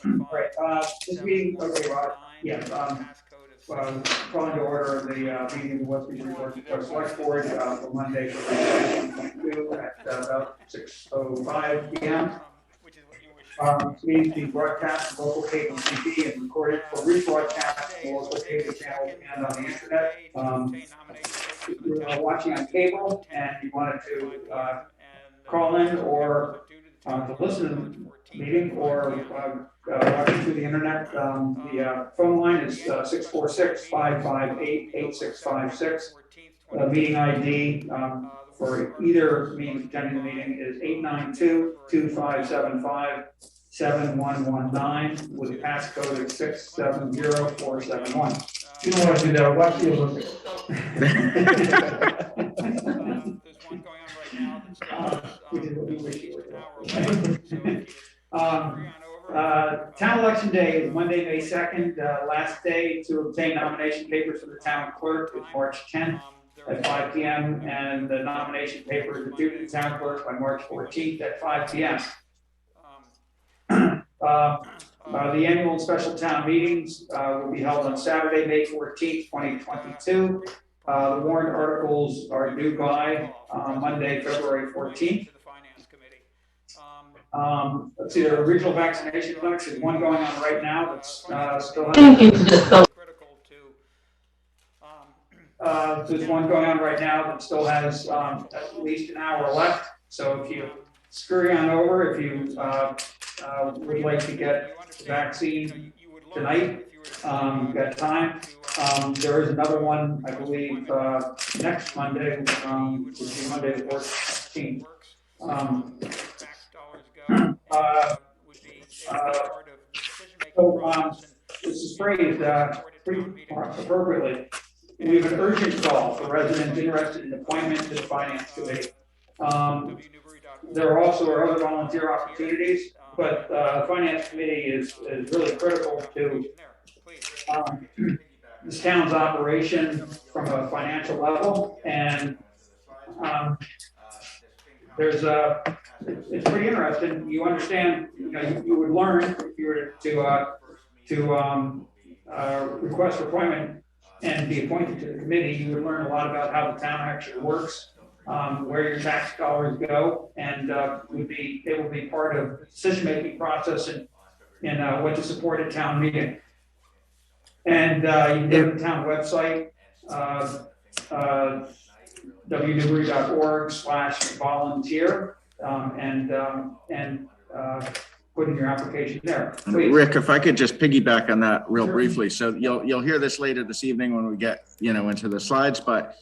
Right. This meeting, okay, calling to order the meeting of the West Newbury Selectboard for Monday, February 2022 at about 6:05 p.m. This meeting is being broadcast on local cable TV and recorded for rebroadcast on local cable channels and on the internet. If you're watching on cable and you wanted to call in or to listen to the meeting or watching through the internet, the phone line is 646-558-8656. Meeting ID for either means attending the meeting is 892-2575-7119 with a passcode of 670471. You don't want to do that. Watch the Olympics. Town election day is Monday, May 2nd. Last day to obtain nomination papers for the town clerk is March 10th at 5 p.m. and the nomination papers are due to the town clerk by March 14th at 5 p.m. The annual and special town meetings will be held on Saturday, May 14th, 2022. The warrant articles are due by Monday, February 14th. Let's see, there are regional vaccination clinics. There's one going on right now that's still there's one going on right now that still has at least an hour left. So if you scurry on over, if you would like to get the vaccine tonight, you've got time. There is another one, I believe, next Monday, which will be Monday the 14th. This is phrased pretty appropriately. We have an urgent call for residents interested in appointment to the Finance Committee. There are also other volunteer opportunities, but the Finance Committee is really critical to this town's operation from a financial level, and it's pretty interesting. You understand, you would learn if you were to request for appointment and be appointed to the committee. You would learn a lot about how the town actually works, where your tax dollars go, and they will be part of the decision-making process in what to support at town meeting. And you can go to the town website, www.newbury.org/volunteer, and put in your application there. Please. Rick, if I could just piggyback on that real briefly. So you'll hear this later this evening when we get into the slides, but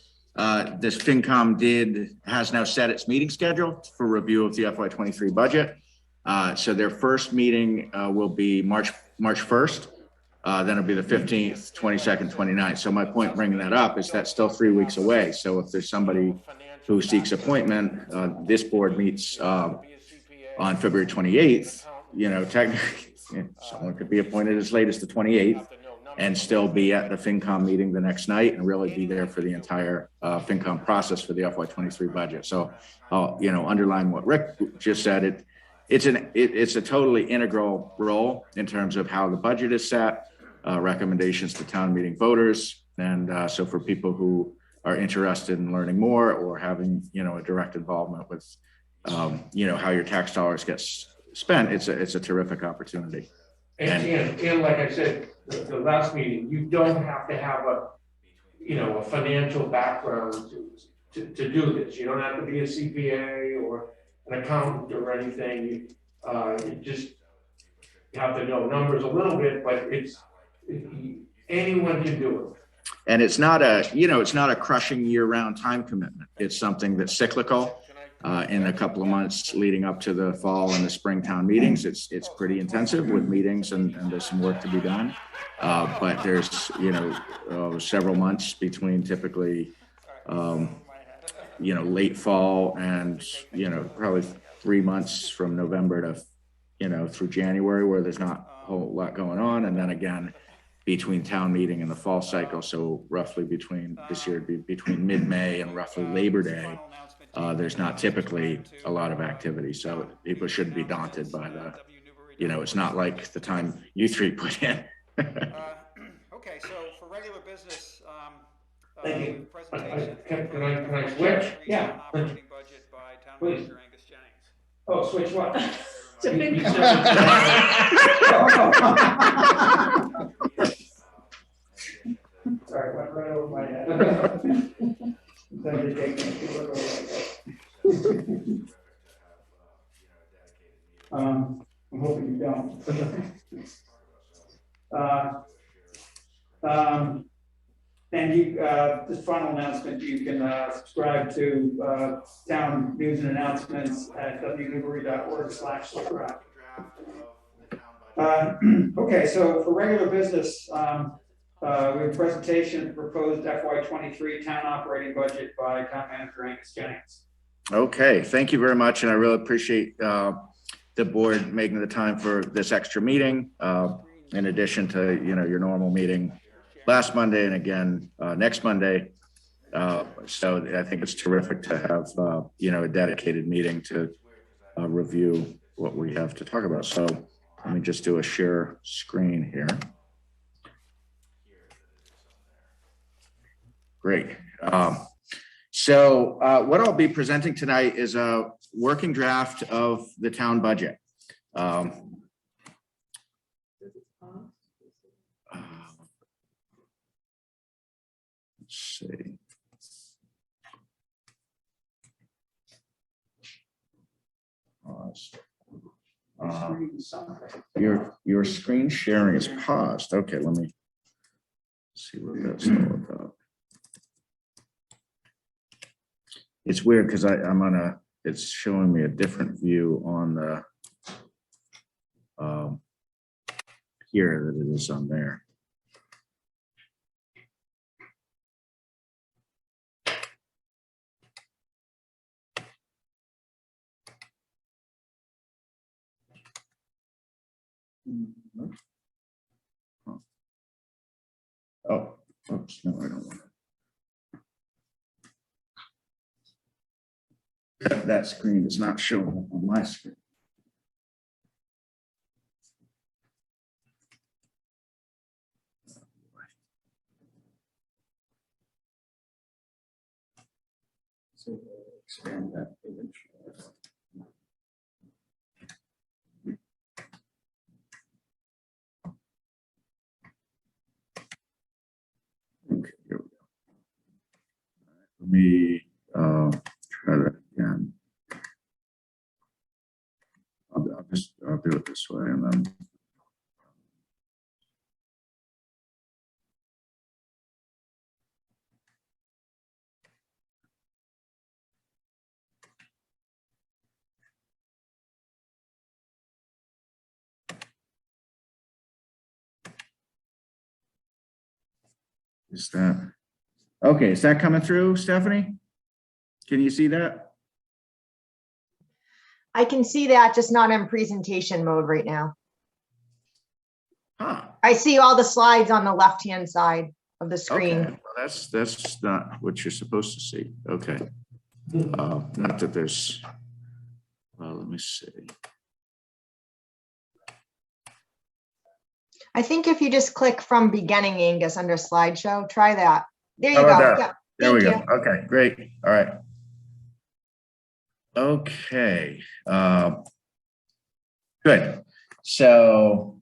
this FinCom has now set its meeting schedule for review of the FY23 budget. So their first meeting will be March 1st. Then it'll be the 15th, 22nd, 29th. So my point bringing that up is that's still 3 weeks away. So if there's somebody who seeks appointment, this board meets on February 28th, technically someone could be appointed as late as the 28th and still be at the FinCom meeting the next night and really be there for the entire FinCom process for the FY23 budget. So underline what Rick just said. It's a totally integral role in terms of how the budget is set, recommendations to town meeting voters. And so for people who are interested in learning more or having, a direct involvement with, how your tax dollars get spent, it's a terrific opportunity. And like I said, the last meeting, you don't have to have a financial background to do this. You don't have to be a CPA or an accountant or anything. You have to know numbers a little bit, but anyone can do it. And it's not a crushing year-round time commitment. It's something that's cyclical. In a couple of months leading up to the fall and the spring town meetings, it's pretty intensive with meetings and there's some work to be done. But there's several months between typically late fall and probably 3 months from November to through January where there's not a whole lot going on, and then again between town meeting and the fall cycle. So roughly between this year, between mid-May and roughly Labor Day, there's not typically a lot of activity. So people shouldn't be daunted by you know, it's not like the time you three put in. Okay, so for regular business, Thank you. presentation. Can I switch? Yeah. Operating budget by Town Please. Manager Angus Jennings. Oh, switch what? To You- you FinCom. said Sorry, went right over my head. Then they take me to look over my head. I'm hoping you don't. And you, this final announcement, you can subscribe to town news and announcements at wnewbury.org/subscribe. Okay, so for regular business, we have a presentation of the proposed FY23 town operating budget by Town Manager Angus Jennings. Okay, thank you very much. And I really appreciate the board making the time for this extra meeting, in addition to, you know, your normal meeting last Monday and again next Monday. So I think it's terrific to have, you know, a dedicated meeting to review what we have to talk about. So let me just do a share screen here. Great. So what I'll be presenting tonight is a working draft of the town budget. Let's see. Pause. Your screen sharing is paused. Okay, let me see what that's all about. It's weird because I'm on a, it's showing me a different view on the here than it is on there. Oh, oops, no, I don't want it. That screen is not showing up on my screen. So expand that image. Okay, here we go. Let me try that again. I'll do it this way and then. Is that, okay, is that coming through, Stephanie? Can you see that? I can see that, just not in presentation mode right now. Huh. I see all the slides on the left-hand side of the screen. Okay, well, that's not what you're supposed to see. Okay. Not that there's, well, let me see. I think if you just click from beginning, Angus, under slideshow, try that. There you How go. about that? Yeah, There we thank go. Okay, great. All right. Okay. Good. So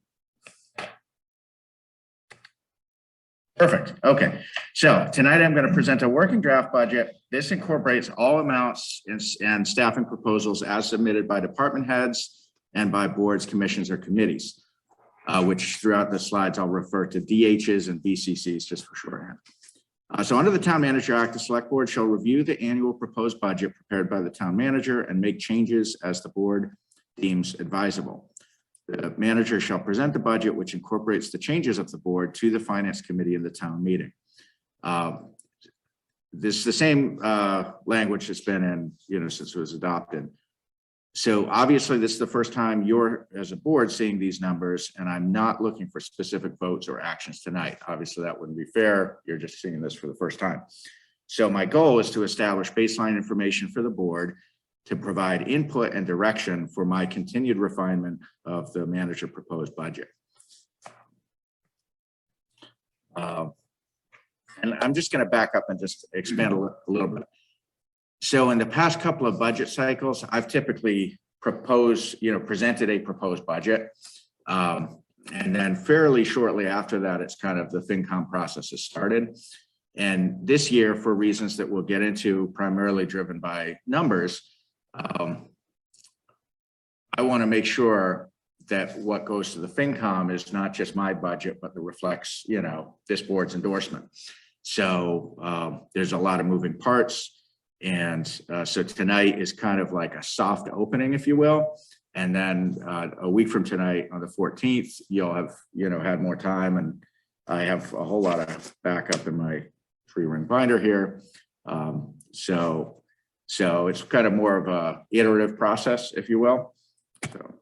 perfect. Okay. So tonight I'm going to present a working draft budget. This incorporates all amounts and staffing proposals as submitted by department heads and by boards, commissions, or committees, which throughout the slides I'll refer to DHs and BCCs just for shorthand. So under the Town Manager Act, the Select Board shall review the annual proposed budget prepared by the Town Manager and make changes as the board deems advisable. The manager shall present the budget, which incorporates the changes of the board, to the Finance Committee in the town meeting. This is the same language that's been in, you know, since it was adopted. So obviously this is the first time you're, as a board, seeing these numbers, and I'm not looking for specific votes or actions tonight. Obviously that wouldn't be fair. You're just seeing this for the first time. So my goal is to establish baseline information for the board to provide input and direction for my continued refinement of the manager proposed budget. And I'm just going to back up and just expand a little bit. So in the past couple of budget cycles, I've typically presented a proposed budget. And then fairly shortly after that, it's kind of the FinCom process has started. And this year, for reasons that we'll get into, primarily driven by numbers, I want to make sure that what goes to the FinCom is not just my budget, but that reflects, this board's endorsement. So there's a lot of moving parts. And so tonight is kind of like a soft opening, if you will. And then a week from tonight on the 14th, you'll have, had more time. And I have a whole lot of backup in my 3-ring binder here. So it's kind of more of a iterative process, if you will. So.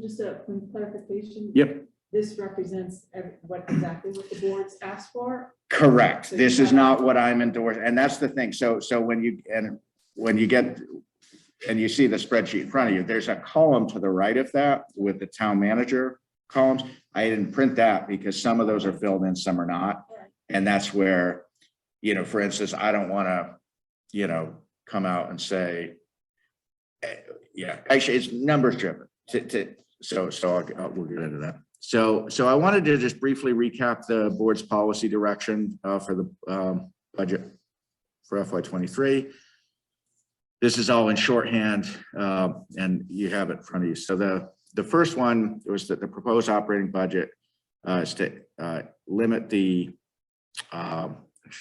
Just a clarification. Yep. This represents exactly what the board's asked for. Correct. So This is not what I'm endorsing, and that's the thing. So when you get and you see the spreadsheet in front of you, there's a column to the right of that with the town manager columns. I didn't print that because some of those are filled in, some are not, and that's where, for instance, I don't want to, come out and say, yeah, actually, it's numbers driven. So we'll get into that. So I wanted to just briefly recap the board's policy direction for the budget for FY23. This is all in shorthand, and you have it in front of you. So the first one was that the proposed operating budget is to limit the,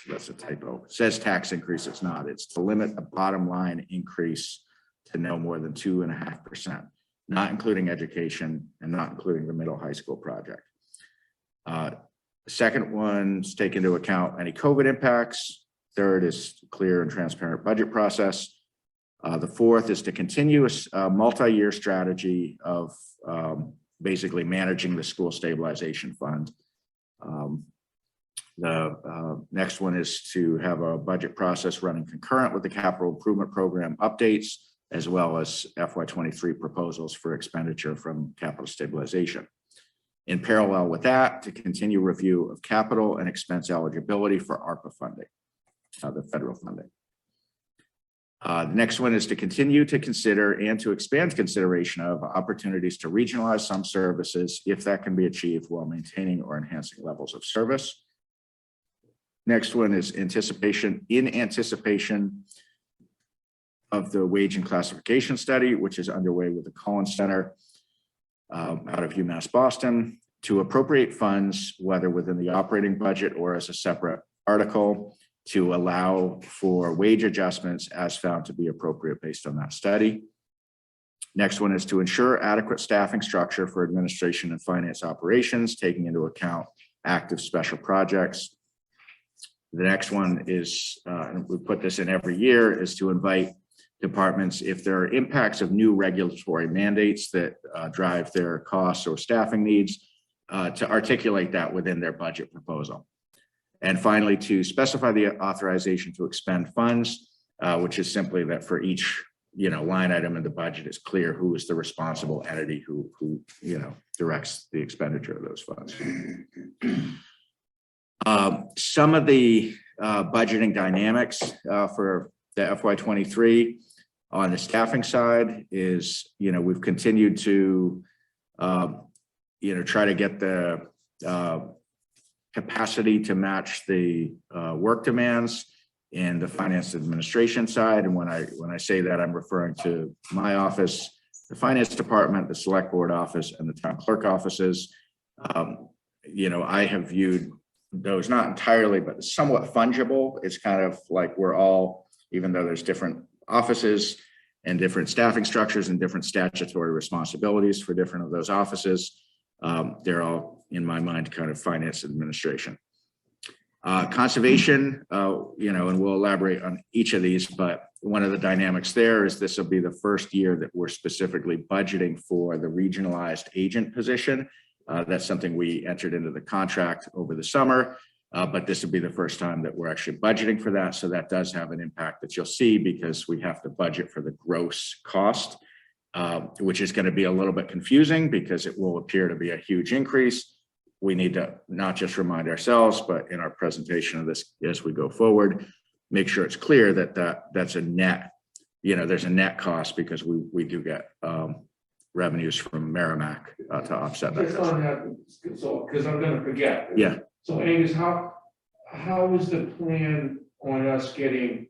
that's a typo. It says tax increase, it's not. It's to limit the bottom line increase to no more than 2.5%. Not including education and not including the middle high school project. The second one's take into account any COVID impacts. Third is clear and transparent budget process. The fourth is to continue a multi-year strategy of basically managing the school stabilization fund. The next one is to have a budget process running concurrent with the capital improvement program updates, as well as FY23 proposals for expenditure from capital stabilization. In parallel with that, to continue review of capital and expense eligibility for ARPA funding, the federal funding. The next one is to continue to consider and to expand consideration of opportunities to regionalize some services if that can be achieved while maintaining or enhancing levels of service. Next one is anticipation of the wage and classification study, which is underway with the Collins Center out of UMass Boston, to appropriate funds, whether within the operating budget or as a separate article, to allow for wage adjustments as found to be appropriate based on that study. Next one is to ensure adequate staffing structure for administration and finance operations, taking into account active special projects. The next one is, and we put this in every year, is to invite departments, if there are impacts of new regulatory mandates that drive their costs or staffing needs, to articulate that within their budget proposal. And finally, to specify the authorization to expend funds, which is simply that for each line item in the budget, it's clear who is the responsible entity who directs the expenditure of those funds. Some of the budgeting dynamics for the FY23 on the staffing side is, we've continued to, try to get the capacity to match the work demands in the finance administration side. And when I say that, I'm referring to my office, the finance department, the select board office, and the town clerk offices. I have viewed those not entirely, but somewhat fungible. It's kind of like we're all, even though there's different offices and different staffing structures and different statutory responsibilities for different of those offices, they're all, in my mind, kind of finance administration. Conservation, and we'll elaborate on each of these, but one of the dynamics there is this will be the first year that we're specifically budgeting for the regionalized agent position. That's something we entered into the contract over the summer. But this would be the first time that we're actually budgeting for that. So that does have an impact that you'll see because we have to budget for the gross cost, which is going to be a little bit confusing because it will appear to be a huge increase. We need to not just remind ourselves, but in our presentation of this as we go forward, make sure it's clear that that's a net, there's a net cost because we do get revenues from Merrimack to offset that. Just on that, so, because I'm gonna forget. Yeah. So Angus, how is the plan on us getting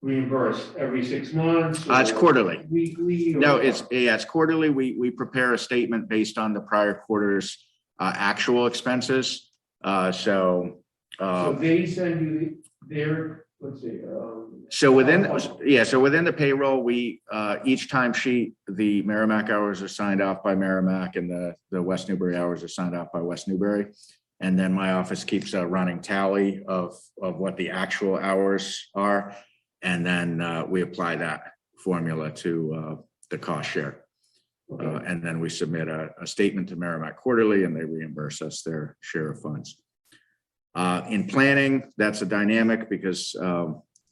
reimbursed every 6 months? It's quarterly. Weekly? No, it's quarterly. We prepare a statement based on the prior quarter's actual expenses. So they send you their, let's see. So within the payroll, we each time sheet, the Merrimack hours are signed off by Merrimack and the West Newbury hours are signed off by West Newbury. And then my office keeps a running tally of what the actual hours are. And then we apply that formula to the cost share. And then we submit a statement to Merrimack quarterly and they reimburse us their share of funds. In planning, that's a dynamic because,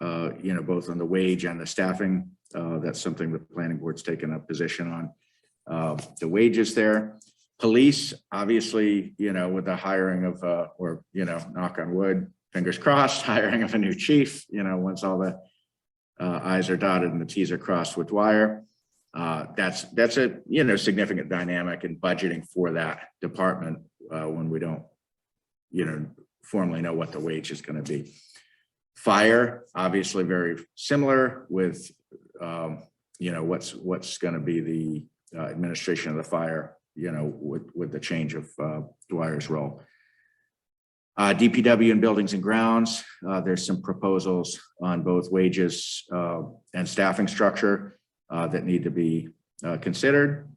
both on the wage and the staffing, that's something the planning board's taken a position on. The wages there. Police, obviously, with the hiring of, knock on wood, fingers crossed, hiring of a new chief, once all the I's are dotted and the T's are crossed with wire. That's a significant dynamic in budgeting for that department when we don't, formally know what the wage is going to be. Fire, obviously very similar with, what's going to be the administration of the fire, with the change of Dwyer's role. DPW and buildings and grounds, there's some proposals on both wages and staffing structure that need to be considered.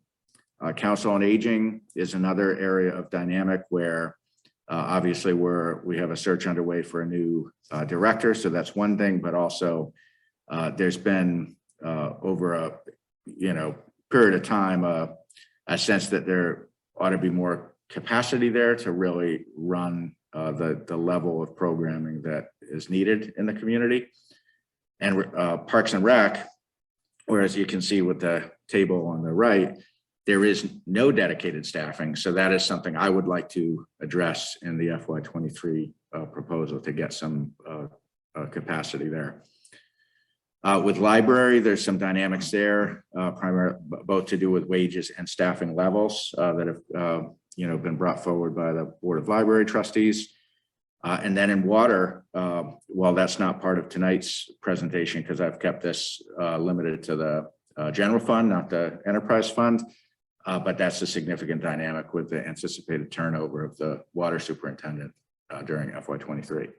Council on Aging is another area of dynamic where obviously we have a search underway for a new director. So that's one thing, but also there's been over a period of time a sense that there ought to be more capacity there to really run the level of programming that is needed in the community. And Parks and Rec, whereas you can see with the table on the right, there is no dedicated staffing. So that is something I would like to address in the FY23 proposal to get some capacity there. With library, there's some dynamics there, both to do with wages and staffing levels that have been brought forward by the Board of Library Trustees. And then in water, while that's not part of tonight's presentation, because I've kept this limited to the general fund, not the enterprise fund, but that's a significant dynamic with the anticipated turnover of the water superintendent during FY23.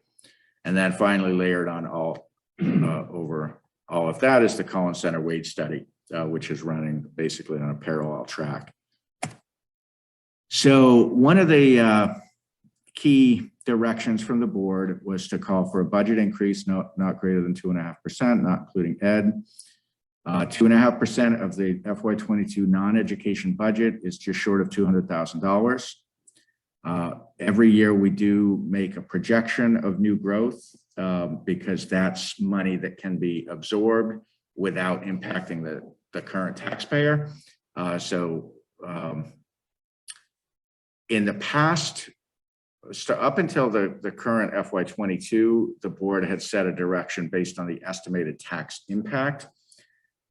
And then finally layered on over all of that is the Collins Center wage study, which is running basically on a parallel track. So one of the key directions from the board was to call for a budget increase not greater than 2.5%, not including ed. 2.5% of the FY22 non-education budget is just short of $200,000. Every year we do make a projection of new growth because that's money that can be absorbed without impacting the current taxpayer. In the past, up until the current FY22, the board had set a direction based on the estimated tax impact.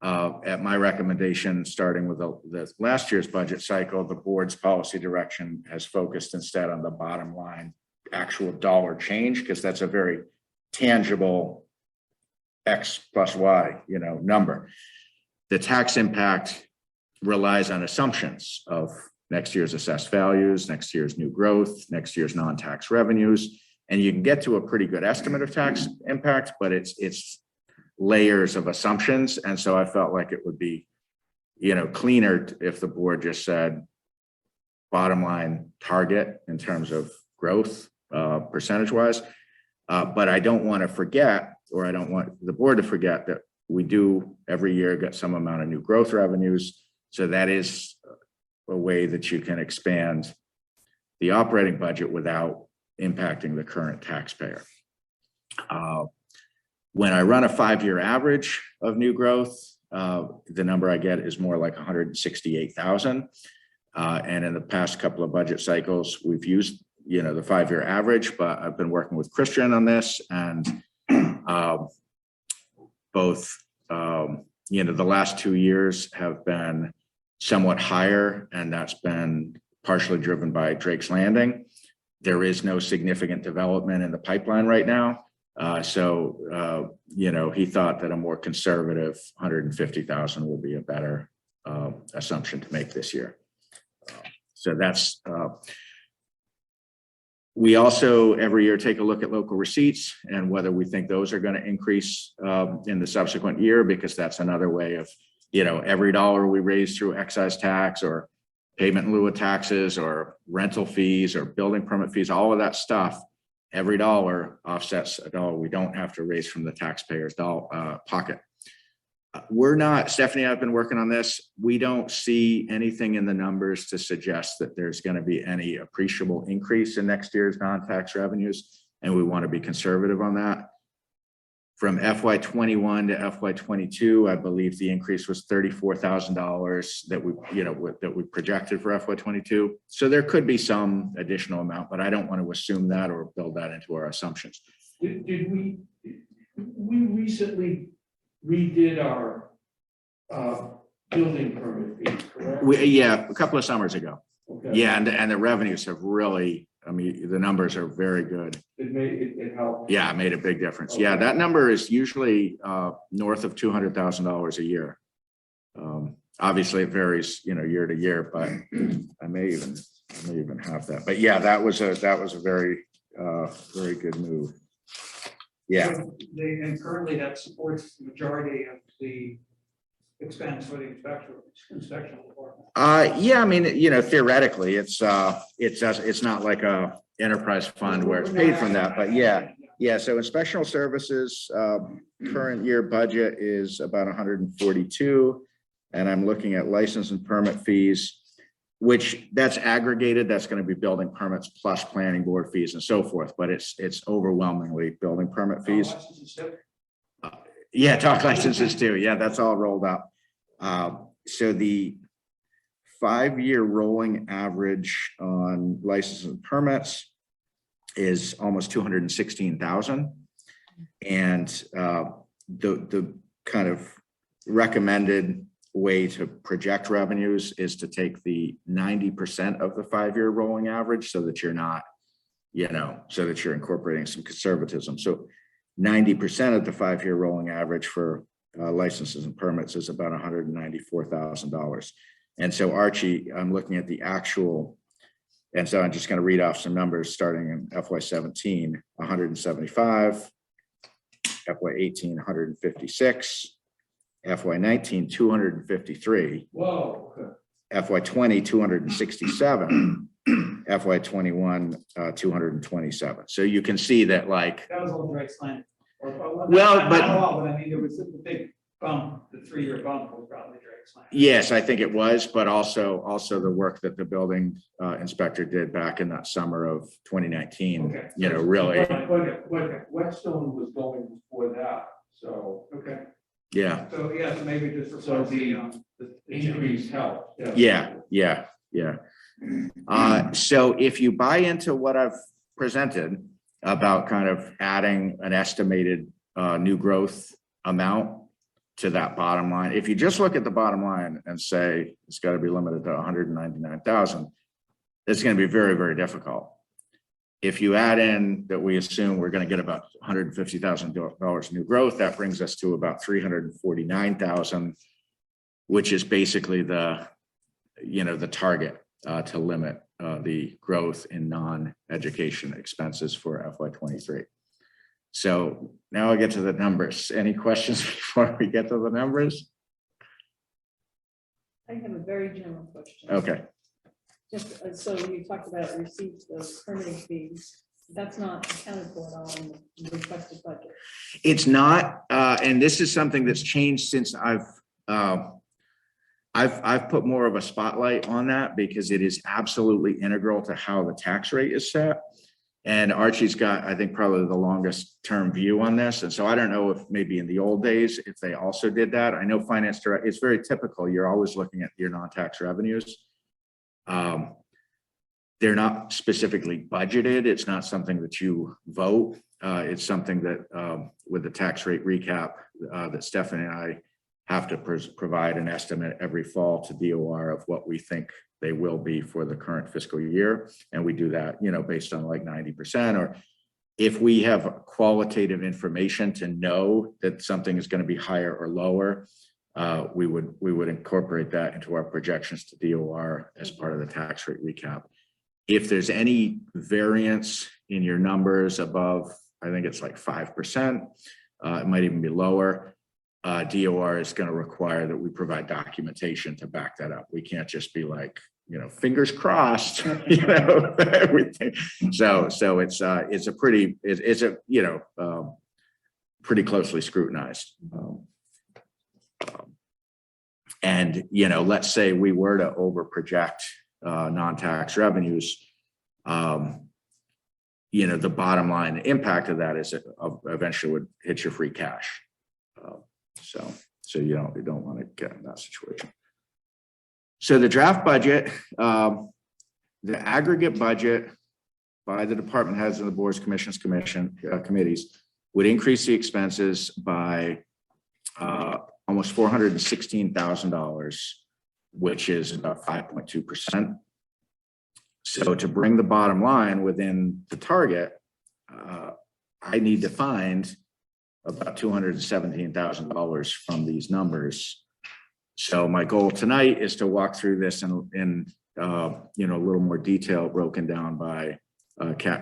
At my recommendation, starting with the last year's budget cycle, the board's policy direction has focused instead on the bottom line actual dollar change, because that's a very tangible X plus Y, number. The tax impact relies on assumptions of next year's assessed values, next year's new growth, next year's non-tax revenues, and you can get to a pretty good estimate of tax impact, but it's layers of assumptions. And so I felt like it would be, cleaner if the board just said bottom line target in terms of growth, percentage wise. But I don't want to forget, or I don't want the board to forget, that we do every year get some amount of new growth revenues. So that is a way that you can expand the operating budget without impacting the current taxpayer. When I run a 5-year average of new growth, the number I get is more like 168,000. And in the past couple of budget cycles, we've used, the 5-year average, but I've been working with Christian on this, and both, the last 2 years have been somewhat higher, and that's been partially driven by Drake's Landing. There is no significant development in the pipeline right now. So he thought that a more conservative 150,000 would be a better assumption to make this year. So that's, we also every year take a look at local receipts and whether we think those are going to increase in the subsequent year, because that's another way of, every dollar we raise through excise tax or payment in lieu of taxes or rental fees or building permit fees, all of that stuff, every dollar offsets a dollar we don't have to raise from the taxpayer's pocket. We're not, Stephanie and I have been working on this. We don't see anything in the numbers to suggest that there's going to be any appreciable increase in next year's non-tax revenues, and we want to be conservative on that. From FY21 to FY22, I believe the increase was $34,000 that we projected for FY22. So there could be some additional amount, but I don't want to assume that or build that into our assumptions. Did we recently redid our building permit fees, correct? A couple of summers ago. Okay. Yeah, and the revenues have really, the numbers are very good. It helped. Yeah, it made a big difference. Okay. Yeah, that number is usually north of $200,000 a year. Obviously, it varies, year to year, but I may even have that. But yeah, that was a very very good move. Yeah. And currently that supports the majority of the expense for the inspection department. Yeah, theoretically, it's not like a enterprise fund where it's paid from that, but yeah. So inspectional services, current year budget is about 142, and I'm looking at license and permit fees, which that's aggregated. That's going to be building permits plus planning board fees and so forth, but it's overwhelmingly building permit fees. Yeah, talk licenses too. Yeah, that's all rolled up. So the 5-year rolling average on licenses and permits is almost 216,000. And the kind of recommended way to project revenues is to take the 90% of the 5-year rolling average, so that you're not, so that you're incorporating some conservatism. So 90% of the 5-year rolling average for licenses and permits is about $194,000. And so Archie, I'm looking at the actual, and so I'm just going to read off some numbers starting in FY17, 175, FY18, 156, FY19, 253. Whoa. FY20, 267, FY21, 227. So you can see that, like, That was all Drake's Landing. Well, but I mean, there was a big bump, the 3-year bump was probably Drake's Landing. yes, I think it was, but also the work that the building inspector did back in that summer of 2019. Okay. Really. But Whetstone was going before that, so. Okay, Yeah. so maybe just So reflect the increase helped. Yeah. So if you buy into what I've presented about kind of adding an estimated new growth amount to that bottom line, if you just look at the bottom line and say it's got to be limited to 199,000, it's going to be very, very difficult. If you add in that we assume we're going to get about $150,000 new growth, that brings us to about 349,000, which is basically the target to limit the growth in non-education expenses for FY23. So now I get to the numbers. Any questions before we get to the numbers? I have a very general question. Okay. Just, so you talked about receipts of permitting fees. That's not accounted for at all in the requested budget. It's not, and this is something that's changed since I've put more of a spotlight on that, because it is absolutely integral to how the tax rate is set. And Archie's got, I think, probably the longest term view on this. And so I don't know if maybe in the old days, if they also did that. I know finance director, it's very typical. You're always looking at your non-tax revenues. They're not specifically budgeted. It's not something that you vote. It's something that with the tax rate recap that Stephanie and I have to provide an estimate every fall to DOR of what we think they will be for the current fiscal year. And we do that, you know, based on like 90%, or if we have qualitative information to know that something is going to be higher or lower, we would incorporate that into our projections to DOR as part of the tax rate recap. If there's any variance in your numbers above, I think it's like 5%, it might even be lower, DOR is going to require that we provide documentation to back that up. We can't just be like, you know, fingers crossed, you know, everything. So it's a pretty, it's a, you know, pretty closely scrutinized. And, you know, let's say we were to over project non-tax revenues, you know, the bottom line impact of that is it eventually would hit your free cash. So you don't want to get in that situation. So the draft budget, the aggregate budget by the department heads and the boards, commissions, committees would increase the expenses by almost $416,000, which is about 5.2%. So to bring the bottom line within the target, I need to find about $217,000 from these numbers. So my goal tonight is to walk through this in you know, a little more detail broken down by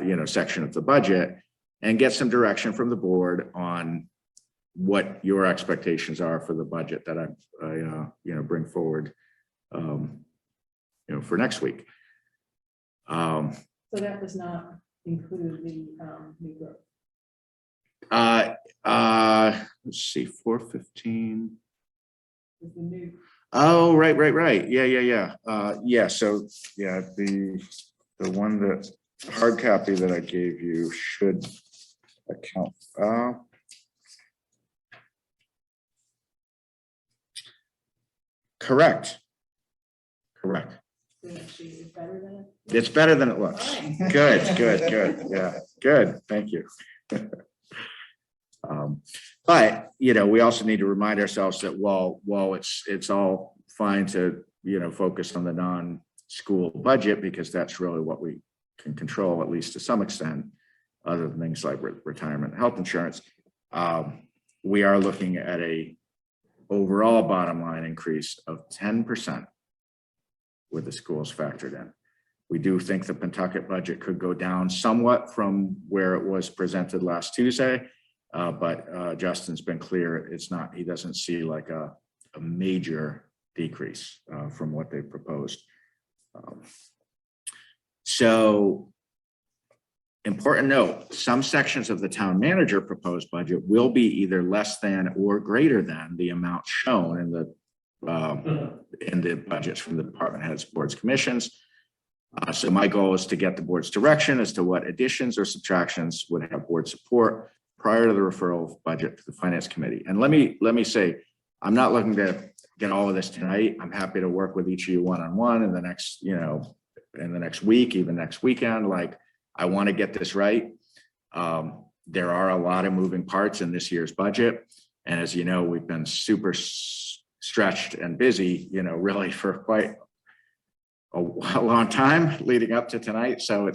you know, section of the budget, and get some direction from the board on what your expectations are for the budget that I you know, bring forward you know, for next week. So that does not include the new growth. Let's see, 415. Is the new, Oh, right. Yeah. So yeah, the one that hard copy that I gave you should account. Correct. so actually is better than it? It's better than it looks. Fine. Good. Yeah, good. Thank you. But you know, we also need to remind ourselves that while it's all fine to, you know, focus on the non-school budget, because that's really what we can control, at least to some extent, other than things like retirement and health insurance, we are looking at a overall bottom line increase of 10% with the schools factored in. We do think the Pentucket budget could go down somewhat from where it was presented last Tuesday. But Justin's been clear, it's not, he doesn't see like a major decrease from what they proposed. So important note, some sections of the town manager proposed budget will be either less than or greater than the amount shown in the budgets from the department heads, boards, commissions. So my goal is to get the board's direction as to what additions or subtractions would have board support prior to the referral of budget to the finance committee. And let me say, I'm not looking to get all of this tonight. I'm happy to work with each of you one-on-one in the next, you know, in the next week, even next weekend. Like, I want to get this right. There are a lot of moving parts in this year's budget. And as you know, we've been super stretched and busy, you know, really for quite a long time leading up to tonight. So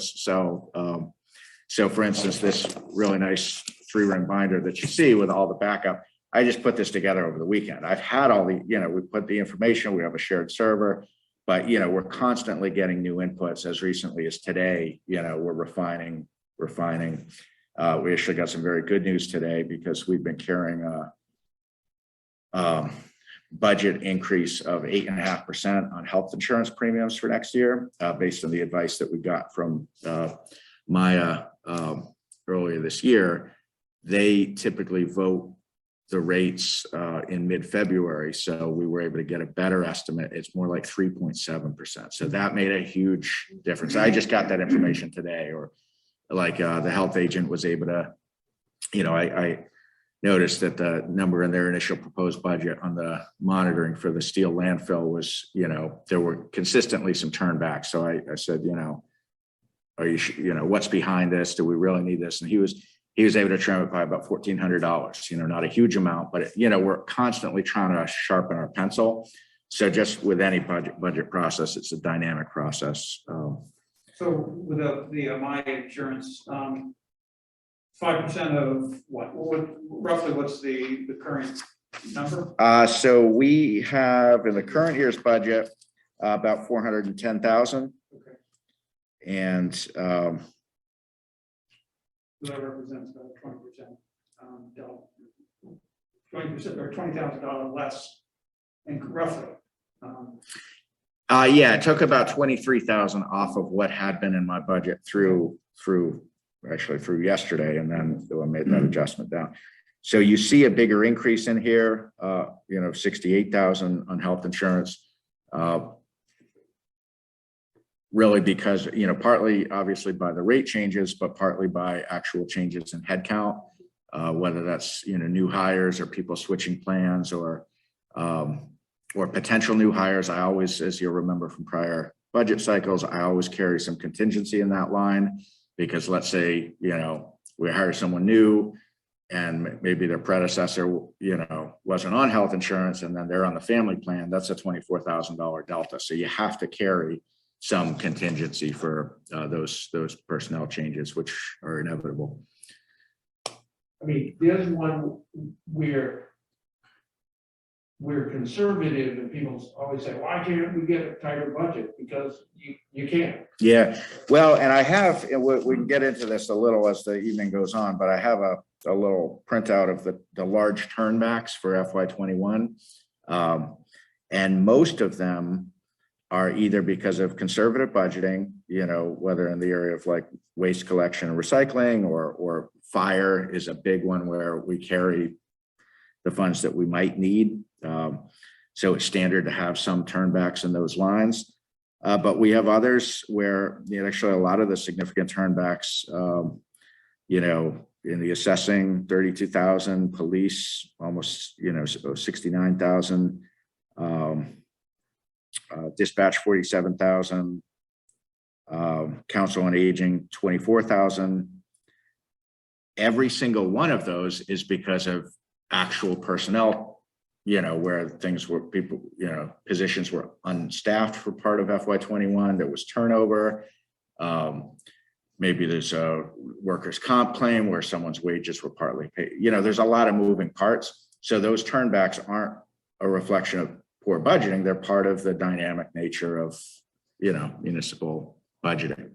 so for instance, this really nice 3-ring binder that you see with all the backup, I just put this together over the weekend. I've had all the, you know, we put the information, we have a shared server, but, you know, we're constantly getting new inputs. As recently as today, you know, we're refining. We actually got some very good news today because we've been carrying a budget increase of 8.5% on health insurance premiums for next year, based on the advice that we got from Maya earlier this year. They typically vote the rates in mid-February, so we were able to get a better estimate. It's more like 3.7%. So that made a huge difference. I just got that information today, or like the health agent was able to, I noticed that the number in their initial proposed budget on the monitoring for the steel landfill was, there were consistently some turnbacks. So I said, are you, what's behind this? Do we really need this? And he was able to trim it by about $1,400, not a huge amount, but we're constantly trying to sharpen our pencil. So just with any budget process, it's a dynamic process. So with the my insurance, 5% of what roughly what's the current number? So we have in the current year's budget, about 410,000. Okay. And So that represents about 20%, 20% or $20,000 less, and roughly. Yeah, it took about 23,000 off of what had been in my budget through yesterday, and then I made that adjustment down. So you see a bigger increase in here, 68,000 on health insurance. Really because, partly obviously by the rate changes, but partly by actual changes in headcount, whether that's, new hires or people switching plans or potential new hires. I always, as you'll remember from prior budget cycles, I always carry some contingency in that line, because let's say, we hire someone new and maybe their predecessor, wasn't on health insurance and then they're on the family plan. That's a $24,000 delta. So you have to carry some contingency for those personnel changes, which are inevitable. I mean, the other one where we're conservative and people always say, why can't we get a tighter budget? Because you can't. Yeah, well, and I have, and we can get into this a little as the evening goes on, but I have a little printout of the large turnbacks for FY21. And most of them are either because of conservative budgeting, whether in the area of like waste collection and recycling, or fire is a big one where we carry the funds that we might need. So it's standard to have some turnbacks in those lines. But we have others where actually a lot of the significant turnbacks, in the assessing 32,000, police almost 69,000, dispatch 47,000, council on aging 24,000. Every single one of those is because of actual personnel, where things were positions were unstaffed for part of FY21. There was turnover. Maybe there's a workers' comp claim where someone's wages were partly paid. There's a lot of moving parts. So those turnbacks aren't a reflection of poor budgeting. They're part of the dynamic nature of, municipal budgeting.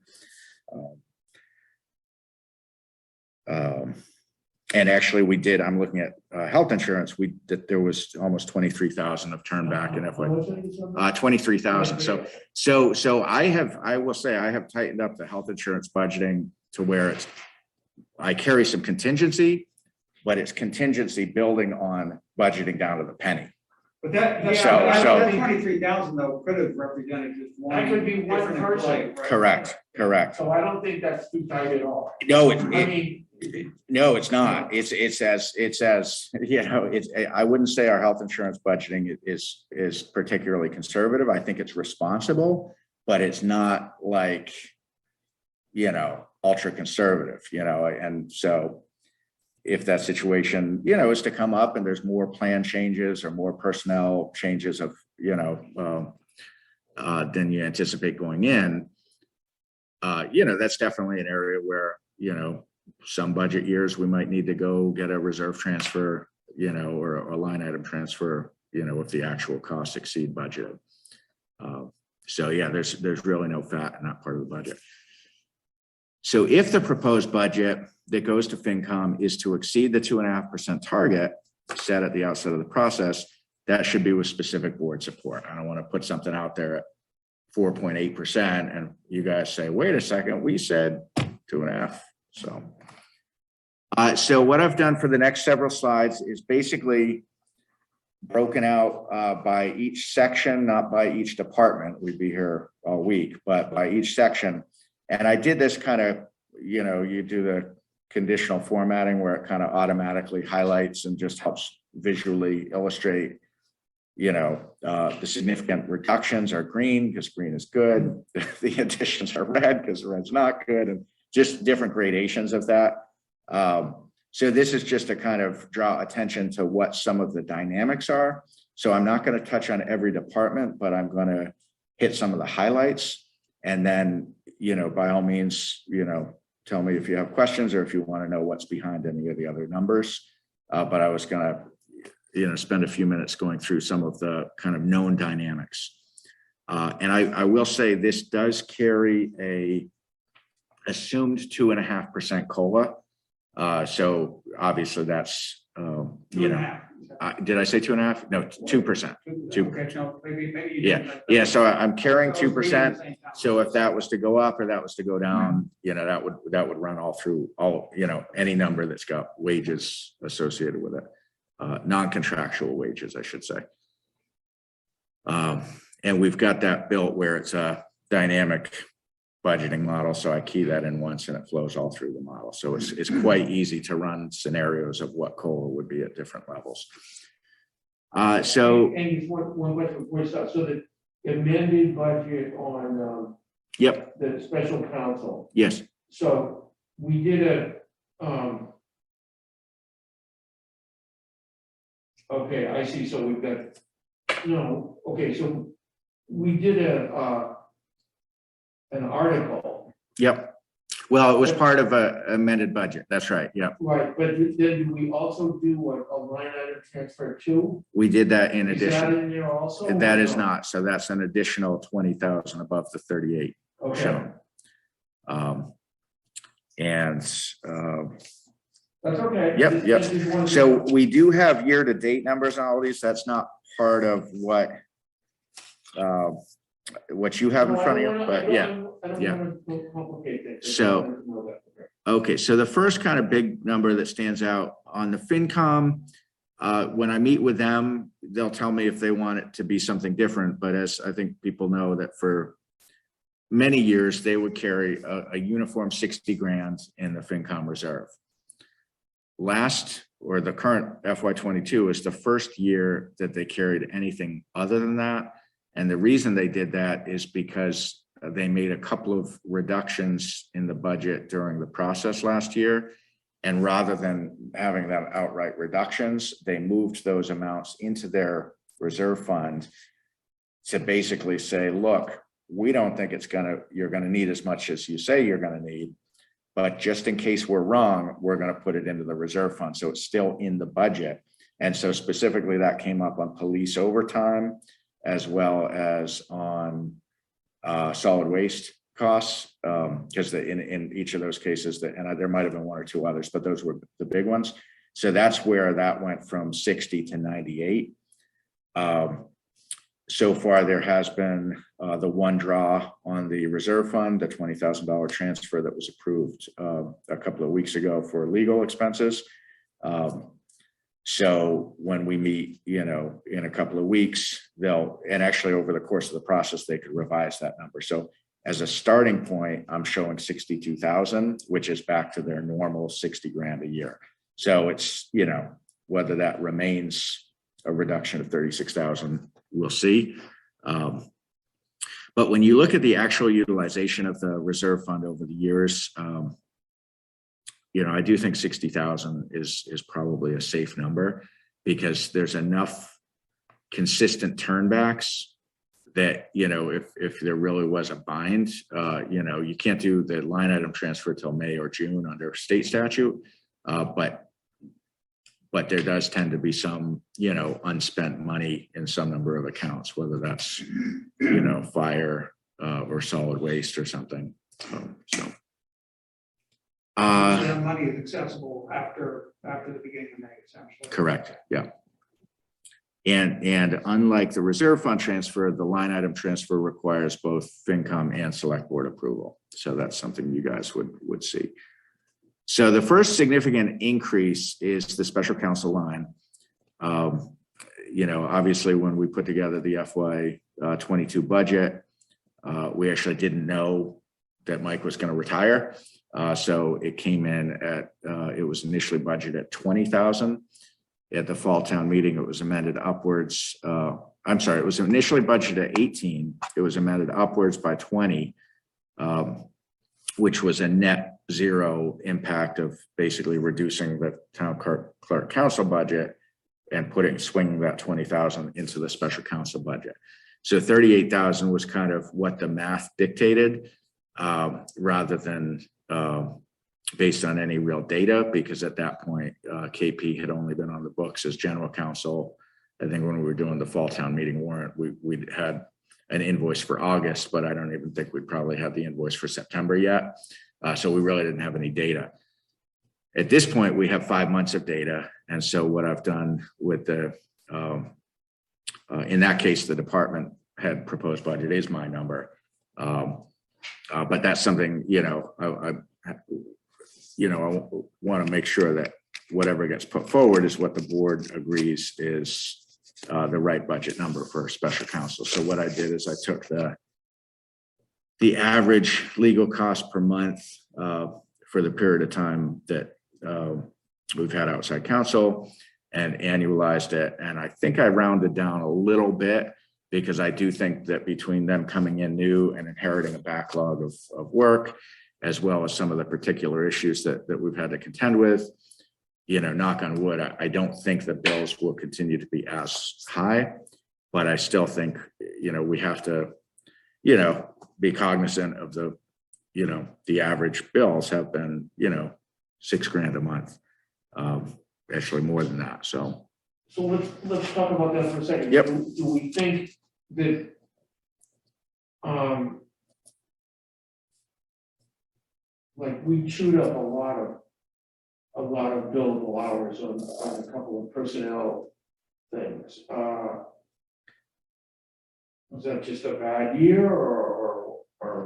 And actually we did, I'm looking at health insurance, there was almost 23,000 of turnback in FY 23,000. So I will say I have tightened up the health insurance budgeting to where I carry some contingency, but it's contingency building on budgeting down to the penny. But that 23,000 though could have represented just one. That could be one different person. employee, right? Correct. So I don't think that's too tight at all. No, No, it's not. It's as I wouldn't say our health insurance budgeting is particularly conservative. I think it's responsible, but it's not like, ultra conservative, and so if that situation, is to come up and there's more plan changes or more personnel changes of, than you anticipate going in, that's definitely an area where, some budget years we might need to go get a reserve transfer, or a line item transfer, if the actual costs exceed budget. So yeah, there's really no fat in that part of the budget. So if the proposed budget that goes to FinCom is to exceed the 2.5% target set at the outset of the process, that should be with specific board support. I don't want to put something out there at 4.8% and you guys say, wait a second, we said 2.5. So what I've done for the next several slides is basically broken out by each section, not by each department. We'd be here all week, but by each section. And I did this kind of you know, you do the conditional formatting where it kind of automatically highlights and just helps visually illustrate, you know, the significant reductions are green because green is good. The additions are red because red's not good, and just different gradations of that. So this is just to kind of draw attention to what some of the dynamics are. So I'm not going to touch on every department, but I'm going to hit some of the highlights. And then, you know, by all means, you know, tell me if you have questions or if you want to know what's behind any of the other numbers. But I was going to, you know, spend a few minutes going through some of the kind of known dynamics. And I will say this does carry a assumed 2.5% COLA. So obviously that's, you know, did I say 2.5? No, 2%. Okay, no, maybe you Yeah, didn't. yeah. So I'm carrying I was reading at 2%. the same time. So if that was to go up or that was to go down, you know, that would run all through all, you know, any number that's got wages associated with it, non-contractual wages, I should say. And we've got that built where it's a dynamic budgeting model. So I key that in once and it flows all through the model. So it's quite easy to run scenarios of what COLA would be at different levels. So And just one question before we start. So the amended budget on yep, the special counsel. yes, So we did okay, I see. So we've got, no, okay, so we did an article. yep. Well, it was part of a amended budget. That's right. Yep. Right, but then did we also do a line item transfer too? We did that in Is that addition. in there also? That is No? not. So that's an additional 20,000 above the 38 Okay, shown. And that's okay. Yep, yep. Just wanted to- so we do have year-to-date numbers on all these. That's not part of what you have in No, I front of don't you, wanna- but yeah. I don't yeah. want to complicate things. I just So- wanted to know that. Okay. Okay, so the first kind of big number that stands out on the FinCom, when I meet with them, they'll tell me if they want it to be something different. But as I think people know that for many years, they would carry a uniform 60 grand in the FinCom reserve. The current FY22 is the first year that they carried anything other than that. And the reason they did that is because they made a couple of reductions in the budget during the process last year. And rather than having them outright reductions, they moved those amounts into their reserve fund to basically say, look, we don't think you're gonna need as much as you say you're gonna need, but just in case we're wrong, we're gonna put it into the reserve fund. So it's still in the budget. And so specifically that came up on police overtime, as well as on solid waste costs, because in each of those cases, and there might have been one or two others, but those were the big ones. So that's where that went from 60 to 98. So far, there has been the one draw on the reserve fund, the $20,000 transfer that was approved a couple of weeks ago for legal expenses. So when we meet, you know, in a couple of weeks, and actually over the course of the process, they could revise that number. So as a starting point, I'm showing 62,000, which is back to their normal 60 grand a year. So it's, you know, whether that remains a reduction of 36,000, we'll see. But when you look at the actual utilization of the reserve fund over the years, you know, I do think 60,000 is probably a safe number because there's enough consistent turnbacks that, you know, if there really was a bind, you know, you can't do the line item transfer till May or June under state statute, but there does tend to be some, you know, unspent money in some number of accounts, whether that's, you know, fire or solid waste or something. So. That money is accessible after the beginning of May, essentially. Correct. Yeah. And unlike the reserve fund transfer, the line item transfer requires both FinCom and Select Board approval. So that's something you guys would see. So the first significant increase is the special counsel line. You know, obviously, when we put together the FY22 budget, we actually didn't know that Mike was going to retire. So it came in at, it was initially budgeted at 20,000. At the fall town meeting, it was amended upwards. I'm sorry, it was initially budgeted at 18. It was amended upwards by 20, which was a net zero impact of basically reducing the town clerk council budget and swinging that 20,000 into the special council budget. So 38,000 was kind of what the math dictated, rather than based on any real data, because at that point, KP had only been on the books as general counsel. I think when we were doing the fall town meeting warrant, we had an invoice for August, but I don't even think we'd probably have the invoice for September yet. So we really didn't have any data. At this point, we have 5 months of data. And so what I've done with the, in that case, the department head proposed budget is my number. But that's something, I want to make sure that whatever gets put forward is what the board agrees is the right budget number for special counsel. So what I did is I took the average legal cost per month for the period of time that we've had outside counsel and annualized it. And I think I rounded down a little bit because I do think that between them coming in new and inheriting a backlog of work, as well as some of the particular issues that we've had to contend with, knock on wood, I don't think the bills will continue to be as high, but I still think, we have to, be cognizant of the average bills have been, $6,000 a month, actually more than that. So let's talk about that for a second. Yep. Do we think that like we chewed up a lot of billable hours on a couple of personnel things? Was that just a bad year or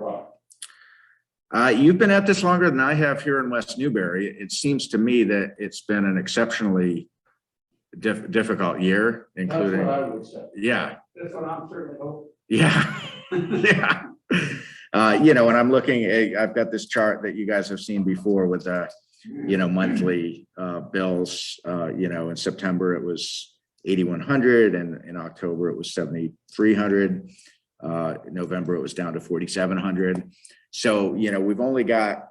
what? You've been at this longer than I have here in West Newbury. It seems to me that it's been an exceptionally difficult year, including. That's what I would say. Yeah. That's what I'm certainly hoping. Yeah. Yeah. And I'm looking at, I've got this chart that you guys have seen before with monthly bills. In September it was 8,100, and in October it was 7,300. November it was down to 4,700. So we've only got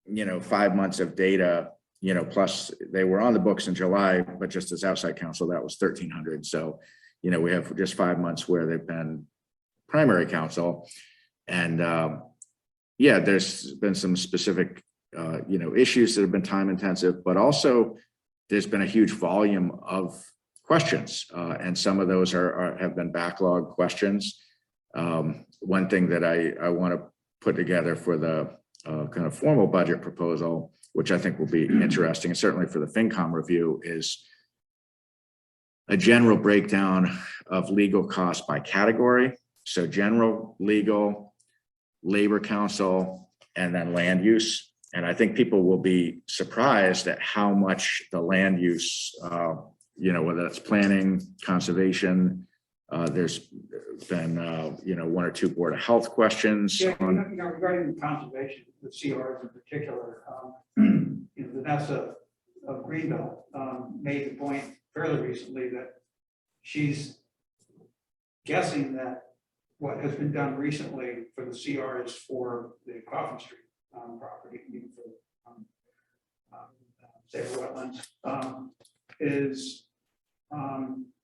5 months of data. Plus they were on the books in July, but just as outside counsel, that was 1,300. So we have just 5 months where they've been primary counsel. And there's been some specific, issues that have been time intensive, but also there's been a huge volume of questions. And some of those have been backlog questions. One thing that I want to put together for the kind of formal budget proposal, which I think will be interesting, and certainly for the FinCom review, is a general breakdown of legal costs by category. So general, legal, labor counsel, and then land use. And I think people will be surprised at how much the land use, whether it's planning, conservation, there's been, 1 or 2 Board of Health questions. Yeah, regarding the conservation, the CRs in particular, Vanessa of Greenbelt made the point fairly recently that she's guessing that what has been done recently for the CRs for the Coffin Street property, even for say wetlands, is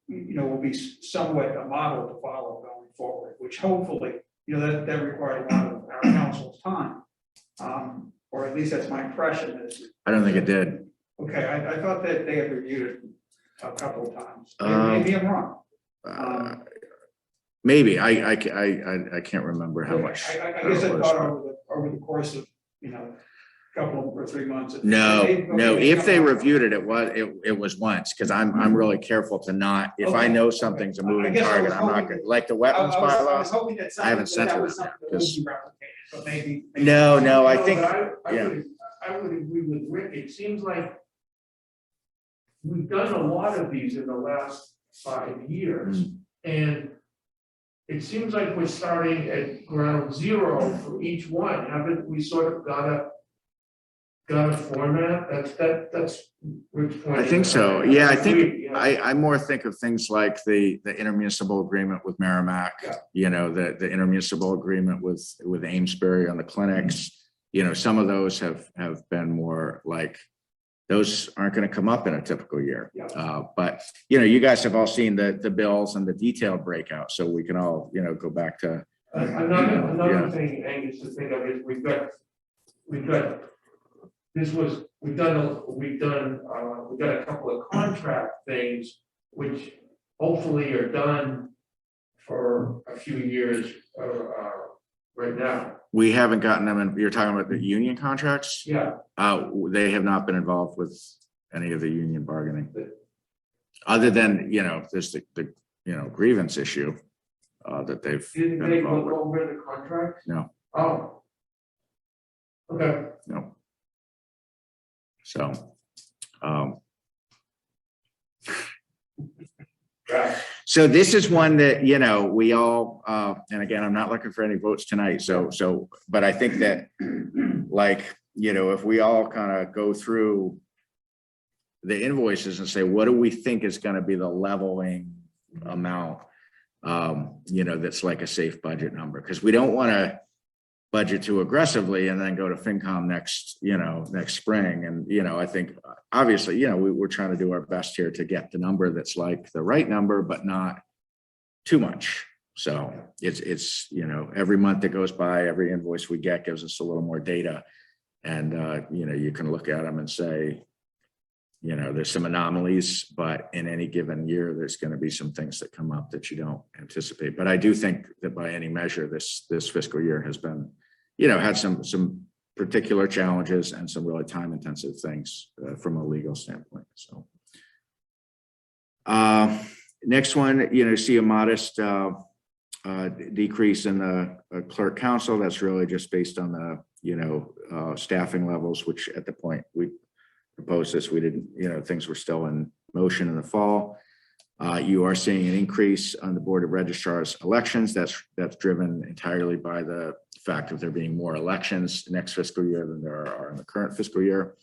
will be somewhat a model to follow going forward, which hopefully, that required a lot of our council's time. Or at least that's my impression is. I don't think it did. Okay, I thought that they had reviewed it a couple of times. Maybe I'm wrong. Maybe I can't remember how much. I guess I thought over the course of couple or 3 months. No. If they reviewed it, it was once, because I'm really careful to not, if I know something's a moving target, I'm not gonna, like the wetlands bylaws. I haven't sent it. No, I think, I would agree with Rick. It seems like we've done a lot of these in the last 5 years, and it seems like we're starting at ground zero for each one. Haven't we sort of got to got a format, that's Rick's point. I think so. Yeah, I think, agree, yeah. I more think of things like the intermunicipal agreement with Merrimack, Yeah. you know, the intermunicipal agreement with Amesbury on the clinics. You know, some of those have been more like, those aren't going to come up in a typical year. Yeah. But, you know, you guys have all seen the bills and the detailed breakout, so we can all, you know, go back to. Another thing, Angus, to think of is we've got, we've got a couple of contract things which hopefully are done for a few years, right now. We haven't gotten them, and you're talking about the union contracts? Yeah, They have not been involved with any of the union bargaining. Other than, you know, there's the you know, grievance issue that they've did been they involved look with. over the contract? No, Oh. Okay. no. So, Yeah. so this is one that, you know, we all, and again, I'm not looking for any votes tonight. So, but I think that, like, you know, if we all kind of go through the invoices and say, what do we think is going to be the leveling amount, you know, that's like a safe budget number, because we don't want to budget too aggressively and then go to FinCom next spring. And, you know, I think obviously, you know, we're trying to do our best here to get the number that's like the right number, but not too much. So it's, you know, every month that goes by, every invoice we get gives us a little more data. And, you know, you can look at them and say, you know, there's some anomalies, but in any given year, there's going to be some things that come up that you don't anticipate. But I do think that by any measure, this fiscal year has been, you know, had some particular challenges and some really time intensive things from a legal standpoint. So next one, you know, see a modest decrease in the clerk council. That's really just based on the, you know, staffing levels, which at the point we proposed this, we didn't, you know, things were still in motion in the fall. You are seeing an increase on the Board of Registrars elections. That's driven entirely by the fact that there being more elections next fiscal year than there are in the current fiscal year.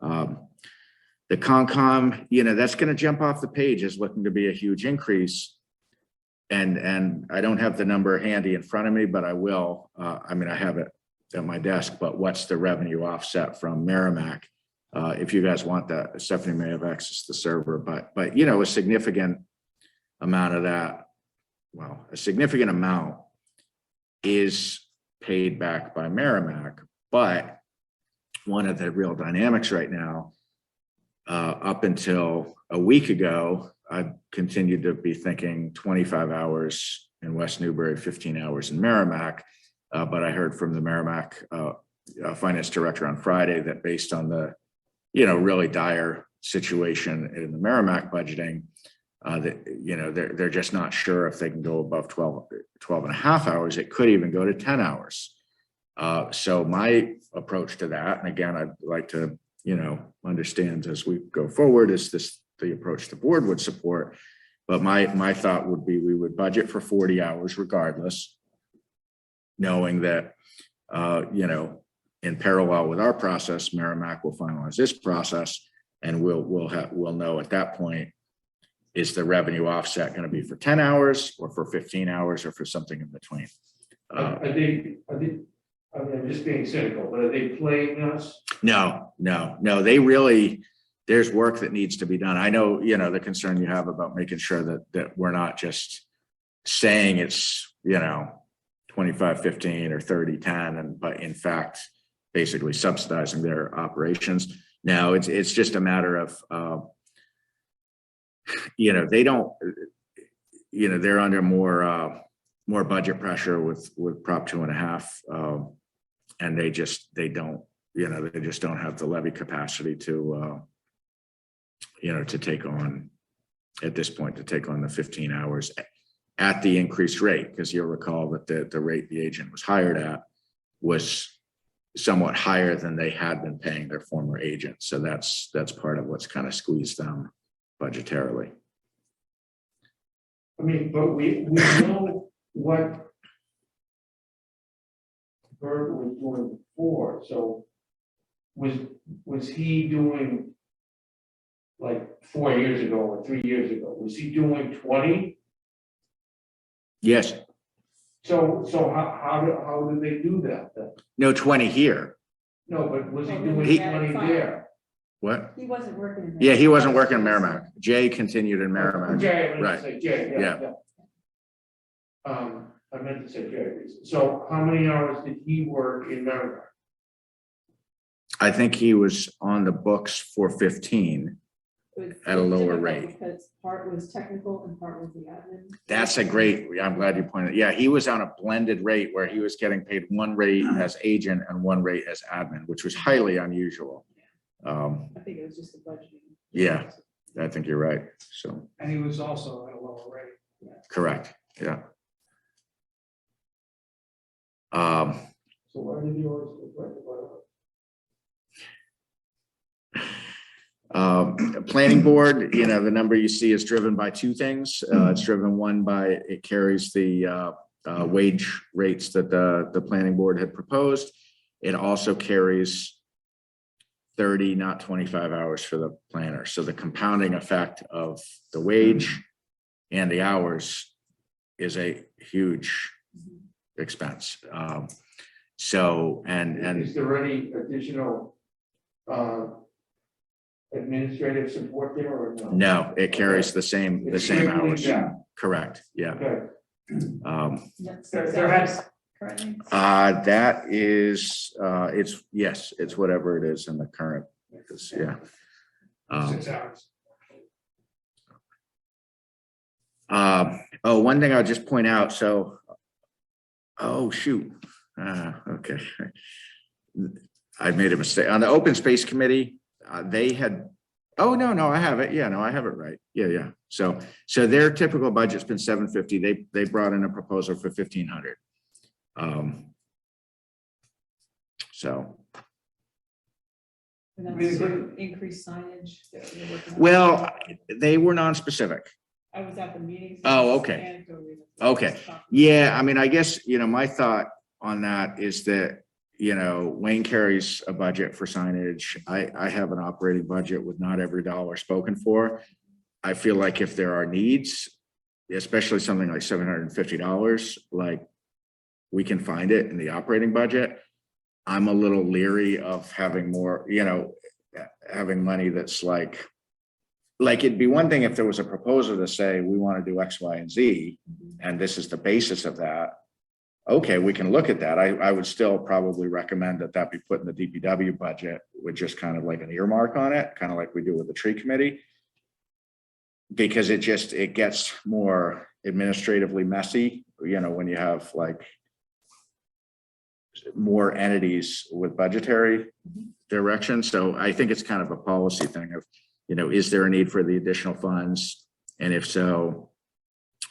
The Concom, you know, that's going to jump off the page is looking to be a huge increase. And I don't have the number handy in front of me, but I will. I mean, I have it at my desk, but what's the revenue offset from Merrimack? If you guys want that, Stephanie may have access to the server, but you know, a significant amount of that, well, a significant amount is paid back by Merrimack. But one of the real dynamics right now, up until a week ago, I continued to be thinking 25 hours in West Newbury, 15 hours in Merrimack. But I heard from the Merrimack finance director on Friday that based on the, you know, really dire situation in the Merrimack budgeting, that, you know, they're just not sure if they can go above 12 and a half hours. It could even go to 10 hours. So my approach to that, and again, I'd like to, you know, understand as we go forward, is this the approach the board would support? But my thought would be we would budget for 40 hours regardless, knowing that, you know, in parallel with our process, Merrimack will finalize this process, and we'll know at that point, is the revenue offset going to be for 10 hours or for 15 hours or for something in between? Are they, I mean, I'm just being cynical, but are they playing us? No, they really, there's work that needs to be done. I know, you know, the concern you have about making sure that we're not just saying it's, you know, 25-15 or 30-10, but in fact, basically subsidizing their operations. Now it's just a matter of, you know, they don't, you know, they're under more budget pressure with Prop 2.5, and they just don't have the levy capacity to, you know, to take on at this point, to take on the 15 hours at the increased rate, because you'll recall that the rate the agent was hired at was somewhat higher than they had been paying their former agent. So that's part of what's kind of squeezed them budgetarily. I mean, but we know what Bert was doing before, so was he doing, like 4 years ago or 3 years ago, was he doing 20? Yes, So how did they do that then? no, 20 here. No, but was he Oh, doing he- 20 Fine. there? What? He wasn't working in. Yeah, he wasn't working in Merrimack. Jay continued in Oh, Merrimack. Jay, I meant Right. to say Jay, Yeah. yeah. I meant to say Jay. So how many hours did he work in Merrimack? I think he was on the books for 15. It was At a lower difficult rate. Because part was technical and part was the admin. That's a great, I'm glad you pointed. Yeah, he was on a blended rate where he was getting paid one rate as agent and one rate as admin, which was highly unusual. I think it was just a budgeting. Yeah. I think you're right. So, And he was also at a lower rate. correct. Yeah. So why did he always work about Planning board, you know, the number you see is driven by two things. It's driven one by, it carries the wage rates that the planning board had proposed. It also carries 30, not 25 hours for the planner. So the compounding effect of the wage and the hours is a huge expense. So, and Is there any additional administrative support there or no? no, it carries the same It's strictly hours. that. Correct, yeah. Okay. That's There has- currently. That is, it's whatever it is in the current, yeah. 6 hours. Oh, one thing I'll just point out, so, oh, shoot. Okay. I made a mistake. On the open space committee, they had, oh, no, I have it. Yeah, no, I have it right. Yeah. So their typical budget's been $750. They brought in a proposal for $1,500. So, And that's to increase signage. that you're working on. well, they were non-specific. I was at the meeting. so Oh, just okay. anecdotally, Okay. just talking. Yeah, I mean, I guess, you know, my thought on that is that, you know, Wayne carries a budget for signage. I have an operating budget with not every dollar spoken for. I feel like if there are needs, especially something like $750, like we can find it in the operating budget. I'm a little leery of having more, you know, having money that's like it'd be one thing if there was a proposal to say, we want to do X, Y, and Z, and this is the basis of that. Okay, we can look at that. I would still probably recommend that be put in the DPW budget with just kind of like an earmark on it, kind of like we do with the tree committee. Because it gets more administratively messy, you know, when you have like more entities with budgetary direction. So I think it's kind of a policy thing of, you know, is there a need for the additional funds? And if so,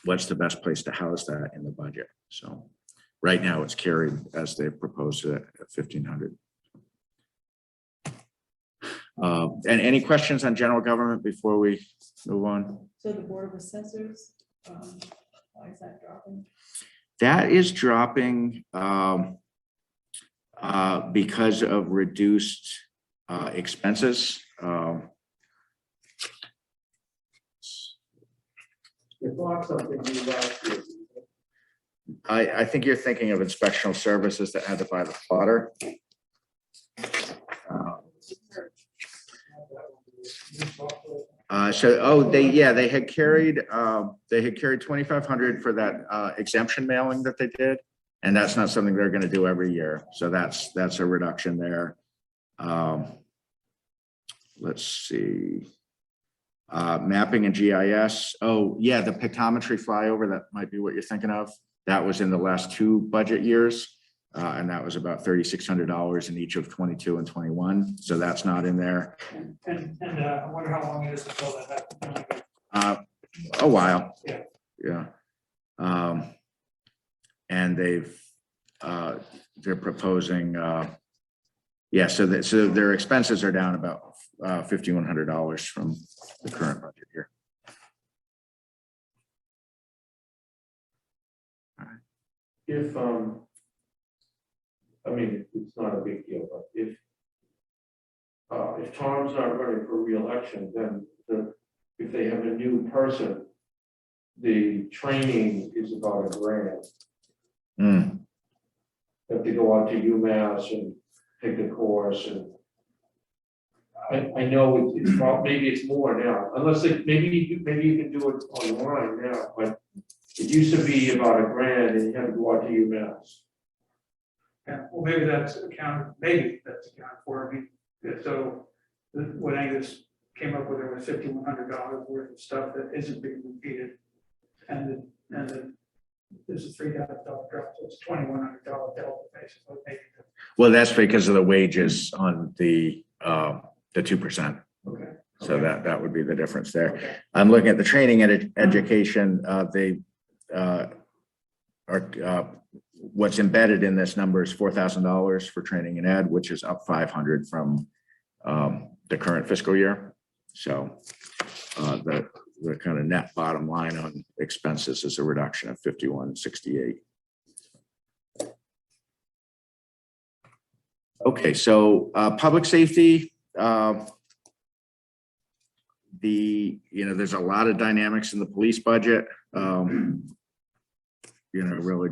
what's the best place to house that in the budget? So right now it's carried as they proposed it at 1,500. And any questions on general government before we move on? So the Board of Assessors, why is that dropping? That is dropping because of reduced expenses. You bought something new last year. I think you're thinking of inspectional services that had to buy the plotter. They had carried 2,500 for that exemption mailing that they did. And that's not something they're going to do every year. So that's a reduction there. Let's see. Mapping and GIS. Oh, yeah, the pictometry flyover, that might be what you're thinking of. That was in the last 2 budget years. And that was about $3,600 in each of 22 and 21. So that's not in there. And I wonder how long it is until that. A while. Yeah. Yeah. And they're proposing, so their expenses are down about $5,100 from the current budget here. If, I mean, it's not a big deal, but if if Tom's not running for reelection, then if they have a new person, the training is about $1,000. Hmm. They have to go out to UMass and take the course, and I know it's maybe it's more now, unless maybe you can do it online now, but it used to be about $1,000 and you had to go out to UMass. Yeah, well, maybe that's accounted for. I mean, so what Angus came up with, there was $5,100 worth of stuff that isn't being repeated. And this is $3,000 drop, so it's $2,100 delta basically. Well, that's because of the wages on the 2%. Okay. So Okay. that would be the difference there. Okay. I'm looking at the training and education. They are what's embedded in this number is $4,000 for training and ed, which is up 500 from the current fiscal year. So the kind of net bottom line on expenses is a reduction of 5168. Okay, so public safety. There's a lot of dynamics in the police budget. Really,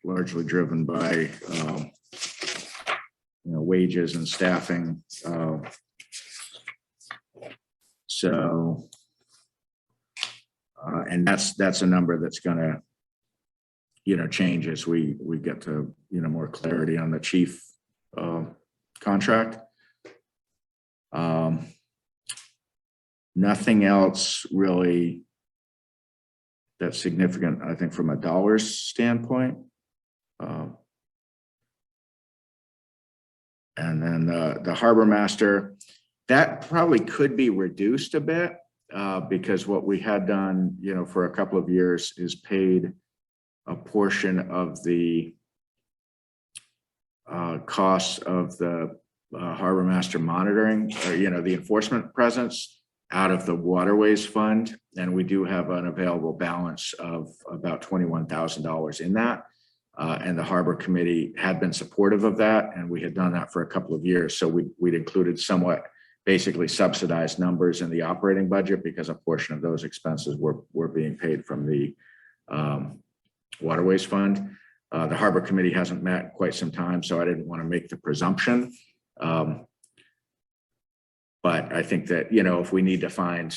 largely driven by wages and staffing. And that's a number that's gonna, change as we get to, more clarity on the chief contract. Nothing else really that's significant, I think, from a dollars standpoint. And then the harbor master, that probably could be reduced a bit because what we had done, for a couple of years is paid a portion of the costs of the harbor master monitoring, or, the enforcement presence out of the waterways fund. And we do have an available balance of about $21,000 in that. And the harbor committee had been supportive of that. And we had done that for a couple of years. So we'd included somewhat basically subsidized numbers in the operating budget because a portion of those expenses were being paid from the waterways fund. The harbor committee hasn't met in quite some time, so I didn't want to make the presumption. But I think that, if we need to find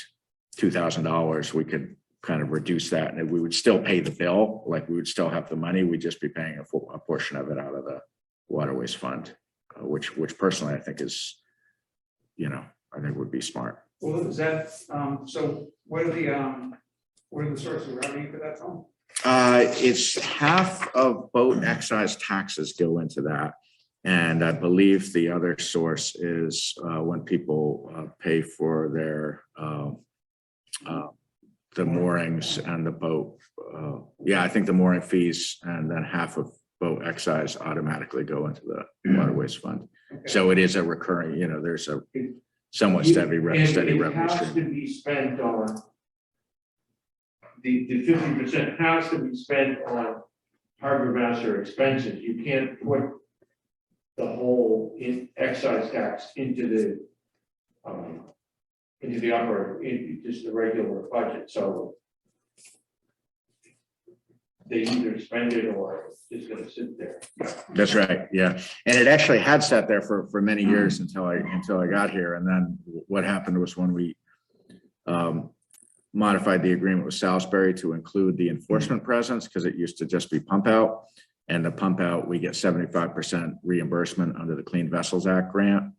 $2,000, we could kind of reduce that, and we would still pay the bill. Like, we would still have the money. We'd just be paying a portion of it out of the waterways fund, which personally I think is, I think would be smart. Well, is that, so what are the sources of revenue for that from? It's half of boat excise taxes go into that. And I believe the other source is when people pay for their the moorings and the boat. Yeah, I think the mooring fees and then half of boat excise automatically go into the waterways fund. Okay. So it is a recurring, there's a somewhat steady revenue stream. It has to be spent on, the 50% has to be spent on harbor master expenses. You can't put the whole excise tax into the operating, just the regular budget. So they either spend it or it's just going to sit there. That's right. Yeah. And it actually had sat there for many years until I got here. And then what happened was when we modified the agreement with Salisbury to include the enforcement presence, because it used to just be pump out, and the pump out, we get 75% reimbursement under the Clean Vessels Act grant.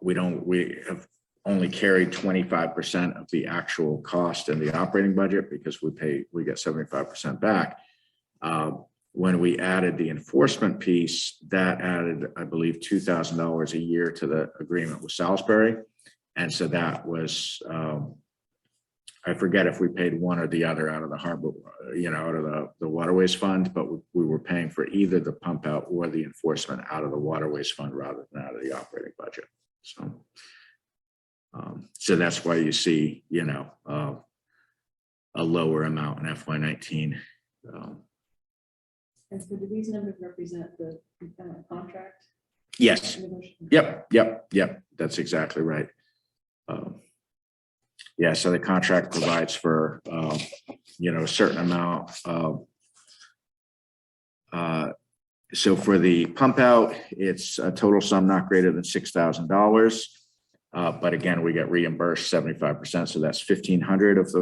We have only carried 25% of the actual cost in the operating budget because we get 75% back. When we added the enforcement piece, that added, I believe, $2,000 a year to the agreement with Salisbury. And so that was, I forget if we paid one or the other out of the harbor, out of the waterways fund, but we were paying for either the pump out or the enforcement out of the waterways fund rather than out of the operating budget. So that's why you see, a lower amount in FY19. And so do these numbers represent the contract Yes. Yep. That's exactly right. Yeah, so the contract provides for, a certain amount of, so for the pump out, it's a total sum not greater than $6,000. But again, we get reimbursed 75%. So that's 1,500 of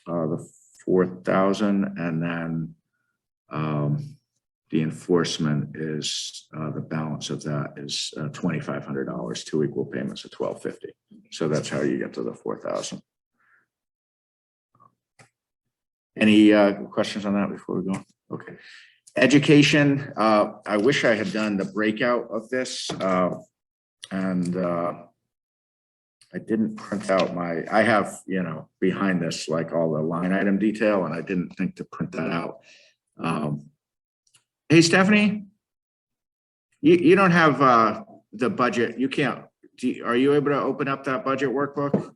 the 4,000. And then, the enforcement is, the balance of that is $2,500, 2 equal payments of $1,250. So that's how you get to the 4,000. Any questions on that before we go? Okay. Education. I wish I had done the breakout of this, and I didn't print out I have, behind this, like all the line item detail, and I didn't think to print that out. Hey, Stephanie, you don't have the budget. You can't, are you able to open up that budget workbook?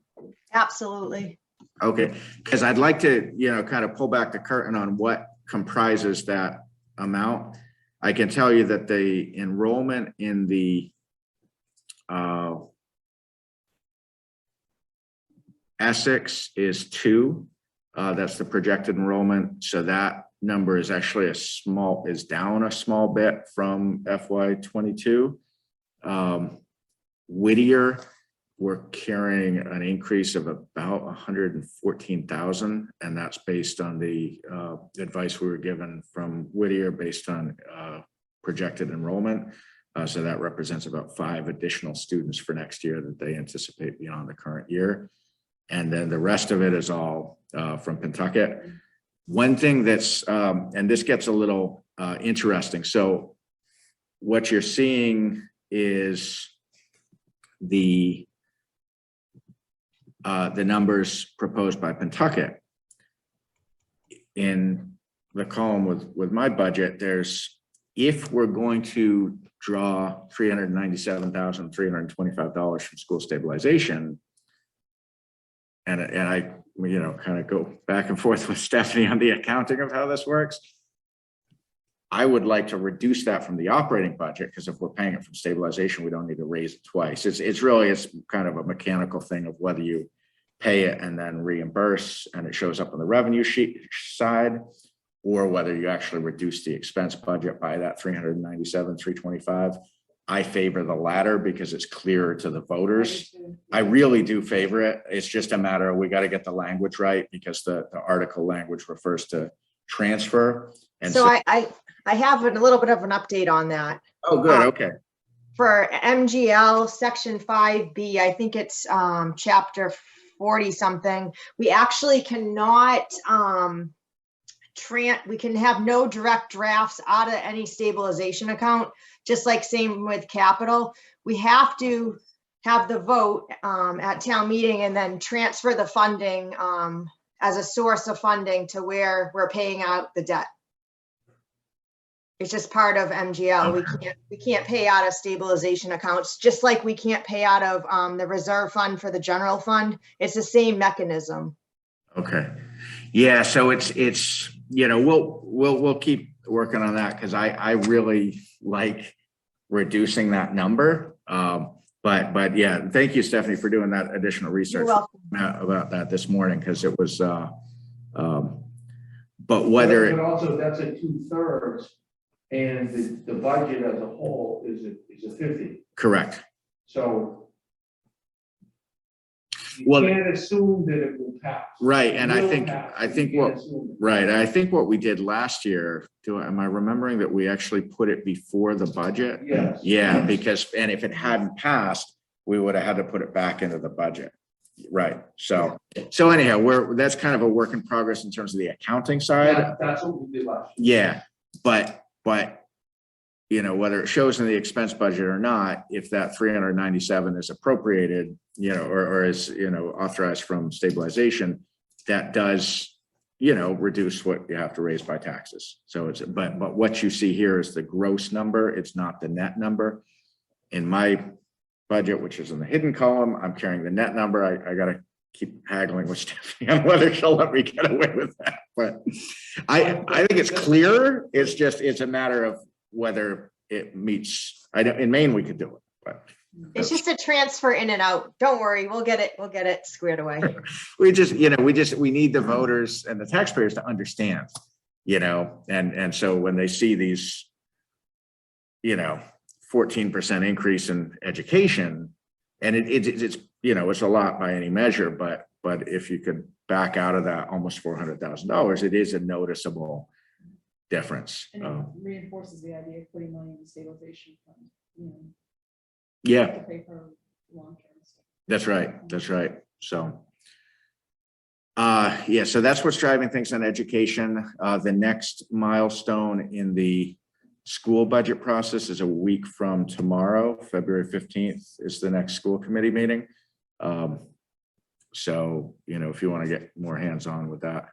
Absolutely. Okay, because I'd like to, kind of pull back the curtain on what comprises that amount. I can tell you that the enrollment in the Essex is 2. That's the projected enrollment. So that number is actually down a small bit from FY22. Whittier, we're carrying an increase of about 114,000, and that's based on the advice we were given from Whittier based on projected enrollment. So that represents about 5 additional students for next year that they anticipate beyond the current year. And then the rest of it is all from Pentucket. One thing that's, and this gets a little interesting. So what you're seeing is the numbers proposed by Pentucket. In the column with my budget, there's, if we're going to draw $397,325 from school stabilization, and I, kind of go back and forth with Stephanie on the accounting of how this works. I would like to reduce that from the operating budget, because if we're paying it from stabilization, we don't need to raise it twice. It's really kind of a mechanical thing of whether you pay it and then reimburse and it shows up on the revenue sheet side, or whether you actually reduce the expense budget by that $397,325. I favor the latter because it's clearer to the voters. I really do favor it. It's just a matter of, we got to get the language right, because the article language refers to transfer. And So I have a little bit of an update on that. Oh, good. Okay. For MGL section 5B, I think it's chapter 40 something. We actually cannot we can have no direct drafts out of any stabilization account, just like same with capital. We have to have the vote at town meeting and then transfer the funding as a source of funding to where we're paying out the debt. It's just part of MGL. We can't pay out of stabilization accounts, just like we can't pay out of the reserve fund for the general fund. It's the same mechanism. Okay. Yeah. So it's we'll keep working on that, because I really like reducing that number. But yeah, thank you, Stephanie, for doing that additional research about that this morning, because it was. But whether but also that's a 2/3. And the budget as a whole is a 50. Correct. So you can't assume that it will pass. Right. And I think what we did last year, am I remembering that we actually put it before the budget? Yes. Yeah, because, and if it hadn't passed, we would have had to put it back into the budget. Right. So anyhow, that's kind of a work in progress in terms of the accounting side. That's what we did last year. Yeah. But whether it shows in the expense budget or not, if that 397 is appropriated, or is, authorized from stabilization, that does, reduce what you have to raise by taxes. So but what you see here is the gross number. It's not the net number. In my budget, which is in the hidden column, I'm carrying the net number. I got to keep haggling with Stephanie on whether she'll let me get away with that. But I think it's clear. It's a matter of whether it meets, in Maine, we could do it, but. It's just a transfer in and out. Don't worry, we'll get it squared away. We need the voters and the taxpayers to understand, and so when they see these, 14% increase in education, and it's, it's a lot by any measure, but if you could back out of that almost $400,000, it is a noticeable difference. And it reinforces the idea of putting money in the stabilization fund, Yeah, to pay for long-term stuff. that's right. So, so that's what's driving things on education. The next milestone in the school budget process is a week from tomorrow. February 15th is the next school committee meeting. So, if you want to get more hands-on with that,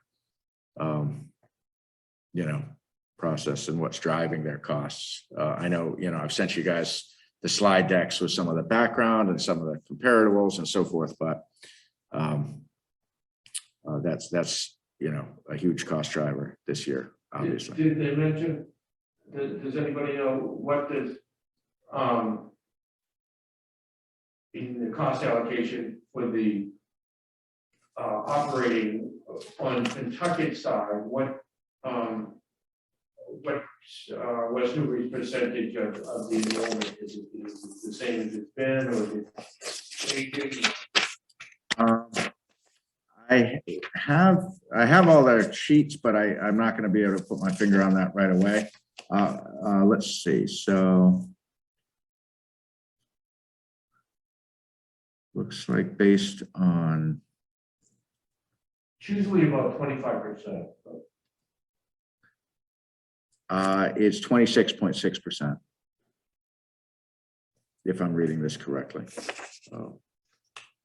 process and what's driving their costs. I know, I've sent you guys the slide decks with some of the background and some of the comparables and so forth, but that's a huge cost driver this year, obviously. Did they mention, does anybody know what does, in the cost allocation for the operating on Kentucky side, what West Newbury's percentage of the enrollment? Is it the same as it's been, or is it changing? I have all the sheets, but I'm not going to be able to put my finger on that right away. Let's see. So looks like based on, It's usually about 25%. it's 26.6%. If I'm reading this correctly.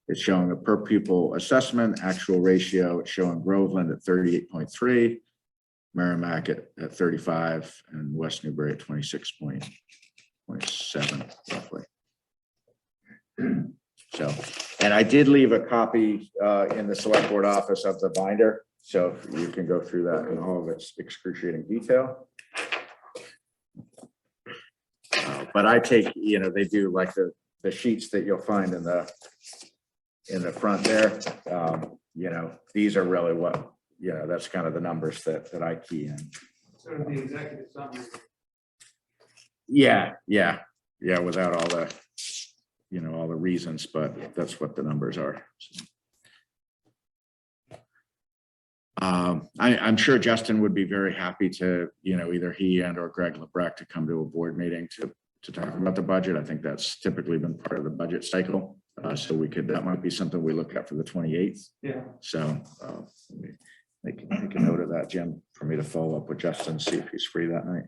It's showing a per pupil assessment, actual ratio. It's showing Groveland at 38.3, Merrimack at 35, and West Newbury at 26.7 roughly. So, and I did leave a copy in the select board office of the binder, so you can go through that in all of its excruciating detail. But I take, they do like the sheets that you'll find in the front there. These are really what, that's kind of the numbers that I key in. Sort of the executive summary. Yeah, without all the, all the reasons, but that's what the numbers are. I'm sure Justin would be very happy to, either he and or Greg LeBrecq to come to a board meeting to talk about the budget. I think that's typically been part of the budget cycle. So that might be something we look at for the 28th. Yeah. So make a note of that, Jim, for me to follow up with Justin, see if he's free that night,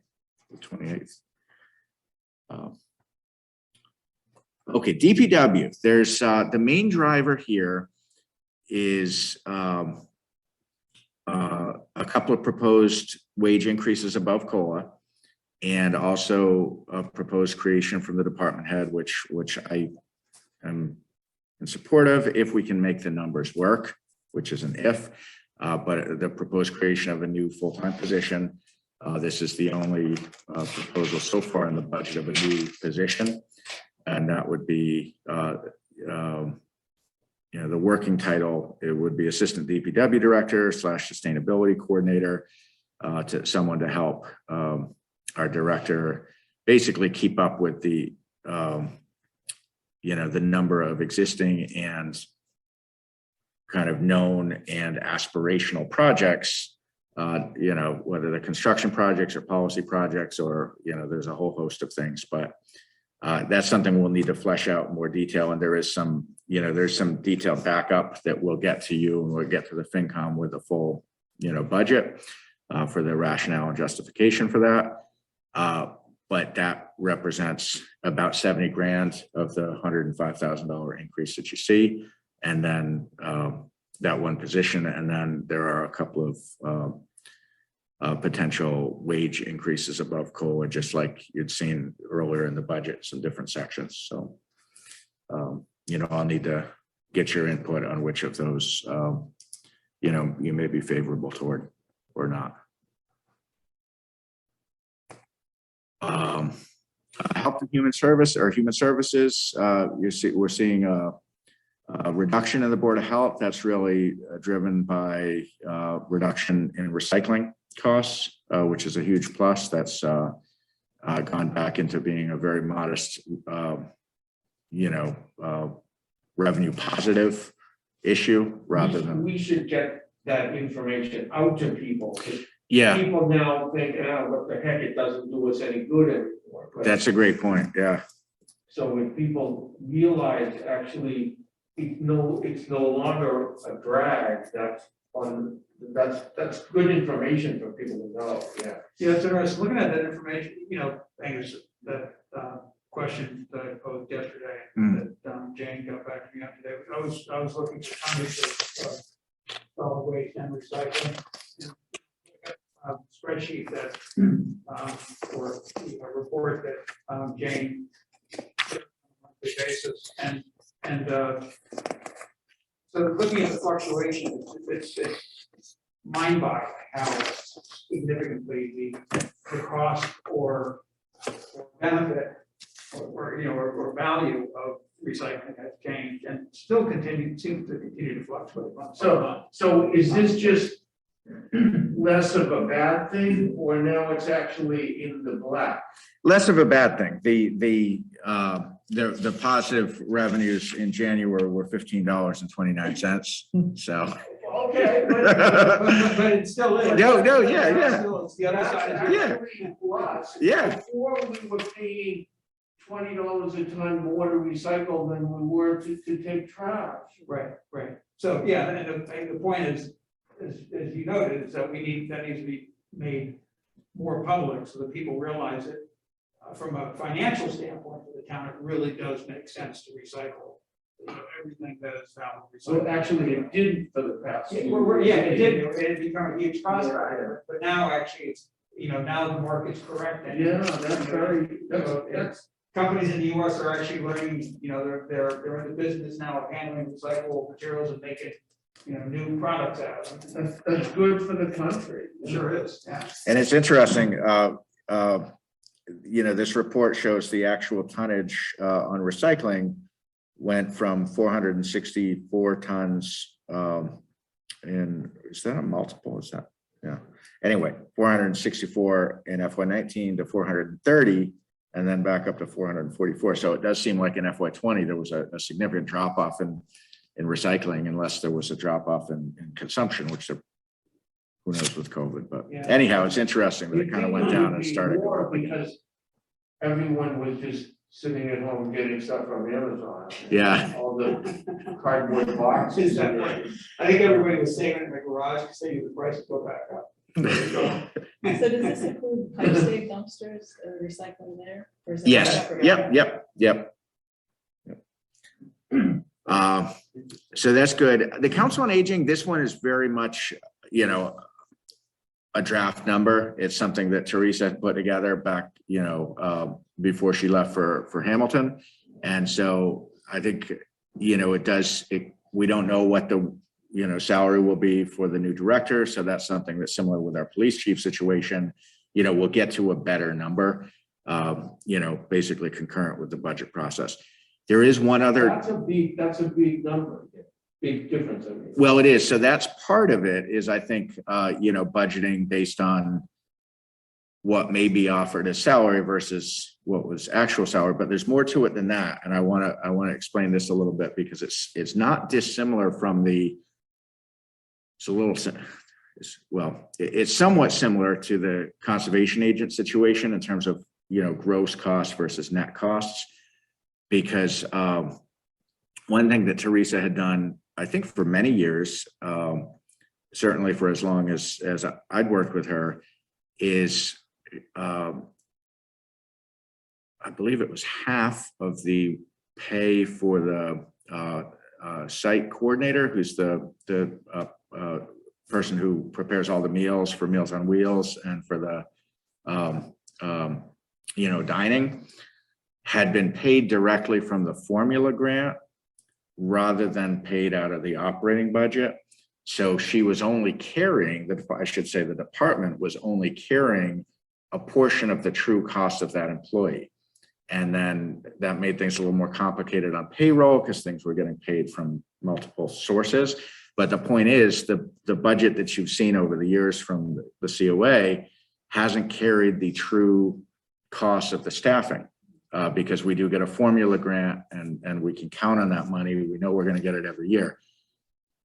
the 28th. Okay, DPW. There's the main driver here is a couple of proposed wage increases above COLA, and also a proposed creation from the department head, which I am in support of if we can make the numbers work, which is an if, but the proposed creation of a new full-time position. This is the only proposal so far in the budget of a new position, and that would be the working title. It would be assistant DPW director / sustainability coordinator, to someone to help our director basically keep up with the the number of existing and kind of known and aspirational projects, whether they're construction projects or policy projects, or there's a whole host of things, but that's something we'll need to flesh out in more detail. And there is some, there's some detailed backup that we'll get to you, and we'll get to the FinCom with a full, budget for the rationale and justification for that. But that represents about 70 grand of the $105,000 increase that you see. And then that one position, and then there are a couple of potential wage increases above COLA, just like you'd seen earlier in the budget, some different sections. So, I'll need to get your input on which of those, you may be favorable toward or not. Health and Human Services, we're seeing a reduction in the Board of Health. That's really driven by reduction in recycling costs, which is a huge plus. That's gone back into being a very modest, revenue positive issue rather than. We should get that information out to people. 'Cause Yeah, people now think, what the heck, it doesn't do us any good anymore. But that's a great point. Yeah. so when people realize actually, it's no longer a drag, that's good information for people to know, yeah. Yeah, it's interesting, looking at that information, Angus, that question that I posed yesterday, that Jane got back to me on today. I was looking for tonnage of solid waste and recycling. A spreadsheet that, or a report that Jane did on a monthly basis, and so looking at the fluctuation, it's mind-boggling how significantly the cost or benefit or value of recycling has changed and still seems to continue to fluctuate. So is this just less of a bad thing, or now it's actually in the black? Less of a bad thing. The positive revenues in January were $15.29. So. Okay, But it still is. No, yeah. It's the other side of it. Yeah. Before we were paying $20 a ton more to recycle than we were to take trash. Right. So, yeah, and the point is, as you noted, is that that needs to be made more public so that people realize it. From a financial standpoint for the town, it really does make sense to recycle everything that is valid. So actually it did for the past. Yeah, it did. It had become a huge cost driver, but now actually it's, now the market's correct. Yeah, that's very, that's. Companies in the US are actually learning, they're in the business now of handling recyclable materials and making, new products out of them. That's good for the country. Sure is, yeah. And it's interesting, this report shows the actual tonnage on recycling went from 464 tons is that a multiple? Is that, yeah. Anyway, 464 in FY19 to 430, and then back up to 444. So it does seem like in FY20 there was a significant drop off in recycling, unless there was a drop off in consumption, which who knows with COVID. But Yeah. anyhow, it's interesting that it kind of went down and started. More because everyone was just sitting at home getting stuff from Amazon. Yeah. All the cardboard boxes. I think everybody was saying it in the garage, to say the prices go back up. So does this include pipe state dumpsters or recycling there? Or is that Yes. separate? Yep. So that's good. The Council on Aging, this one is very much, a draft number. It's something that Teresa put together back, before she left for Hamilton. And so I think, we don't know what the, salary will be for the new director. So that's something that's similar with our police chief situation. We'll get to a better number, basically concurrent with the budget process. There is one other. That's a big number, big difference. I mean. Well, it is. So that's part of it is, I think, budgeting based on what may be offered as salary versus what was actual salary, but there's more to it than that. And I want to explain this a little bit because it's not dissimilar from it's somewhat similar to the conservation agent situation in terms of, gross costs versus net costs. Because one thing that Teresa had done, I think for many years, certainly for as long as I'd worked with her, is I believe it was half of the pay for the site coordinator, who's the person who prepares all the meals for Meals on Wheels and for the dining, had been paid directly from the formula grant rather than paid out of the operating budget. So she was only carrying, the department was only carrying a portion of the true cost of that employee. And then that made things a little more complicated on payroll because things were getting paid from multiple sources. But the point is, the budget that you've seen over the years from the COA hasn't carried the true cost of the staffing because we do get a formula grant and we can count on that money. We know we're going to get it every year.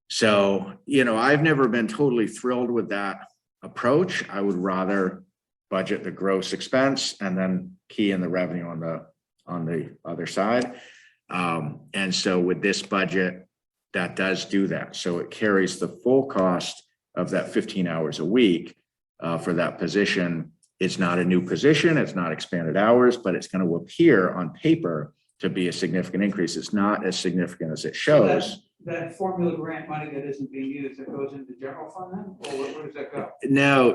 So, I've never been totally thrilled with that approach. I would rather budget the gross expense and then key in the revenue on the other side. And so with this budget, that does do that. So it carries the full cost of that 15 hours a week for that position. It's not a new position, it's not expanded hours, but it's going to appear on paper to be a significant increase. It's not as significant as it shows. That formula grant money that isn't being used, that goes into general fund then, or where does that go? No,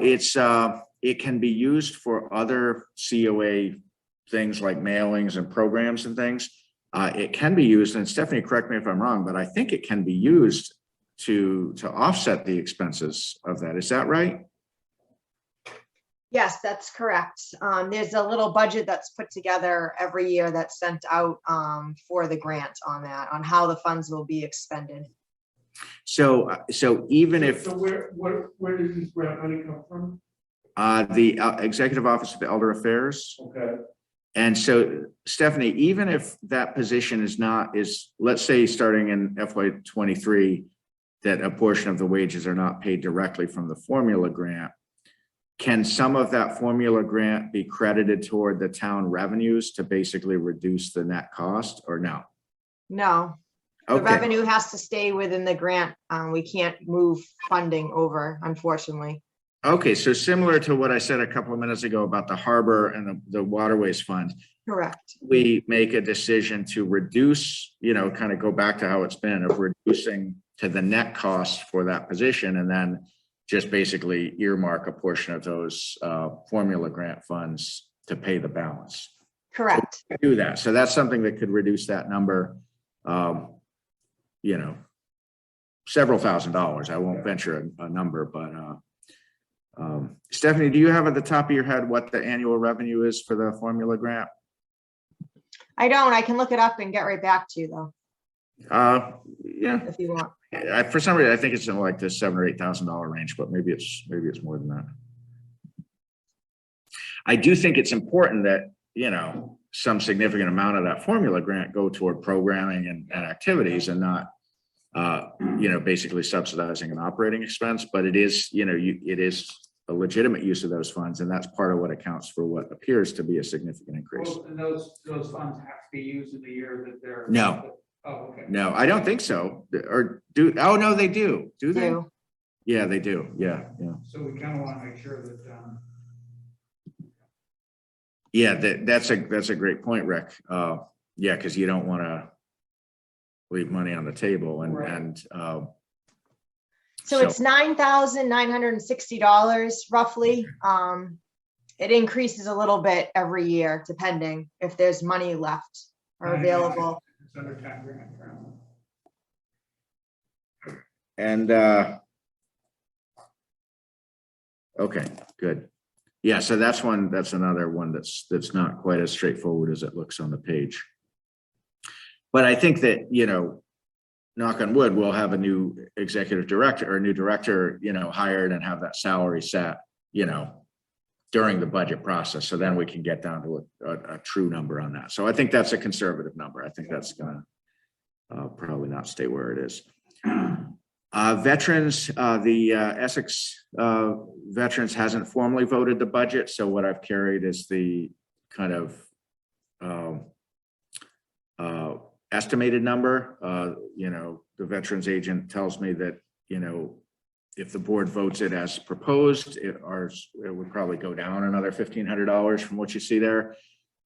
it can be used for other COA things like mailings and programs and things. It can be used, and Stephanie, correct me if I'm wrong, but I think it can be used to offset the expenses of that. Is that right? Yes, that's correct. There's a little budget that's put together every year that's sent out for the grant on that, on how the funds will be expended. So even if So where does this grant money come from? the Executive Office of Elder Affairs. Okay. And so, Stephanie, even if that position is let's say starting in FY23, that a portion of the wages are not paid directly from the formula grant, can some of that formula grant be credited toward the town revenues to basically reduce the net cost, or no? No, the Okay, revenue has to stay within the grant. We can't move funding over, unfortunately. okay, so similar to what I said a couple of minutes ago about the harbor and the waterways fund, Correct. we make a decision to reduce, kind of go back to how it's been of reducing to the net cost for that position, and then just basically earmark a portion of those formula grant funds to pay the balance. Correct. Do that. So that's something that could reduce that number, several $1,000s. I won't venture a number, but Stephanie, do you have at the top of your head what the annual revenue is for the formula grant? I don't. I can look it up and get right back to you though, Yeah, if you want. for some reason, I think it's in like the $7,000 or $8,000 range, but maybe it's more than that. I do think it's important that, some significant amount of that formula grant go toward programming and activities and not, basically subsidizing an operating expense, but it is, it is a legitimate use of those funds. And that's part of what accounts for what appears to be a significant increase. Well, and those funds have to be used in the year that they're. No. Oh, okay. No, I don't think so. Or do, oh, no, they do. Do they? Do. Yeah, they do. Yeah. So we kind of want to make sure that, Yeah, that's a great point, Rick. Yeah, because you don't want to leave money on the table Right. So it's $9,960 roughly. It increases a little bit every year, depending if there's money left or available. it's under 10 grand currently. and okay, good. Yeah, so that's another one that's not quite as straightforward as it looks on the page. But I think that, knock on wood, we'll have a new executive director or a new director, hired and have that salary set, during the budget process. So then we can get down to a true number on that. So I think that's a conservative number. I think that's gonna probably not stay where it is. Veterans, the Essex Veterans hasn't formally voted the budget. So what I've carried is the kind of estimated number. The veterans agent tells me that, if the board votes it as proposed, it would probably go down another $1,500 from what you see there.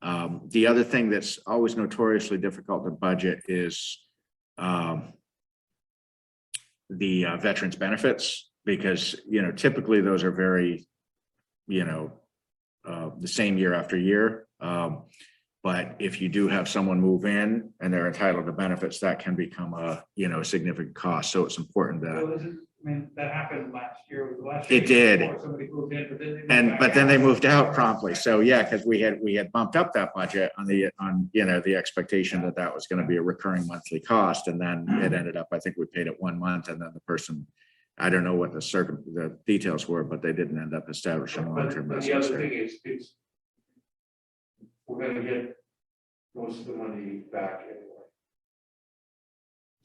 The other thing that's always notoriously difficult to budget is the veterans benefits, because, typically those are very, the same year after year. But if you do have someone move in and they're entitled to benefits, that can become a significant cost. So it's important that. Well, I mean, that happened last year, was the last It year. did. before Somebody moved in, but then they moved And, back but then they out. moved out promptly. So yeah, because we had bumped up that budget on the, the expectation that that was going to be a recurring monthly cost. And then it ended up, I think we paid it 1 month and then the person, I don't know what the details were, but they didn't end up establishing long-term But the other residence there. thing is, we're gonna get most of the money back anyway.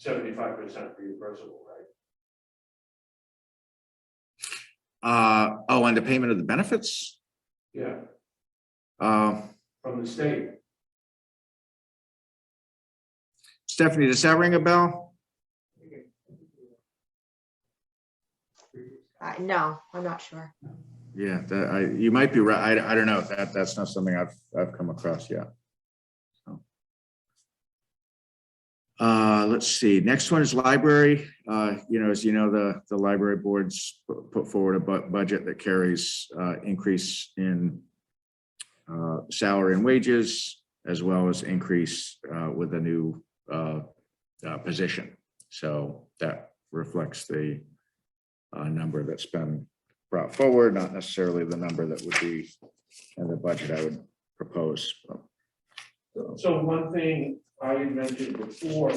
75% reimbursable, right? Oh, and the payment of the benefits? Yeah, Uh, from the state. Stephanie, does that ring a bell? No, I'm not sure. Yeah, you might be right. I don't know. That's not something I've come across yet. So. Let's see. Next one is library. As you know, the library board's put forward a budget that carries increase in salary and wages, as well as increase with a new position. So that reflects the number that's been brought forward, not necessarily the number that would be in the budget I would propose. So one thing I had mentioned before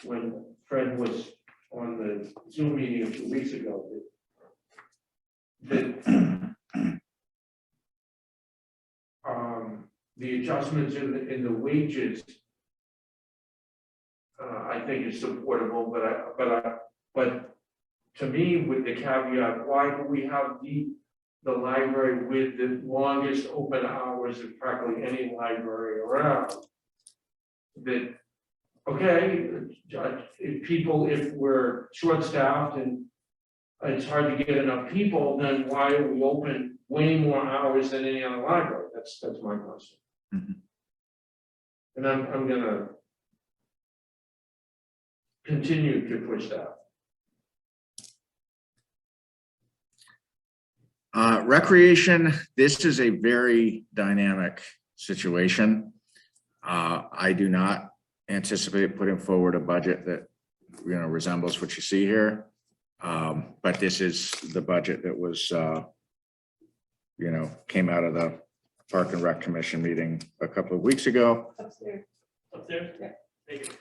when Fred was on the Zoom meeting a few weeks ago, that the adjustments in the wages, I think is supportable, but to me, with the caveat, why do we have the library with the longest open hours of practically any library around? That, okay, if we're short-staffed and it's hard to get enough people, then why are we open way more hours than any other library? That's my question. Mhm. And I'm gonna continue to push that. Recreation, this is a very dynamic situation. I do not anticipate putting forward a budget that, resembles what you see here. But this is the budget that was, came out of the Park and Rec Commission meeting a couple of weeks ago. Upstairs. Up there? Yeah. Thank you.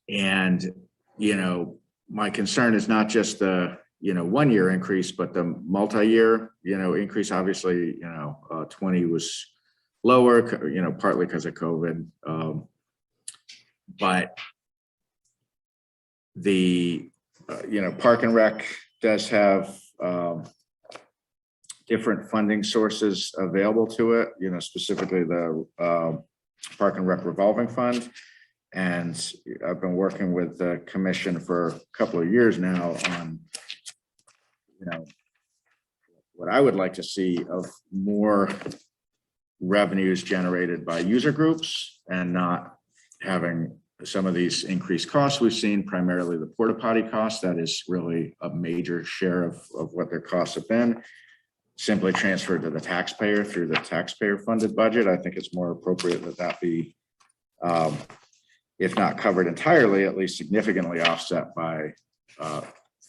And, my concern is not just the, 1 year increase, but the multi-year, increase. Obviously, 20 was lower, partly because of COVID. But the, Park and Rec does have different funding sources available to it, specifically the Park and Rec revolving fund. And I've been working with the commission for a couple of years now on, what I would like to see of more revenues generated by user groups and not having some of these increased costs we've seen, primarily the porta potty costs. That is really a major share of what their costs have been, simply transferred to the taxpayer through the taxpayer funded budget. I think it's more appropriate that be, if not covered entirely, at least significantly offset by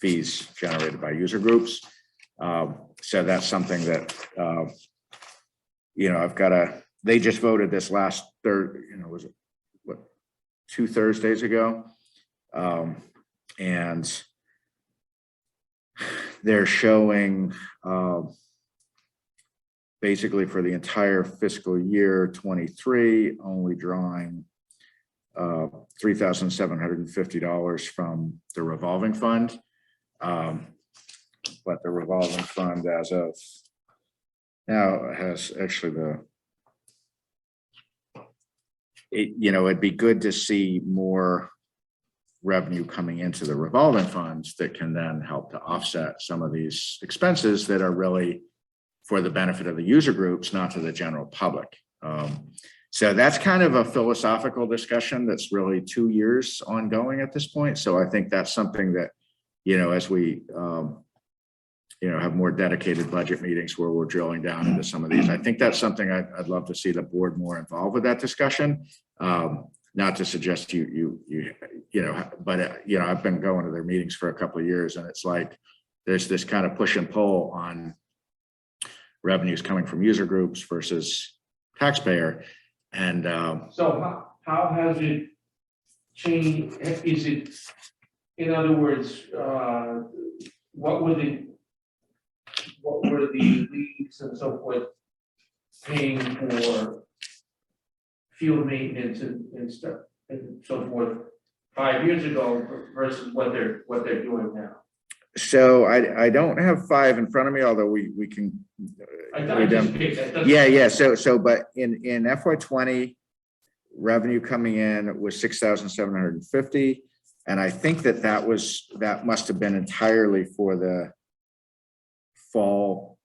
fees generated by user groups. So that's something that, they just voted this last was it, 2 Thursdays ago? And they're showing basically for the entire fiscal year 23, only drawing $3,750 from the revolving fund. But the revolving fund as of now has actually it'd be good to see more revenue coming into the revolving funds that can then help to offset some of these expenses that are really for the benefit of the user groups, not to the general public. So that's kind of a philosophical discussion that's really 2 years ongoing at this point. So I think that's something that, as we, have more dedicated budget meetings where we're drilling down into some of these, I think that's something I'd love to see the board more involved with that discussion. not to suggest you know, but you know, I've been going to their meetings for a couple of years, and it's like there's this kind of push and pull on revenues coming from user groups versus taxpayer. And So how has it changed? Is it, in other words, what were the leagues and so forth paying for field maintenance and stuff and so forth 5 years ago versus what they're doing now? so I don't have 5 in front of me, although we can. I just picked that. Yeah. So, but in FY20, revenue coming in was 6,750. And I think that must have been entirely for the fall,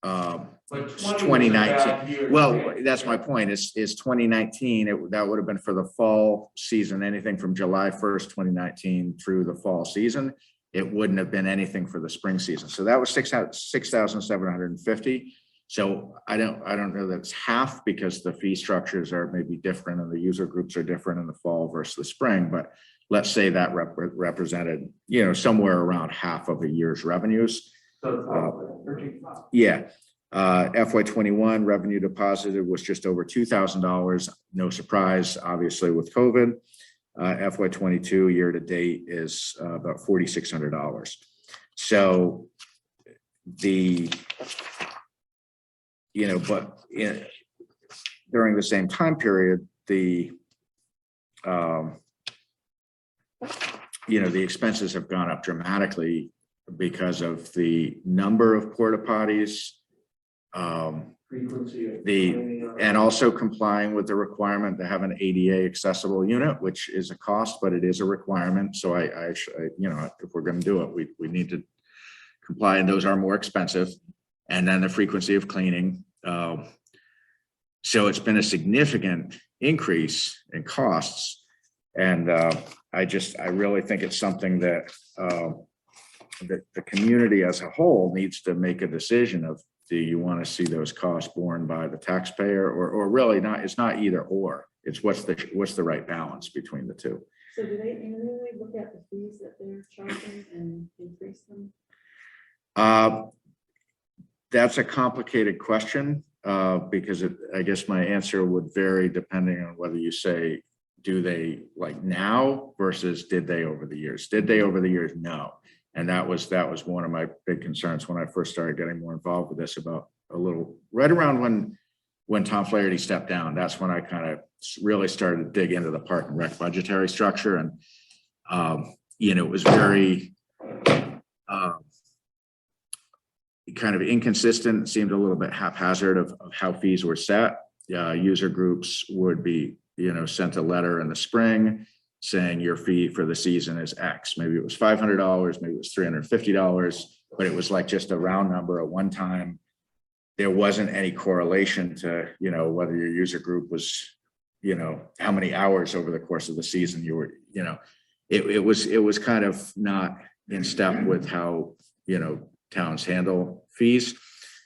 But 2019. Well, that's my point, is 2019, that would have been for the fall season, anything from July 1st, 2019 through the fall season. It wouldn't have been anything for the spring season. So that was 6,750. So I don't know that it's half, because the fee structures are maybe different and the user groups are different in the fall versus the spring. But let's say that represented, you know, somewhere around half of a year's revenues. Yeah. FY21 revenue deposited was just over $2,000. No surprise, obviously, with COVID. FY22 year to date is about $4,600. So but during the same time period, the expenses have gone up dramatically because of the number of porta potties, Frequency and also complying with the requirement to have an ADA accessible unit, which is a cost, but it is a requirement. So I if we're going to do it, we need to comply, and those are more expensive. And then the frequency of cleaning. So it's been a significant increase in costs. And I really think it's something that the community as a whole needs to make a decision of, do you want to see those costs borne by the taxpayer, or really not? It's not either or. It's what's the right balance between the two. So do they annually look at the fees that they're charging and increase them? That's a complicated question, because I guess my answer would vary depending on whether you say, do they like now versus did they over the years? Did they over the years? No. And that was one of my big concerns when I first started getting more involved with this, about right around when Tom Flaherty stepped down. That's when I kind of really started to dig into the park and rec budgetary structure. And, it was very kind of inconsistent. It seemed a little bit haphazard of how fees were set. User groups would be, sent a letter in the spring saying your fee for the season is X. Maybe it was $500, maybe it was $350, but it was like just a round number at one time. There wasn't any correlation to, whether your user group was, how many hours over the course of the season you were, it was kind of not in step with how, towns handle fees.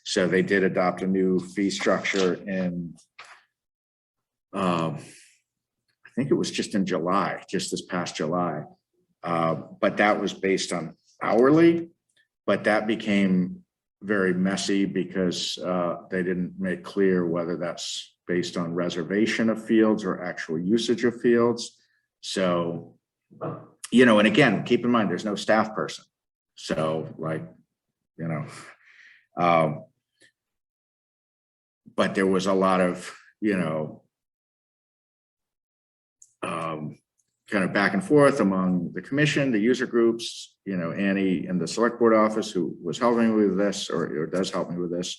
So they did adopt a new fee structure in, I think it was just in July, just this past July. But that was based on hourly, but that became very messy because they didn't make clear whether that's based on reservation of fields or actual usage of fields. So, and again, keep in mind, there's no staff person. So but there was a lot of, kind of back and forth among the commission, the user groups, Annie in the select board office, who was helping me with this or does help me with this,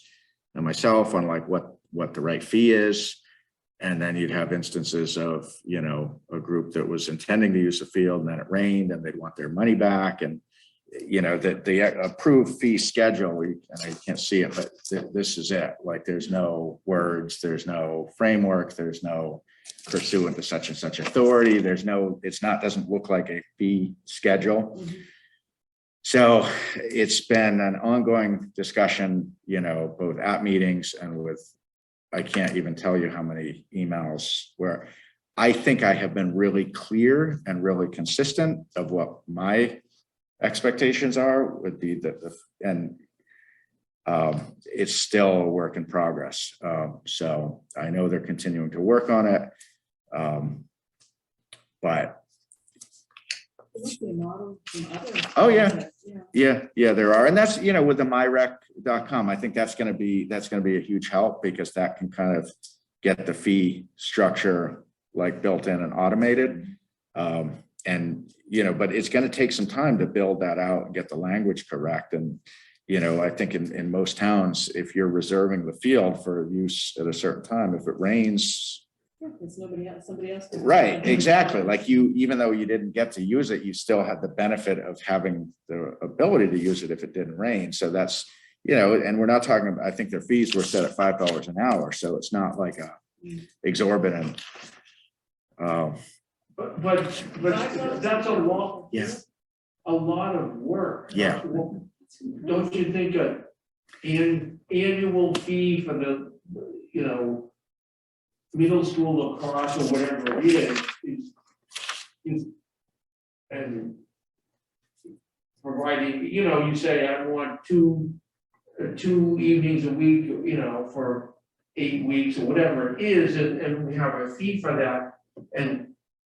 and myself on like what the right fee is. And then you'd have instances of, a group that was intending to use the field and then it rained and they'd want their money back. And, the approved fee schedule, and I can't see it, but this is it. Like there's no words, there's no framework, there's no pursuant to such and such authority. Doesn't look like a fee schedule. Mm-hmm. So it's been an ongoing discussion, both at meetings and with, I can't even tell you how many emails where I think I have been really clear and really consistent of what my expectations are with it's still a work in progress. So I know they're continuing to work on it. But There must be a model from other Oh, yeah. projects, yeah. yeah, there are. And that's, with the myrec.com, I think that's going to be a huge help because that can kind of get the fee structure like built in and automated. And, but it's going to take some time to build that out and get the language correct. And, I think in most towns, if you're reserving the field for use at a certain time, if it rains, Yeah, it's somebody else. can- right, exactly. Like even though you didn't get to use it, you still had the benefit of having the ability to use it if it didn't rain. So that's, and we're not talking about, I think their fees were set at $5 an hour. So it's not like a exorbitant. But that's a lot. Yeah. A lot of work. Yeah. Don't you think an annual fee for the, middle school lacrosse or whatever it is and providing, you say, I want two evenings a week, for 8 weeks or whatever it is, and we have a fee for that. And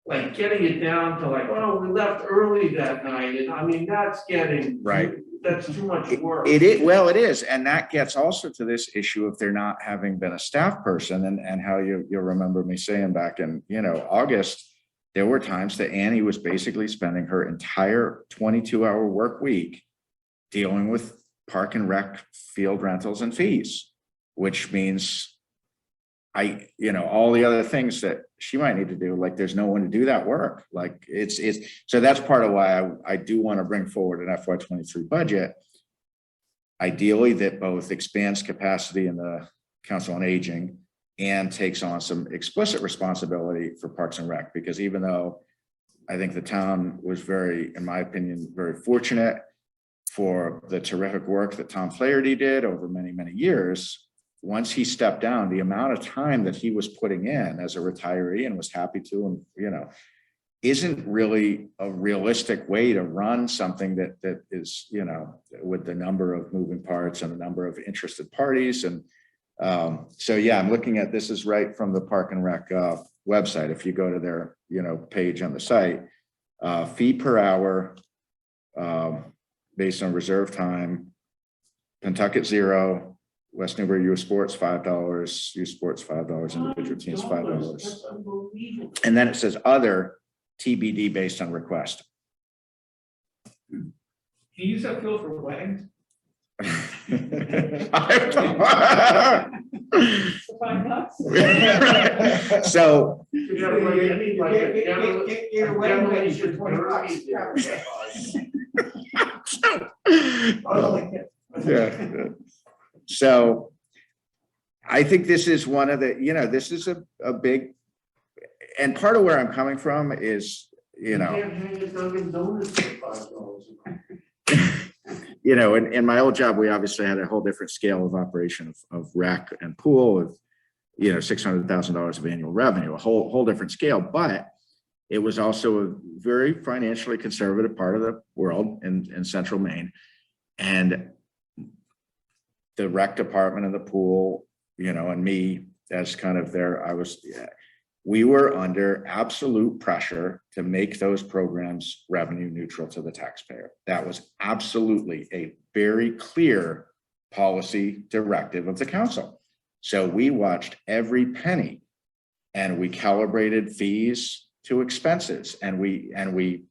like getting it down to like, oh, we left early that night, and I mean, that's getting. Right. That's too much work. It is. And that gets also to this issue of there not having been a staff person and how you'll remember me saying back in, August, there were times that Annie was basically spending her entire 22-hour work week dealing with park and rec field rentals and fees, which means all the other things that she might need to do, like there's no one to do that work. Like it's so that's part of why I do want to bring forward an FY23 budget. Ideally that both expands capacity in the Council on Aging and takes on some explicit responsibility for Parks and Rec, because even though I think the town was very, in my opinion, very fortunate for the terrific work that Tom Flaherty did over many, many years, once he stepped down, the amount of time that he was putting in as a retiree and was happy to, and isn't really a realistic way to run something that is, with the number of moving parts and a number of interested parties. And so, yeah, I'm looking at, this is right from the Park and Rec website. If you go to their, page on the site, fee per hour based on reserve time, Pentucket $0, West Newbury U Sports $5, U Sports $5, individual teams $5. That's unbelievable. And then it says other TBD based on request. Can you use that field for weddings? So You gotta bring any, like, a demo- Your a wedding ring is demolition $20. yeah. So I think this is one of the, this is a big, and part of where I'm coming from is, You can't hang a Dunkin' Donuts for $5. in my old job, we obviously had a whole different scale of operation of rec and pool of, $600,000 of annual revenue, a whole different scale, but it was also a very financially conservative part of the world in central Maine. And the rec department and the pool, and me as kind of we were under absolute pressure to make those programs revenue neutral to the taxpayer. That was absolutely a very clear policy directive of the council. So we watched every penny and we calibrated fees to expenses, and we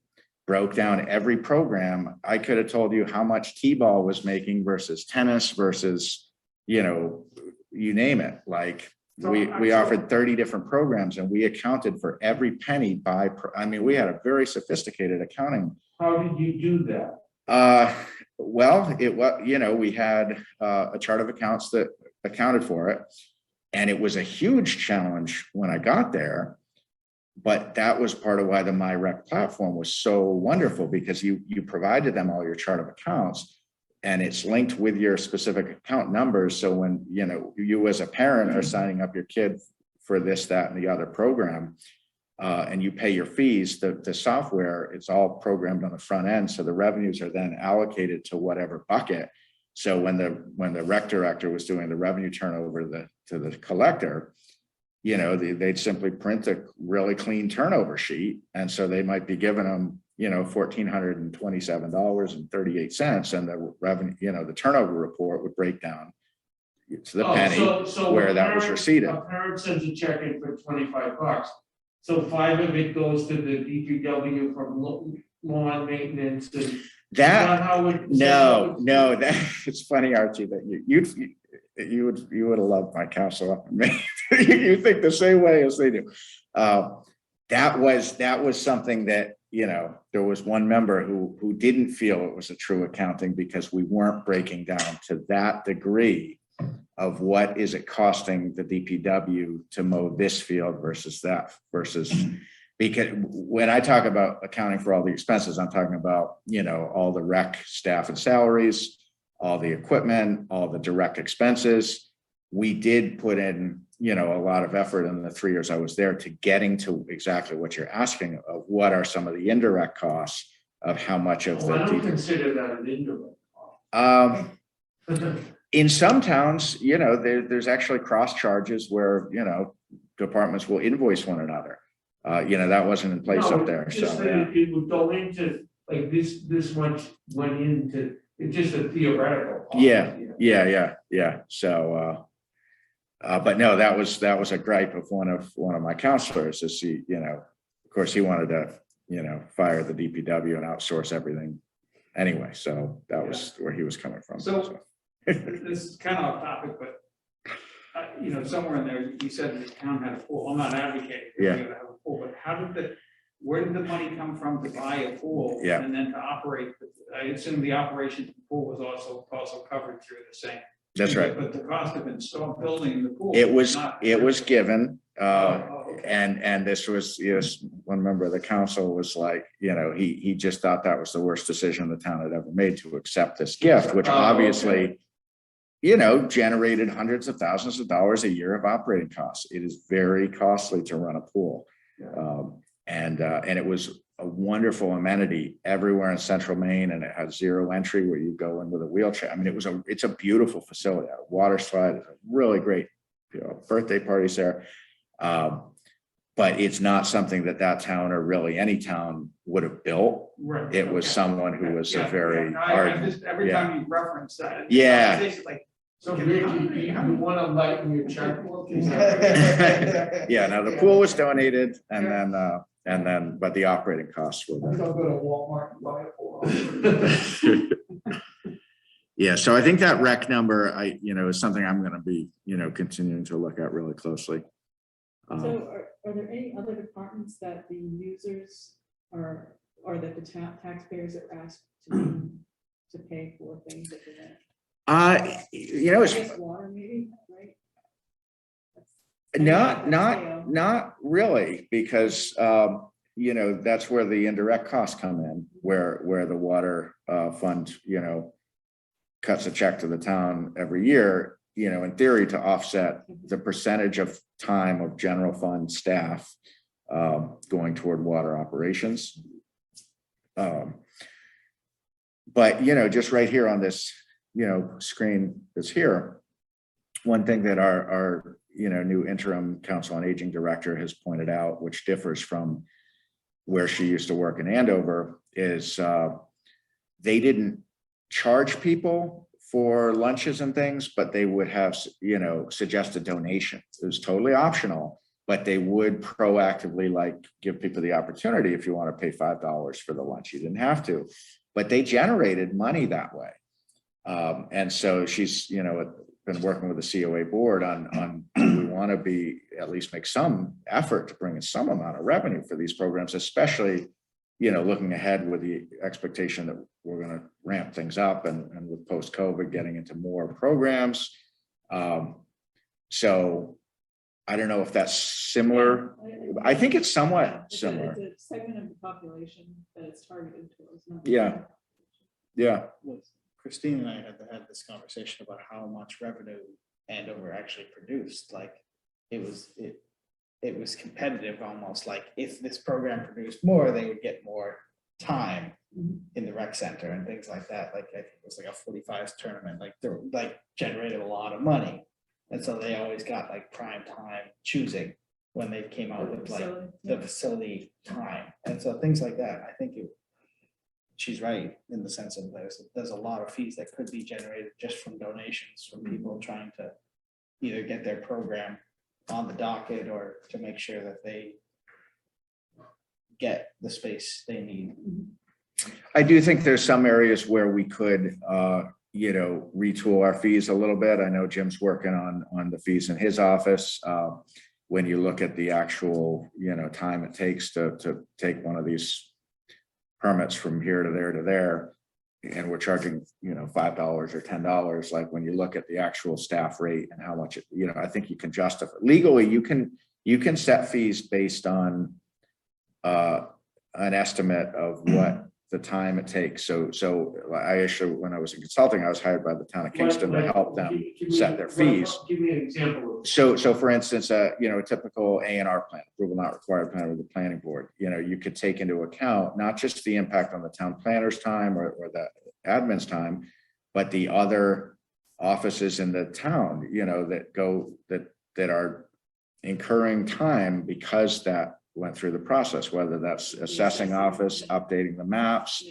broke down every program. I could have told you how much T-ball was making versus tennis versus, you name it. Like we offered 30 different programs and we accounted for every penny we had a very sophisticated accounting. How did you do that? Well, it was, we had a chart of accounts that accounted for it. And it was a huge challenge when I got there. But that was part of why the MyRec platform was so wonderful, because you provided them all your chart of accounts and it's linked with your specific account numbers. So when, you as a parent are signing up your kid for this, that, and the other program, and you pay your fees, the software, it's all programmed on the front end. So the revenues are then allocated to whatever bucket. So when the rec director was doing the revenue turnover to the collector, you know, they'd simply print a really clean turnover sheet. And so they might be giving them, you know, $1,427.38. And the revenue, you know, the turnover report would break down to the penny where that was receipted. A parent sends a check in for $25. So 5 of it goes to the DPW from lawn maintenance and. That, How it, no, that it's funny, Archie, that you would have loved my counsel up in me. You think the same way as they do. That was something that, you know, there was one member who didn't feel it was a true accounting because we weren't breaking down to that degree of what is it costing the DPW to mow this field versus that because when I talk about accounting for all the expenses, I'm talking about, you know, all the rec staff and salaries, all the equipment, all the direct expenses. We did put in, you know, a lot of effort in the 3 years I was there to getting to exactly what you're asking of what are some of the indirect costs of how much of I don't the. consider that an indirect cost. In some towns, you know, there's actually cross charges where, you know, departments will invoice one another. You know, that wasn't in place up there. Just So that yeah. it would go into, like, this much went into, it's just a theoretical cost. Yeah. So, but no, that was a gripe of one of my counselors is he, you know, of course he wanted to, you know, fire the DPW and outsource everything anyway. So that was where he was coming from. So this is kind of off topic, but you know, somewhere in there, you said the town had a pool. I'm not advocating for you to have a pool, but where did the money come from to buy a pool? Yeah. And then to operate? I assume the operation of the pool was also covered through the same. That's right. But the cost of building the pool. It was not- given, okay. and this was, yes, one member of the council was like, you know, he just thought that was the worst decision the town had ever made to accept this gift, which obviously, you know, generated hundreds of thousands of dollars a year of operating costs. It is very costly to run a pool. And it was a wonderful amenity everywhere in central Maine, and it has zero entry where you go in with a wheelchair. I mean, it's a beautiful facility. A water slide, it's a really great, you know, birthday parties there. But it's not something that town or really any town would have built. Right. It was someone who was a very I just, every yeah. time you reference that. Yeah. It's like, So Ricky, you want to lighten your checkbook? Yeah, now the pool was donated and then, but the operating costs were I'm there. gonna go to Walmart and buy a pool. Yeah, so I think that rec number, is something I'm gonna be, continuing to look at really closely. So are there any other departments that the users are, or that the taxpayers are asked to pay for things that they're It's I guess water maybe, right? not really, because, that's where the indirect costs come in, where the water fund, cuts a check to the town every year, in theory to offset the percentage of time of general fund staff going toward water operations. But, just right here on this, screen that's here, one thing that our new interim council on aging director has pointed out, which differs from where she used to work in Andover, is they didn't charge people for lunches and things, but they would have, suggested donation. It was totally optional, but they would proactively give people the opportunity. If you want to pay $5 for the lunch, you didn't have to, but they generated money that way. And so she's, been working with the COA board on we want to be at least make some effort to bring in some amount of revenue for these programs, especially, looking ahead with the expectation that we're going to ramp things up and with post-COVID getting into more programs. So I don't know if that's similar. I think it's somewhat similar. It's a segment of the population that it's targeted towards. Yeah. Christine and I had this conversation about how much revenue Andover actually produced. Like it it was competitive, almost like if this program produced more, they would get more time in the rec center and things like that. Like I think it was like a 45s tournament, like they were like generated a lot of money. And so they always got like prime time choosing when they came out with like the facility time. And so things like that, I think she's right in the sense of there's a lot of fees that could be generated just from donations from people trying to either get their program on the docket or to make sure that they get the space they need. I do think there's some areas where we could, retool our fees a little bit. I know Jim's working on the fees in his office. When you look at the actual, time it takes to take one of these permits from here to there, and we're charging, $5 or $10. Like when you look at the actual staff rate and how much, I think you can justify legally, you can set fees based on an estimate of what the time it takes. So I actually, when I was in consulting, I was hired by the town of Kingston to help them set their fees. Give me an example. So for instance, a typical A&R plan, approval not required plan with the planning board, you could take into account not just the impact on the town planner's time or the admin's time, but the other offices in the town, that are incurring time because that went through the process, whether that's assessing office, updating the maps,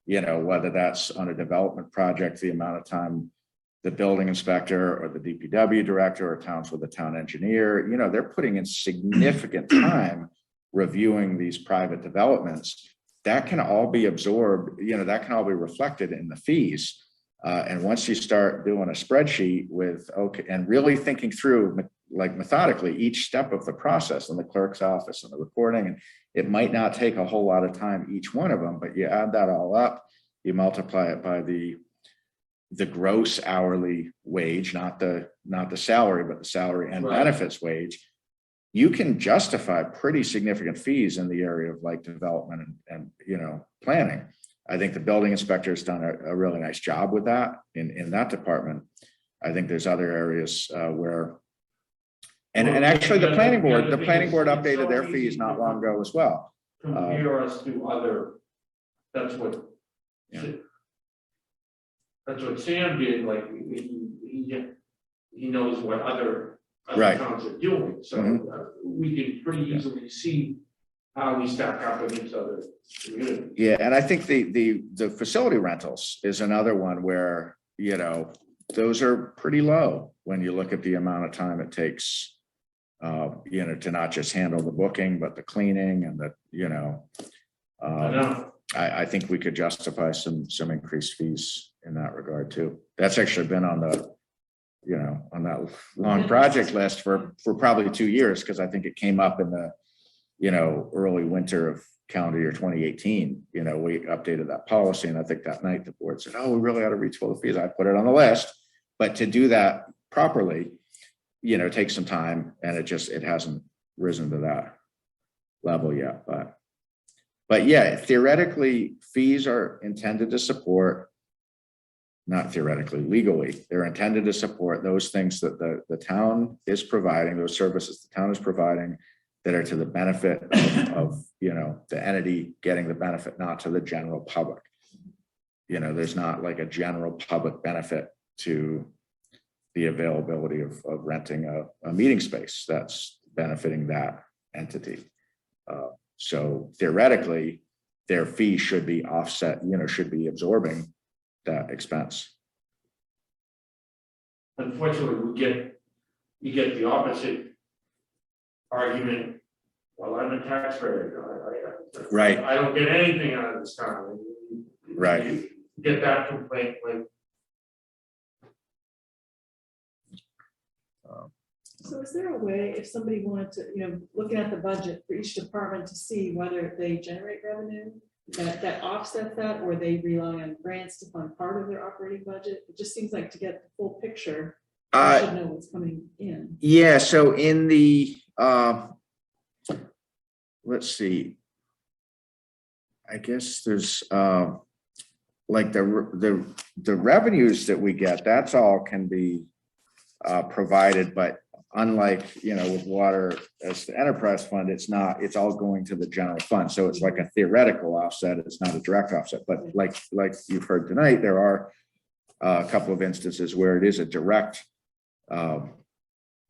whether that's on a development project, the amount of time the building inspector or the DPW director or towns with the town engineer, they're putting in significant time reviewing these private developments. That can all be absorbed, that can all be reflected in the fees. And once you start doing a spreadsheet with, and really thinking through like methodically each step of the process in the clerk's office and the recording, and it might not take a whole lot of time, each one of them, but you add that all up, you multiply it by the gross hourly wage, not the salary, but the salary and benefits wage, you can justify pretty significant fees in the area of like development and planning. I think the building inspector has done a really nice job with that in that department. I think there's other areas where, and actually the planning board updated their fees not long ago as well. Compare us to other, that's what Sam did, like he knows what other towns are doing. So we can pretty easily see how we stack up against other communities. Yeah, and I think the facility rentals is another one where, those are pretty low when you look at the amount of time it takes, to not just handle the booking, but the cleaning and I think we could justify some increased fees in that regard too. That's actually been on the, on that long project list for probably 2 years, because I think it came up in the, early winter of calendar year 2018. We updated that policy, and I think that night the board said, "Oh, we really ought to retool the fees." I put it on the list, but to do that properly, takes some time, and it hasn't risen to that level yet. But yeah, theoretically, fees are intended to support, not theoretically, legally, they're intended to support those things that the town is providing, those services the town is providing that are to the benefit of the entity getting the benefit, not to the general public. There's not like a general public benefit to the availability of renting a meeting space that's benefiting that entity. So theoretically, their fee should be offset, should be absorbing that expense. Unfortunately, you get the opposite argument. Well, I'm a taxpayer. Right. I don't get anything out of this town. Right. You get that complaint like. So is there a way, if somebody wanted to, looking at the budget for each department to see whether they generate revenue that offsets that, or they rely on grants to fund part of their operating budget? It just seems like to get the full picture, you should know what's coming in. Yeah, so in the, let's see, I guess there's like the revenues that we get, that's all can be provided, but unlike, with water as the enterprise fund, it's all going to the general fund. So it's like a theoretical offset. It's not a direct offset, but like you've heard tonight, there are a couple of instances where it is a direct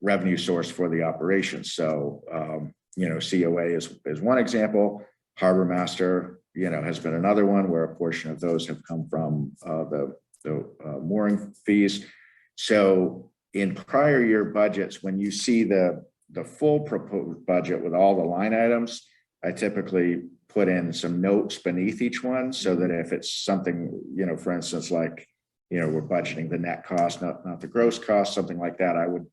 revenue source for the operation. So, COA is one example. Harbor Master, has been another one where a portion of those have come from the mooring fees. So in prior year budgets, when you see the full proposed budget with all the line items, I typically put in some notes beneath each one so that if it's something, for instance, like, we're budgeting the net cost, not the gross cost, something like that, I would,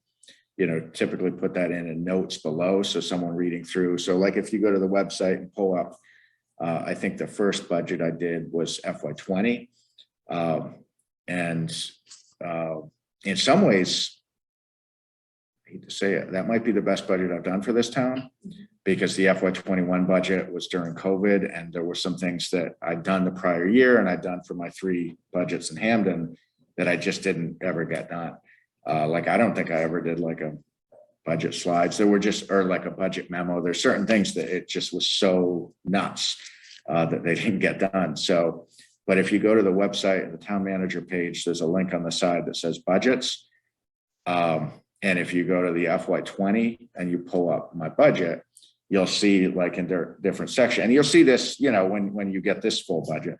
typically put that in notes below. So someone reading through. So like if you go to the website and pull up, I think the first budget I did was FY20. And in some ways, I hate to say it, that might be the best budget I've done for this town, because the FY21 budget was during COVID, and there were some things that I'd done the prior year and I'd done for my 3 budgets in Hamden that I just didn't ever get done. Like, I don't think I ever did like a budget slides. There were or like a budget memo. There's certain things that it just was so nuts that they didn't get done. So, but if you go to the website and the town manager page, there's a link on the side that says budgets. And if you go to the FY20 and you pull up my budget, you'll see like in their different section, and you'll see this, when you get this full budget.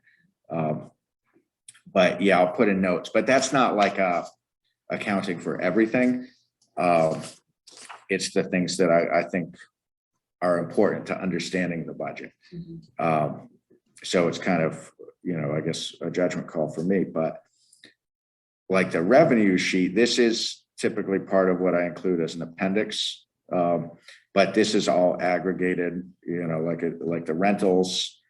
But yeah, I'll put in notes, but that's not like accounting for everything. It's the things that I think are important to understanding the budget. So it's kind of, I guess a judgment call for me, but like the revenue sheet, this is typically part of what I include as an appendix. But this is all aggregated, like the rentals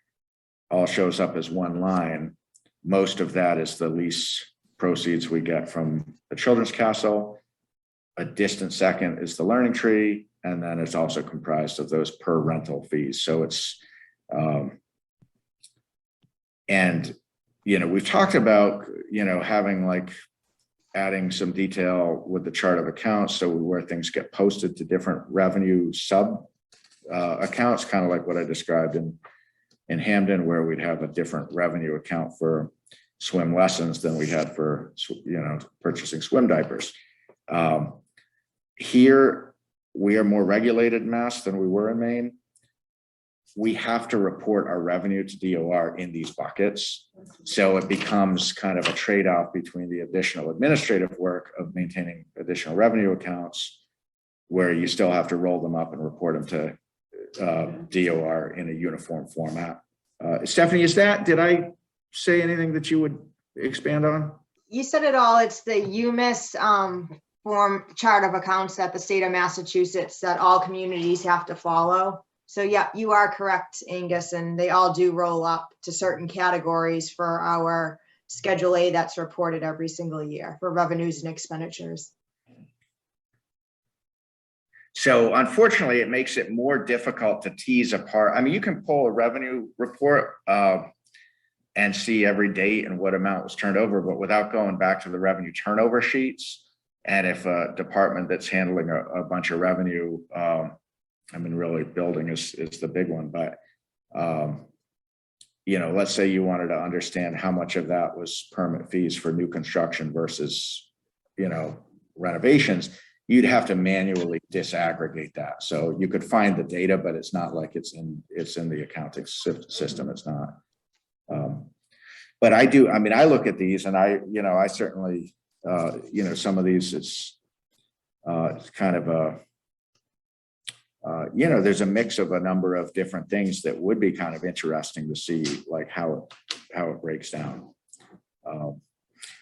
all shows up as one line. Most of that is the lease proceeds we get from the Children's Castle. A distant second is the Learning Tree, and then it's also comprised of those per rental fees. So it's, and, we've talked about, having like adding some detail with the chart of accounts. So where things get posted to different revenue sub accounts, kind of like what I described in Hamden, where we'd have a different revenue account for swim lessons than we had for, purchasing swim diapers. Here, we are more regulated in Mass than we were in Maine. We have to report our revenue to DOR in these buckets. So it becomes kind of a trade-off between the additional administrative work of maintaining additional revenue accounts, where you still have to roll them up and report them to DOR in a uniform format. Stephanie, did I say anything that you would expand on? You said it all. It's the UMIS form chart of accounts that the state of Massachusetts that all communities have to follow. So yeah, you are correct, Angus, and they all do roll up to certain categories for our Schedule A that's reported every single year for revenues and expenditures. So unfortunately, it makes it more difficult to tease apart. I mean, you can pull a revenue report and see every date and what amount was turned over, but without going back to the revenue turnover sheets. And if a department that's handling a bunch of revenue, really building is the big one, but let's say you wanted to understand how much of that was permit fees for new construction versus, renovations, you'd have to manually disaggregate that. So you could find the data, but it's not like it's in the accounting system. It's not. But I do, I look at these and I certainly, some of these, it's kind of a, there's a mix of a number of different things that would be kind of interesting to see, like how it breaks down.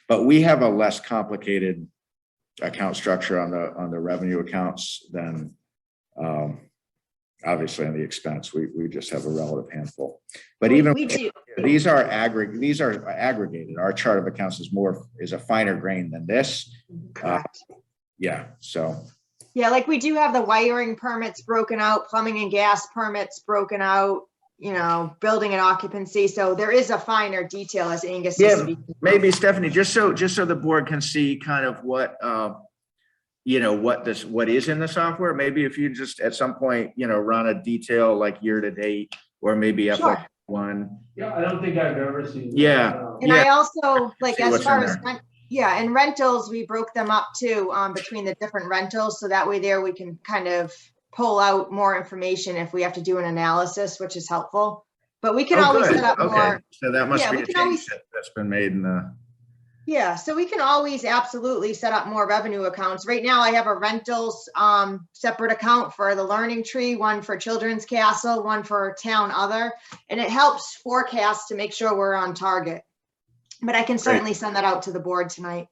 But we have a less complicated account structure on the revenue accounts than obviously on the expense. We just have a relative handful. But even these are aggregated. Our chart of accounts is a finer grain than this. Yeah. So. Yeah, like we do have the wiring permits broken out, plumbing and gas permits broken out, building and occupancy. So there is a finer detail, as Angus is speaking. Maybe Stephanie, just so the board can see kind of what what is in the software. Maybe if you just at some point, run a detail like year to date, or maybe Sure. FY1. Yeah, I don't think I've ever seen. that. Yeah. And I also, like, See as what's far in as, there. yeah, and rentals, we broke them up too, between the different rentals. So that way there we can kind of pull out more information if we have to do an analysis, which is helpful. But we can Oh, always good. set up Okay. more. So that must Yeah, be we a can change always- that's been made in the. Yeah, so we can always absolutely set up more revenue accounts. Right now I have a rentals separate account for the Learning Tree, one for Children's Castle, one for Town Other, and it helps forecast to make sure we're on target. But I can certainly send that out to the board tonight.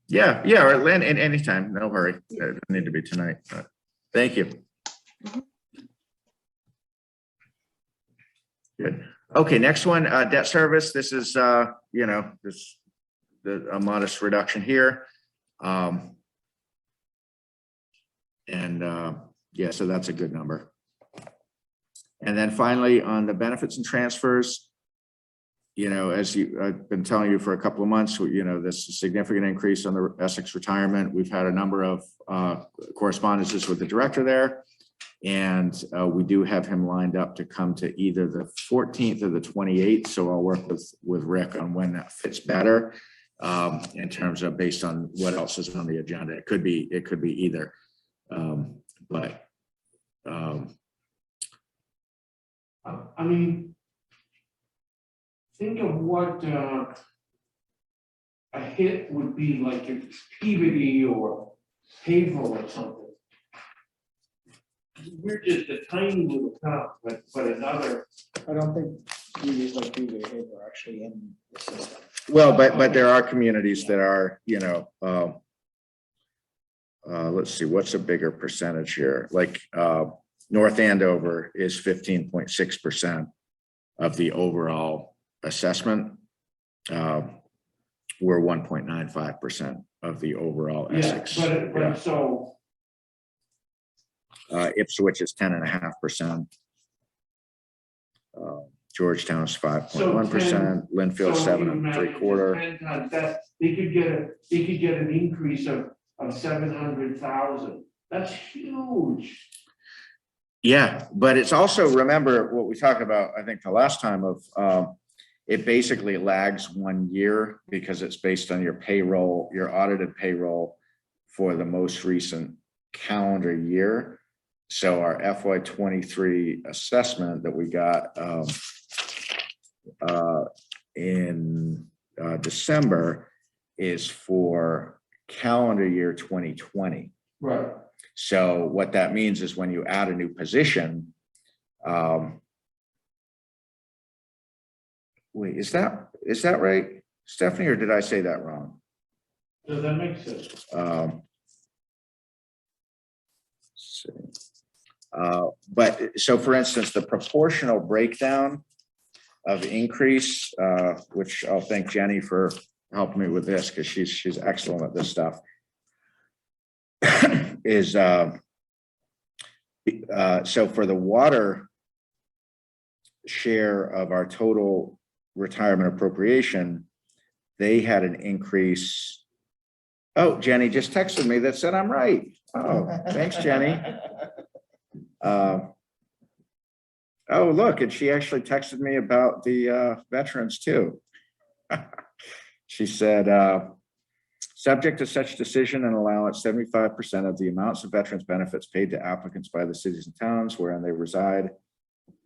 Yeah, or Lynn, anytime, no hurry. It doesn't need to be tonight, but thank you. Good. Okay, next one, debt service. This is, a modest reduction here. Yeah, so that's a good number. And then finally, on the benefits and transfers, as I've been telling you for a couple of months, this significant increase on the Essex retirement. We've had a number of correspondences with the director there. And we do have him lined up to come to either the 14th or the 28th. So I'll work with Rick on when that fits better in terms of based on what else is on the agenda. It could be either. I mean, think of what a hit would be like if it's Peabody or Haverhill or something. We're just a tiny little town, but another. I don't think communities like Newbury are actually in the system. Well, but there are communities that are, let's see, what's a bigger percentage here? Like North Andover is 15.6% of the overall assessment. We're 1.95% of the overall Essex. But so. Ipswich is 10.5%. Georgetown is 5.1%. Linfield 7.75%. They could get an increase of 700,000. That's huge. Yeah, but it's also, remember what we talked about, I think the last time of, it basically lags 1 year because it's based on your payroll, your audited payroll for the most recent calendar year. So our FY23 assessment that we got in December is for calendar year 2020. Right. So what that means is when you add a new position, wait, is that right, Stephanie, or did I say that wrong? Does that make sense? But so for instance, the proportional breakdown of increase, which I'll thank Jenny for helping me with this because she's excellent at this stuff, is so for the water share of our total retirement appropriation, they had an increase. Oh, Jenny just texted me that said I'm right. Oh, thanks, Jenny. Oh, look, and she actually texted me about the veterans too. She said, subject to such decision and allowance, 75% of the amounts of veterans benefits paid to applicants by the cities and towns wherein they reside,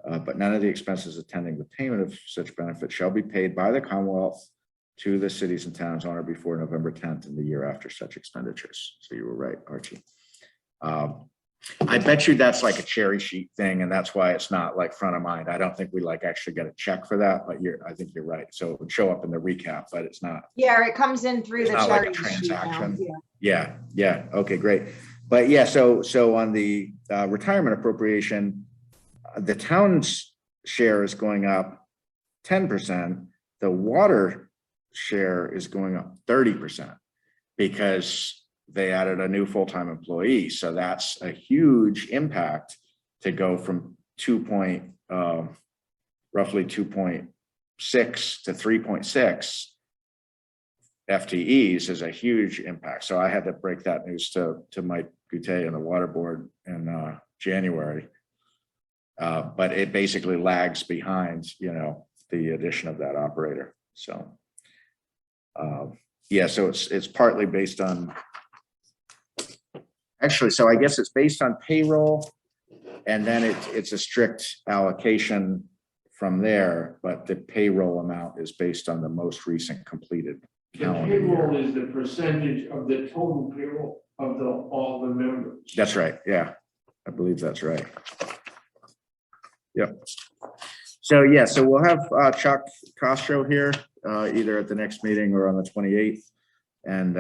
but none of the expenses attending the payment of such benefits shall be paid by the Commonwealth to the cities and towns on or before November 10th in the year after such expenditures. So you were right, Archie. I bet you that's like a cherry sheet thing, and that's why it's not like front of mind. I don't think we like actually get a check for that, but I think you're right. So it would show up in the recap, but it's not. Yeah, it comes in through It's the not like a charity sheet now. transaction. Yeah. Okay, great. But yeah, so on the retirement appropriation, the town's share is going up 10%. The water share is going up 30% because they added a new full-time employee. So that's a huge impact to go from roughly 2.6 to 3.6 FTEs is a huge impact. So I had to break that news to Mike Goutet and the water board in January. But it basically lags behind, the addition of that operator. So, yeah, so it's partly based on, actually, so I guess it's based on payroll, and then it's a strict allocation from there, but the payroll amount is based on the most recent completed The calendar year. payroll is the percentage of the total payroll of all the members. That's right, yeah, I believe that's right. Yep. So, yeah, so we'll have Chuck Castro here, either at the next meeting or on the 28th. And,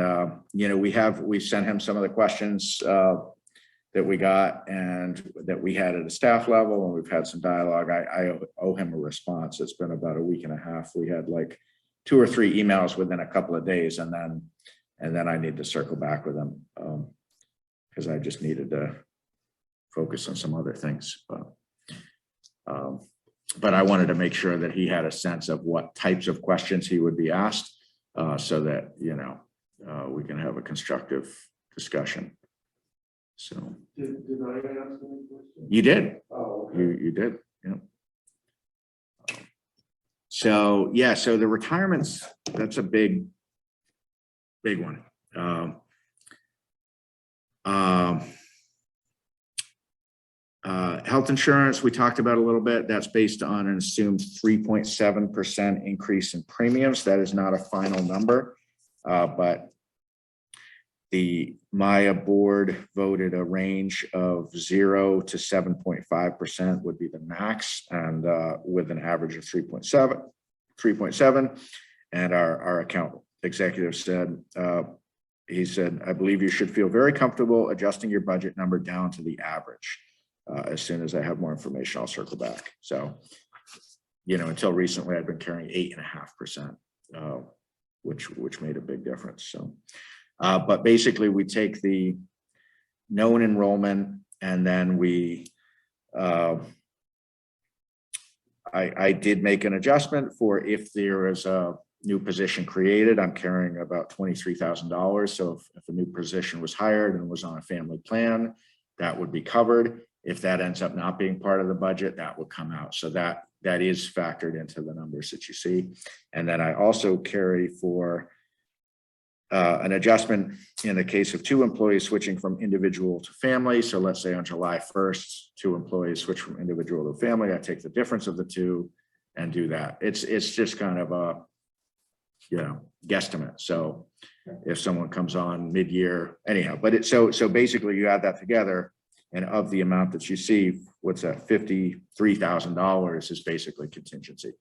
we sent him some of the questions that we got and that we had at a staff level, and we've had some dialogue. I owe him a response. It's been about a week and a half. We had like 2 or 3 emails within a couple of days, and then I need to circle back with him because I just needed to focus on some other things. But I wanted to make sure that he had a sense of what types of questions he would be asked, so that, we can have a constructive discussion. So. Did I ask any questions? You did. Oh, okay. You did, yeah. So, yeah, so the retirements, that's a big one. Health insurance, we talked about a little bit. That's based on an assumed 3.7% increase in premiums. That is not a final number, but the Maya board voted a range of 0 to 7.5% would be the max, and with an average of 3.7. And our account executive said, he said, I believe you should feel very comfortable adjusting your budget number down to the average. As soon as I have more information, I'll circle back. So, until recently, I've been carrying 8.5%, which made a big difference. So, but basically, we take the known enrollment, and then I did make an adjustment for if there is a new position created. I'm carrying about $23,000. So if a new position was hired and was on a family plan, that would be covered. If that ends up not being part of the budget, that would come out. So that is factored into the numbers that you see. And then I also carry for an adjustment in the case of 2 employees switching from individual to family. So let's say on July 1st, 2 employees switch from individual to family. I take the difference of the 2 and do that. It's just kind of a, guesstimate. So if someone comes on mid-year, anyhow, but so basically you add that together, and of the amount that you see, what's that, $53,000 is basically contingency.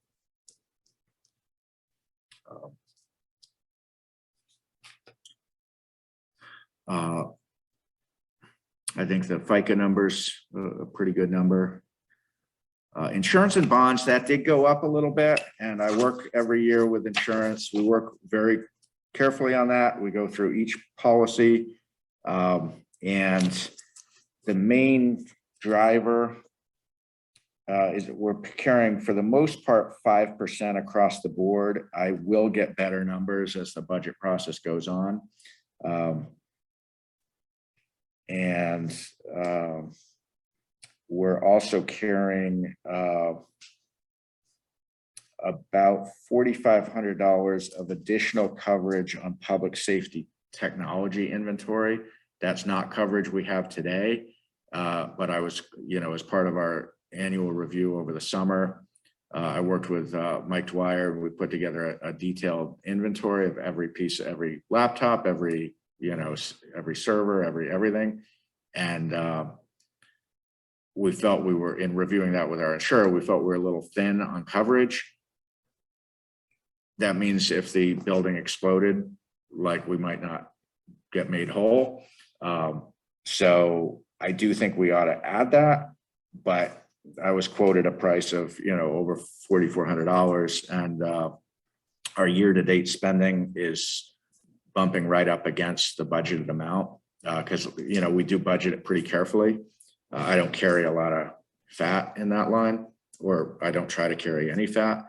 I think the FICA number's a pretty good number. Insurance and bonds, that did go up a little bit, and I work every year with insurance. We work very carefully on that. We go through each policy, and the main driver is that we're carrying, for the most part, 5% across the board. I will get better numbers as the budget process goes on. We're also carrying about $4,500 of additional coverage on public safety technology inventory. That's not coverage we have today, but I was, as part of our annual review over the summer, I worked with Mike Dwyer. We put together a detailed inventory of every piece, every laptop, every server, everything. And we felt we were, in reviewing that with our insurer, we felt we were a little thin on coverage. That means if the building exploded, like, we might not get made whole. So I do think we ought to add that, but I was quoted a price of, over $4,400, and our year-to-date spending is bumping right up against the budgeted amount, because, we do budget it pretty carefully. I don't carry a lot of fat in that line, or I don't try to carry any fat.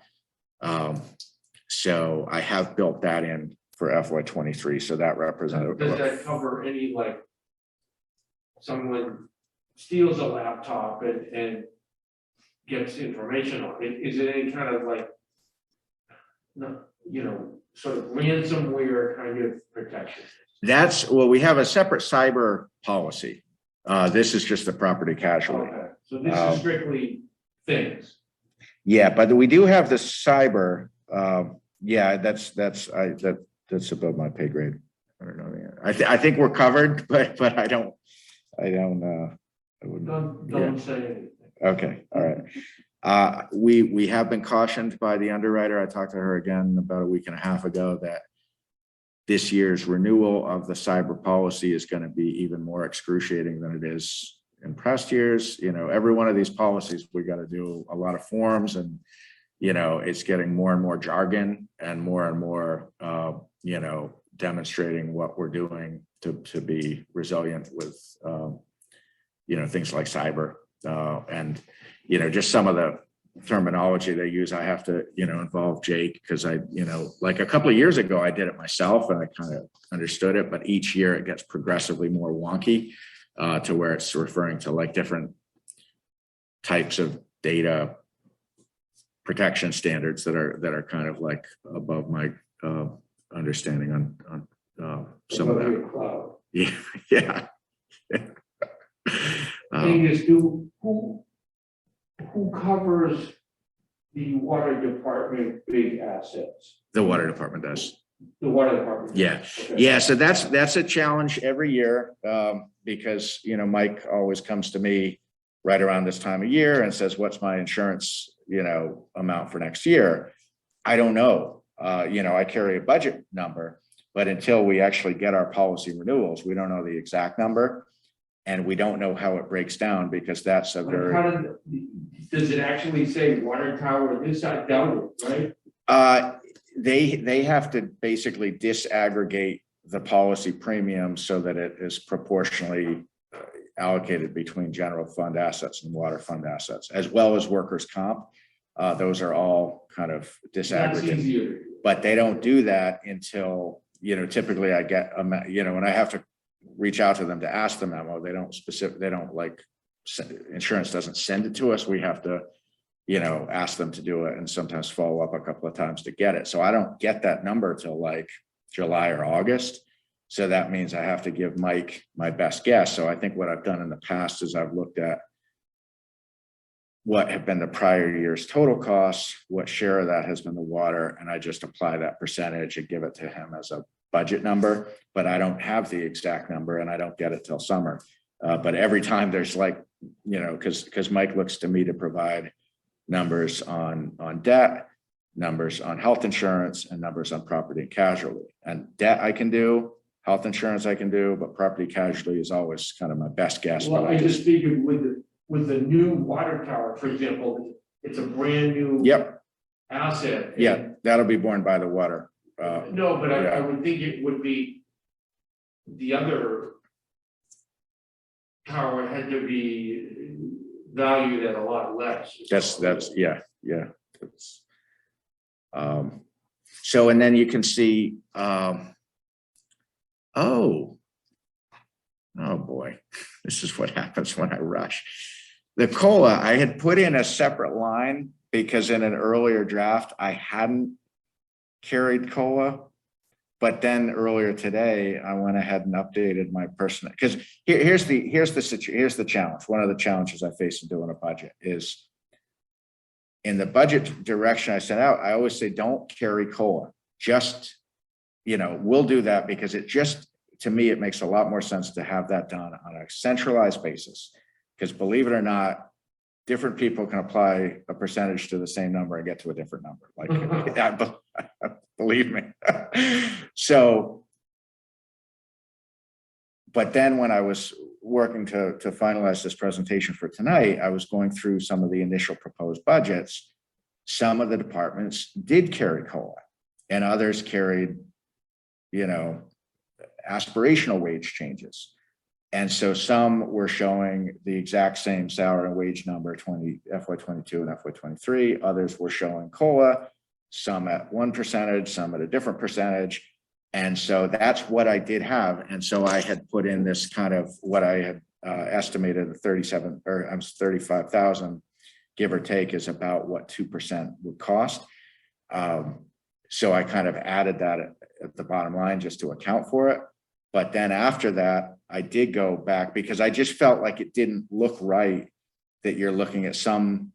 So I have built that in for FY '23, so that represented. Does that cover any, like, someone steals a laptop and gets information on it? Is it any kind of like, no, you know, sort of ransomware kind of protection? We have a separate cyber policy. This is just the property casualty. Okay, so this is strictly things. Yeah, but we do have the cyber. Yeah, that's above my pay grade. I don't know. I think we're covered, but I don't. I wouldn't. Don't say anything. Okay, all right. We have been cautioned by the underwriter. I talked to her again about a week and a half ago that this year's renewal of the cyber policy is going to be even more excruciating than it is in past years. You know, every one of these policies, we got to do a lot of forms, and, you know, it's getting more and more jargon and more, you know, demonstrating what we're doing to be resilient with, you know, things like cyber. And, you know, just some of the terminology they use, I have to, you know, involve Jake, because I, you know, like a couple of years ago, I did it myself and I kind of understood it, but each year it gets progressively more wonky to where it's referring to like different types of data protection standards that are kind of like above my understanding on some of that. Yeah, yeah. Thing is, who covers the water department big assets? The water department does. The water department. Yeah, Okay. yeah. So that's a challenge every year because, you know, Mike always comes to me right around this time of year and says, "What's my insurance, you know, amount for next year?" I don't know. You know, I carry a budget number, but until we actually get our policy renewals, we don't know the exact number. And we don't know how it breaks down, because that's a very. Does it actually say water tower this side down, right? They have to basically disaggregate the policy premium so that it is proportionally allocated between general fund assets and water fund assets, as well as workers' comp. Those are all kind of That's disaggregated, easier. but they don't do that until, you know, typically I get, you know, when I have to reach out to them to ask the memo, they don't like, insurance doesn't send it to us. We have to, you know, ask them to do it, and sometimes follow up a couple of times to get it. So I don't get that number till like July or August. So that means I have to give Mike my best guess. So I think what I've done in the past is I've looked at what have been the prior year's total costs, what share of that has been the water, and I just apply that percentage and give it to him as a budget number, but I don't have the exact number and I don't get it till summer. But every time there's like, you know, because Mike looks to me to provide numbers on debt, numbers on health insurance, and numbers on property and casualty. And debt I can do, health insurance I can do, but property casualty is always kind of my best guess. Well, I just figured with the new water tower, for example, it's a brand new. Yep. Asset. Yeah, that'll be borne by the water. No, but yeah. I would think it would be the other tower had to be valued at a lot less. That's yeah. That's, so, and then you can see, oh boy, this is what happens when I rush. The COLA, I had put in a separate line because in an earlier draft, I hadn't carried COLA, but then earlier today, I went ahead and updated my personal, because here's the challenge. One of the challenges I face in doing a budget is in the budget direction I sent out, I always say, don't carry COLA. Just, you know, we'll do that because it just, to me, it makes a lot more sense to have that done on a centralized basis. Because believe it or not, different people can apply a percentage to the same number and get to a different number. Like, believe me. So, but then when I was working to finalize this presentation for tonight, I was going through some of the initial proposed budgets. Some of the departments did carry COLA, and others carried, you know, aspirational wage changes. And so some were showing the exact same salary and wage number, FY22 and FY23. Others were showing COLA, some at 1%, some at a different percentage. And so that's what I did have. And so I had put in this kind of what I had estimated 35,000, give or take, is about what 2% would cost. So I kind of added that at the bottom line just to account for it. But then after that, I did go back because I just felt like it didn't look right that you're looking at some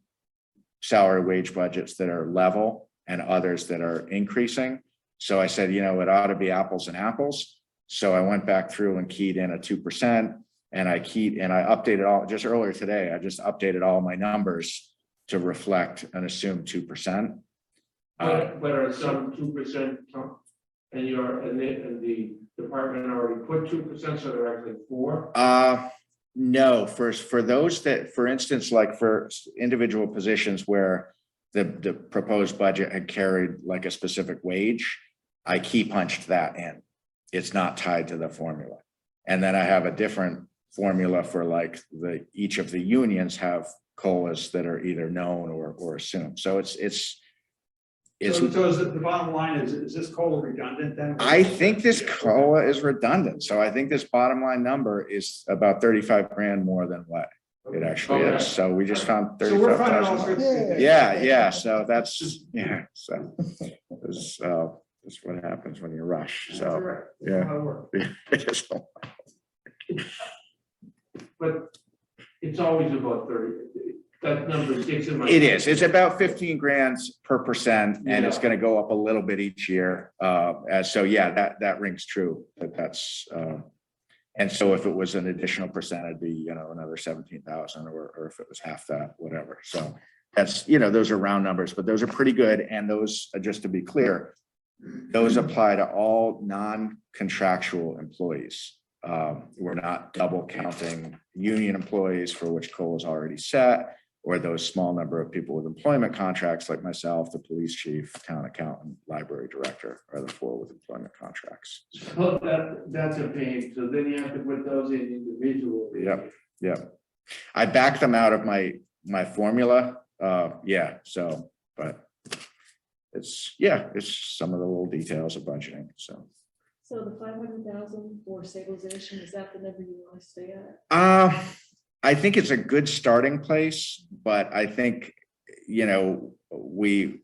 salary wage budgets that are level and others that are increasing. So I said, you know, it ought to be apples and apples. So I went back through and keyed in a 2%, and I updated all, just earlier today, I just updated all my numbers to reflect an assumed 2%. But are some 2%, and the department already put 2%, so they're actually 4%? No, for those that, for instance, like for individual positions where the proposed budget had carried like a specific wage, I key punched that in. It's not tied to the formula. And then I have a different formula for like each of the unions have COLAs that are either known or assumed. So it's So is the bottom line is this COLA redundant then? I think this COLA is redundant. So I think this bottom line number is about 35 grand more than what it actually Okay. is. So we just found So we're finding all 35,000. sorts of good things. Yeah. So that's, so that's what happens when you rush. That's So right. That's yeah. how it works. But it's always about 30, that number sticks in my. It is. It's about 15 grand per percent, and it's Yeah. going to go up a little bit each year. So yeah, that rings true. That's and so if it was an additional percent, it'd be, you know, another 17,000, or if it was half that, whatever. So that's, you know, those are round numbers, but those are pretty good. And those, just to be clear, those apply to all non-contractual employees. We're not double counting union employees for which COLA is already set, or those small number of people with employment contracts like myself, the police chief, town accountant, library director are the 4 with employment contracts. Well, that's a pain, so then you have to put those in individually. Yep. I backed them out of my formula. Yeah, so, but it's some of the little details of budgeting, so. So the 500,000 for stabilization, is that the number you want to stay at? I think it's a good starting place, but I think, you know, it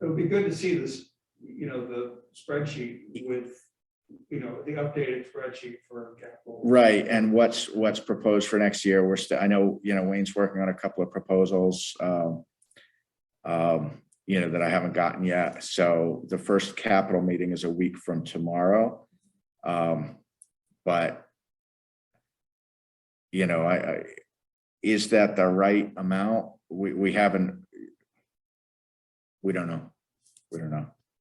would be good to see this, you know, the spreadsheet with, you know, the updated spreadsheet for capital. right. And what's proposed for next year. I know, you know, Wayne's working on a couple of proposals, you know, that I haven't gotten yet. So the first capital meeting is a week from tomorrow. But you know, is that the right amount? We don't know.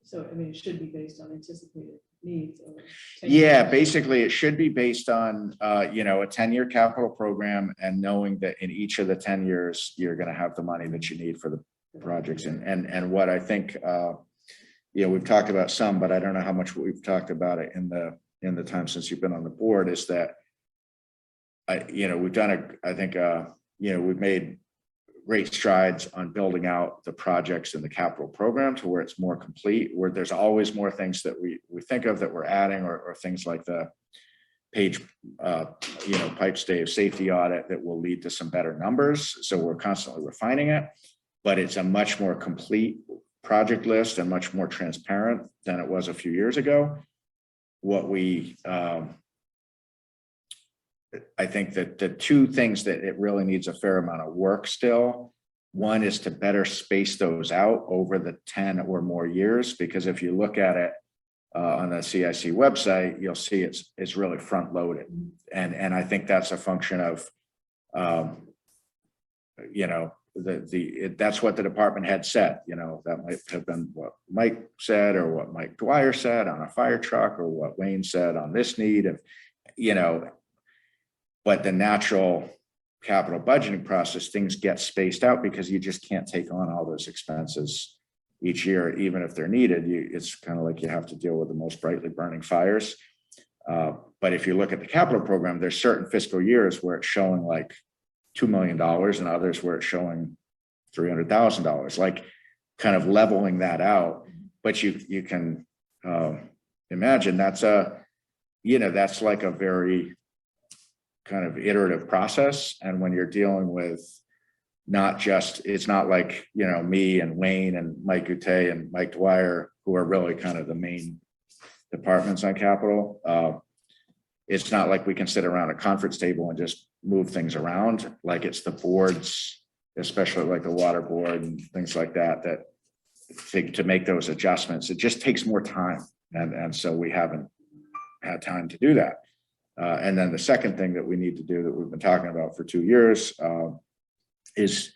So, I mean, it should be based on anticipated needs. Over 10 Yeah, years. basically it should be based on, you know, a 10-year capital program, and knowing that in each of the 10 years, you're going to have the money that you need for the projects. And what I think, you know, we've talked about some, but I don't know how much we've talked about it in the time since you've been on the board, is that you know, we've done I think, you know, we've made great strides on building out the projects in the capital program to where it's more complete, where there's always more things that we think of that we're adding, or things like the page, you know, pipe stave safety audit that will lead to some better numbers. So we're constantly refining it, but it's a much more complete project list and much more transparent than it was a few years ago. What we, I think that the 2 things that it really needs a fair amount of work still, one is to better space those out over the 10 or more years, because if you look at it on the CIC website, you'll see it's really front loaded. And I think that's a function of, you know, that's what the department had said. You know, that might have been what Mike said, or what Mike Dwyer said on a fire truck, or what Wayne said on this need of, you know. But the natural capital budgeting process, things get spaced out because you just can't take on all those expenses each year, even if they're needed. It's kind of like you have to deal with the most brightly burning fires. But if you look at the capital program, there's certain fiscal years where it's showing like $2 million, and others where it's showing $300,000, like kind of leveling that out. but you can imagine that's that's like a very kind of iterative process. And when you're dealing with not just, it's not like, me and Wayne and Mike Goutte and Mike Dwyer, who are really kind of the main departments on capital. It's not like we can sit around a conference table and just move things around. Like it's the boards, especially like the water board and things like that, that think to make those adjustments. It just takes more time. And so we haven't had time to do that. And then the second thing that we need to do that we've been talking about for 2 years is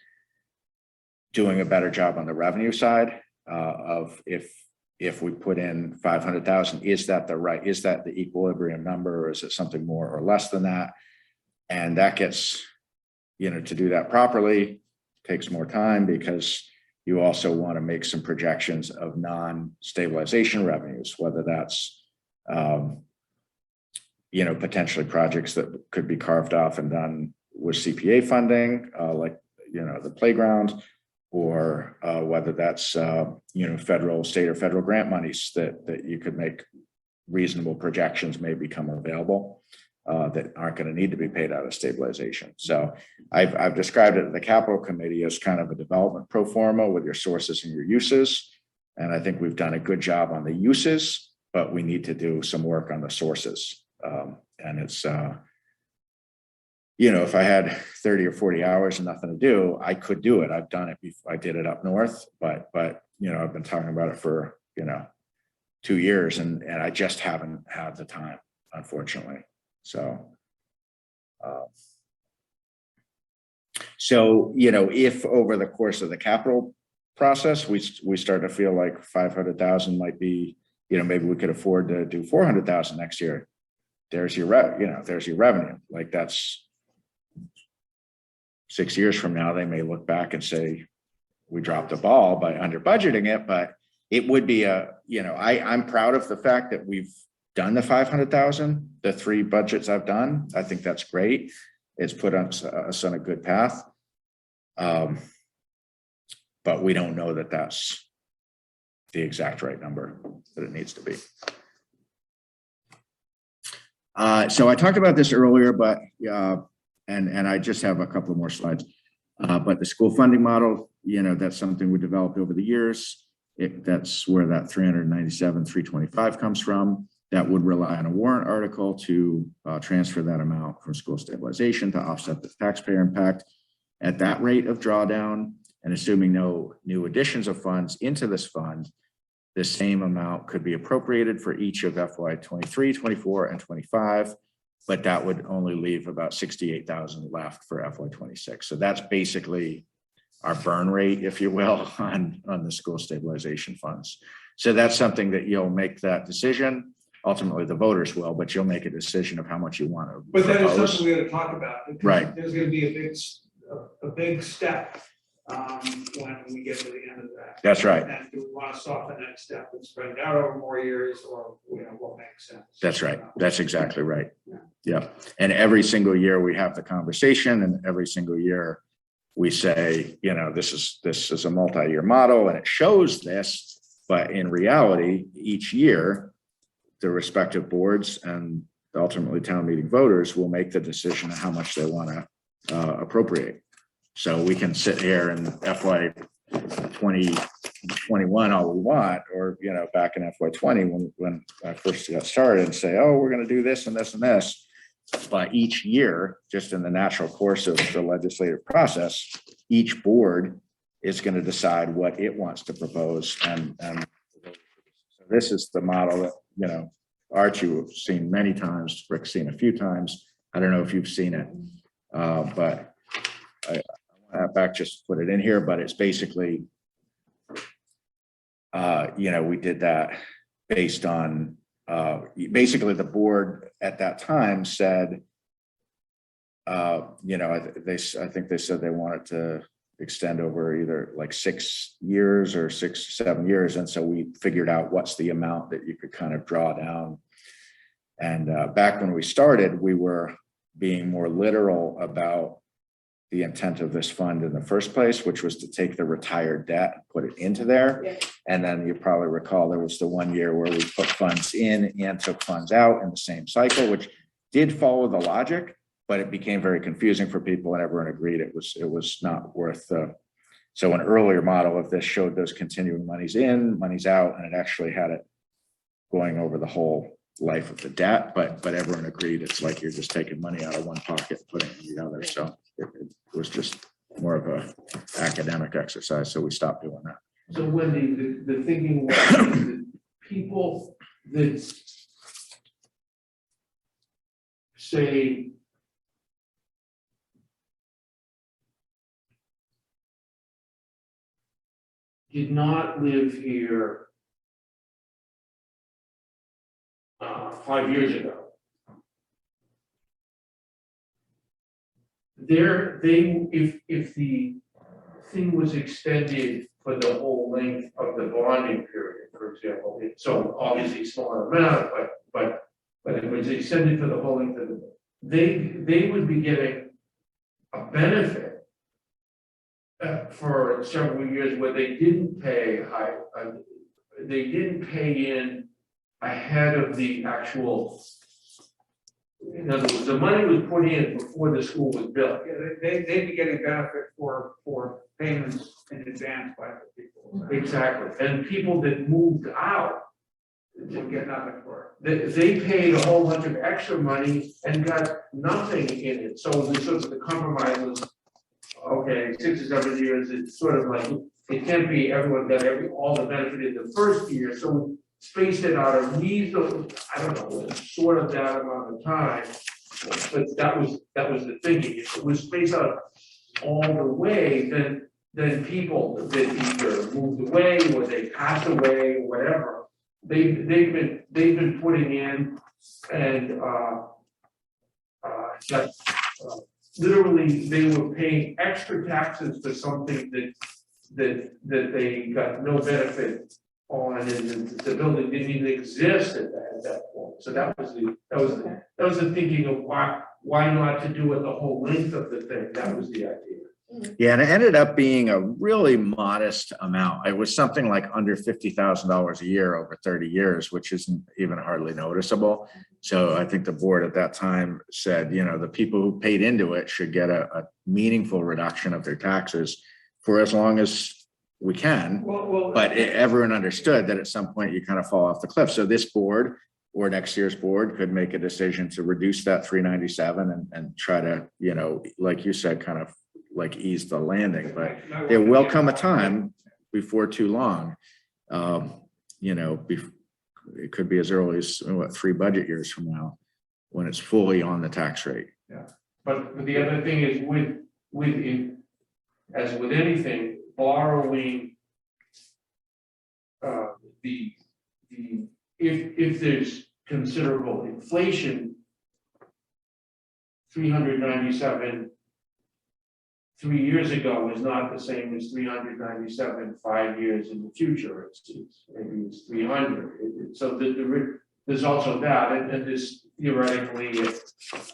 doing a better job on the revenue side of if we put in 500,000, is that the equilibrium number, or is it something more or less than that? And that gets, to do that properly takes more time, because you also want to make some projections of non-stabilization revenues, whether that's, potentially projects that could be carved off and done with CPA funding, like, the playground, or whether that's, federal, state or federal grant monies that you could make reasonable projections may become available that aren't going to need to be paid out of stabilization. So I've described it to the capital committee as kind of a development pro forma with your sources and your uses. And I think we've done a good job on the uses, but we need to do some work on the sources. And it's, if I had 30 or 40 hours and nothing to do, I could do it. I've done it before. I did it up north, but I've been talking about it for, 2 years and I just haven't had the time, unfortunately. So, if over the course of the capital process, we start to feel like 500,000 might be, maybe we could afford to do 400,000 next year. There's your revenue. Like that's 6 years from now, they may look back and say, we dropped the ball by under budgeting it, but it would be I'm proud of the fact that we've done the 500,000, the 3 budgets I've done. I think that's great. It's put us on a good path. But we don't know that that's the exact right number that it needs to be. So I talked about this earlier, but and I just have a couple more slides. But the school funding model, that's something we developed over the years. That's where that 397,325 comes from. That would rely on a warrant article to transfer that amount from school stabilization to offset the taxpayer impact at that rate of drawdown. And assuming no new additions of funds into this fund, the same amount could be appropriated for each of FY 23, 24, and 25, but that would only leave about 68,000 left for FY 26. So that's basically our burn rate, if you will, on the school stabilization funds. So that's something that you'll make that decision. Ultimately, the voters will, but you'll make a decision of how much you want to But that is propose. something we're going to talk about. Because Right. There's going to be a big step when we get to the end of that. That's right. And do we want to soften that step and spread it out over more years, or what makes sense? That's right. That's exactly right. Yeah. Yeah. And every single year we have the conversation, and every single year we say, this is a multi-year model and it shows this, but in reality, each year, the respective boards and ultimately town meeting voters will make the decision of how much they want to appropriate. So we can sit here in FY 2021 all we want, or back in FY 20 when I first got started, and say, oh, we're going to do this and this and this. But each year, just in the natural course of the legislative process, each board is going to decide what it wants to propose. And so this is the model that, Archie, you've seen many times, Rick's seen a few times. I don't know if you've seen it, but I want back just to put it in here, but it's basically, we did that based on, basically the board at that time said, I think they said they wanted to extend over either like 6 years or 6 to 7 years. And so we figured out what's the amount that you could kind of draw down. And back when we started, we were being more literal about the intent of this fund in the first place, which was to take the retired debt and put it into there. Yeah. And then you probably recall there was the 1 year where we put funds in and took funds out in the same cycle, which did follow the logic, but it became very confusing for people and everyone agreed it was not worth so an earlier model of this showed those continuing monies in, monies out, and it actually had it going over the whole life of the debt, but everyone agreed it's like you're just taking money out of one pocket and putting it in the other. So it was just more of a academic exercise. So we stopped doing that. So Wendy, the thinking was that people that say did not live here 5 years ago. If the thing was extended for the whole length of the bonding period, for example, so obviously smaller amount, but it was extended for the whole length of they would be getting a benefit for several years where they didn't pay they didn't pay in ahead of the actual, in other words, the money was put in before the school was built. Yeah, they'd be getting benefit for payments in advance by the people. Exactly, and people that moved out, Would get nothing for they paid a whole bunch of extra money and got nothing in it. So the sort of the compromise was, okay, 6 or 7 years, it's sort of like, it can't be everyone got all the benefit in the first year, so we spaced it out a reasonable, I don't know, sort of that amount of time. But that was the thinking. If it was spaced out all the way, then people that either moved away or they passed away or whatever, they've been putting in and literally they were paying extra taxes for something that they got no benefit on, and the building didn't even exist at that point. So that was the thinking of why not to do it the whole length of the thing. That was the idea. Yeah, and it ended up being a really modest amount. It was something like under $50,000 a year over 30 years, which isn't even hardly noticeable. So I think the board at that time said, the people who paid into it should get a meaningful reduction of their taxes for as long as we can. But everyone understood that at some point you kind of fall off the cliff. So this board or next year's board could make a decision to reduce that 397 and try to, like you said, kind of like ease the landing. But there will come a time before too long, it could be as early as 3 budget years from now when it's fully on the tax rate. Yeah, but the other thing is as with anything, borrowing if there's considerable inflation, 397 3 years ago is not the same as 397 5 years in the future. Maybe it's 300. So there's also that, and there's theoretically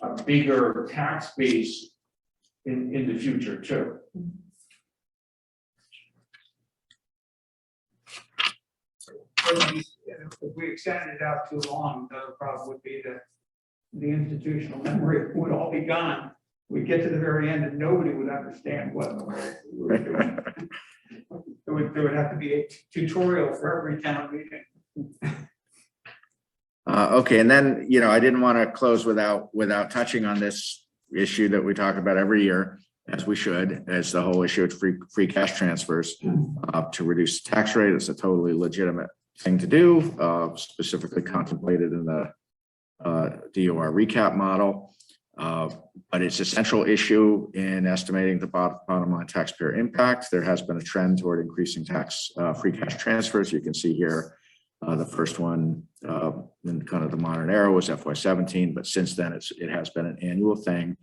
a bigger tax base in the future too. If we extended it out too long, the other problem would be that the institutional memory would all be gone. We'd get to the very end and nobody would understand what in the world we were doing. There would have to be a tutorial for every town meeting. Okay, and then, I didn't want to close without touching on this issue that we talk about every year, as we should, as the whole issue of free cash transfers to reduce the tax rate. It's a totally legitimate thing to do, specifically contemplated in the DOR recap model. But it's a central issue in estimating the bottom line taxpayer impact. There has been a trend toward increasing free cash transfers. You can see here the first one in kind of the modern era was FY17, but since then it has been an annual thing.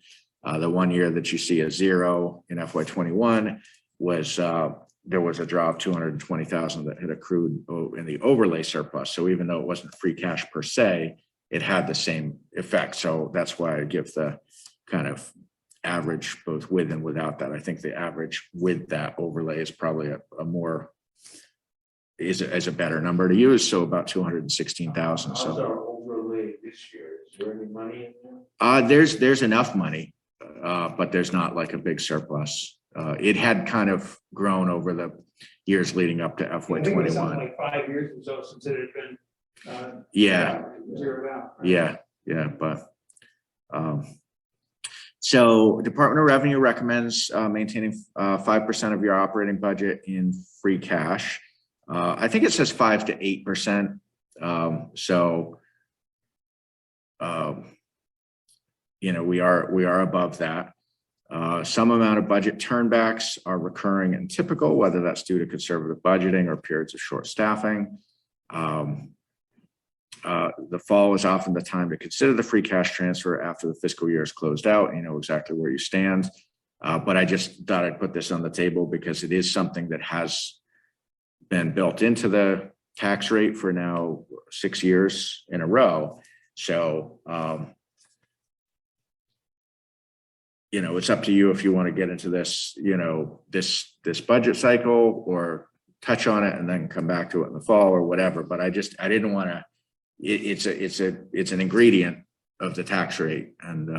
The 1 year that you see a 0 in FY21 was there was a draw of 220,000 that had accrued in the overlay surplus. So even though it wasn't free cash per se, it had the same effect. So that's why I give the kind of average both with and without that. I think the average with that overlay is probably is a better number to use. So about 216,000. How's So our overlay this year? Is there any money in there? there's enough money, but there's not like a big surplus. It had kind of grown over the years leading up to I think it was something FY21. like 5 years or so since it had been. Yeah. Zeroed out. right? Yeah, but so Department of Revenue recommends maintaining 5% of your operating budget in free cash. I think it says 5 to 8%. We are above that. Some amount of budget turnbacks are recurring and typical, whether that's due to conservative budgeting or periods of short staffing. The fall is often the time to consider the free cash transfer after the fiscal year is closed out. You know exactly where you stand. But I just thought I'd put this on the table because it is something that has been built into the tax rate for now 6 years in a row. So, it's up to you if you want to get into this, this budget cycle or touch on it and then come back to it in the fall or whatever. But I didn't want to. It's an ingredient of the tax rate. And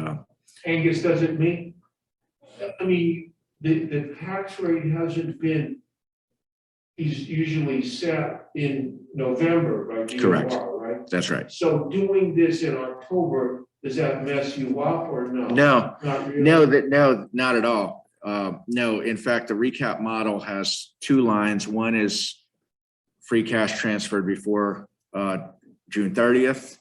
Angus, does it mean, the tax rate hasn't been, is usually set in November, right? Correct. Right? That's right. So doing this in October, does that mess you up or no? No, Not really? no, not at all. No, in fact, the recap model has two lines. One is free cash transferred before June 30th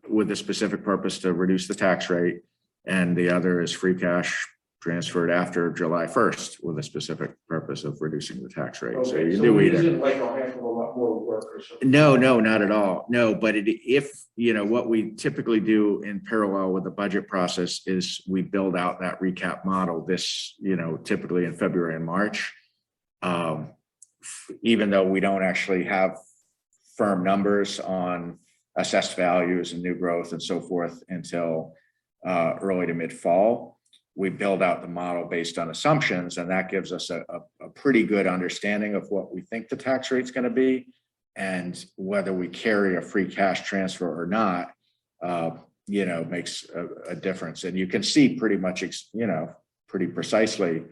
with the specific purpose to reduce the tax rate. And the other is free cash transferred after July 1st with a specific purpose of reducing the tax rate. So Okay, you so do it either. isn't like a heck of a lot more work or something? No, not at all. No, but if, what we typically do in parallel with the budget process is we build out that recap model this, typically in February and March. Even though we don't actually have firm numbers on assessed values and new growth and so forth until early to mid fall. We build out the model based on assumptions, and that gives us a pretty good understanding of what we think the tax rate's going to be and whether we carry a free cash transfer or not, makes a difference. And you can see pretty much, pretty precisely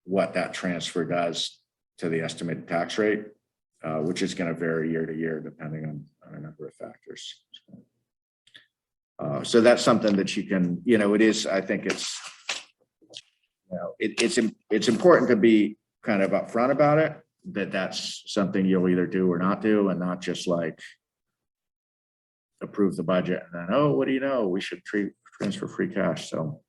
what that transfer does to the estimated tax rate, which is going to vary year to year depending on a number of factors. So that's something that you can, it is, I think it's important to be kind of upfront about it, that's something you'll either do or not do, and not just like approve the budget and then, oh, what do you know? We should transfer free cash. So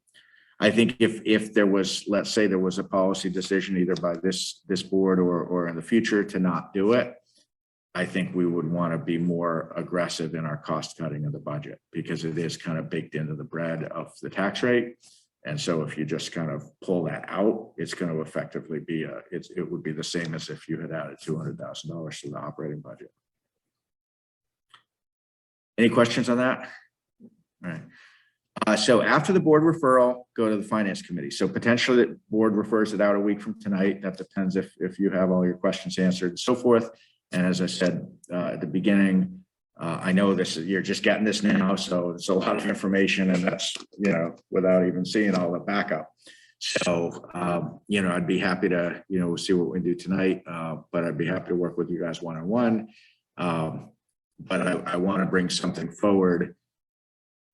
I think if there was, let's say there was a policy decision either by this board or in the future to not do it, I think we would want to be more aggressive in our cost cutting of the budget because it is kind of baked into the bread of the tax rate. And so if you just kind of pull that out, it's going to effectively be it would be the same as if you had added $200,000 to the operating budget. Any questions on that? All right. So after the board referral, go to the finance committee. So potentially the board refers it out a week from tonight. That depends if you have all your questions answered and so forth. And as I said at the beginning, I know you're just getting this now, so it's a lot of information, and that's without even seeing all the backup. So I'd be happy to see what we do tonight, but I'd be happy to work with you guys one-on-one. But I want to bring something forward,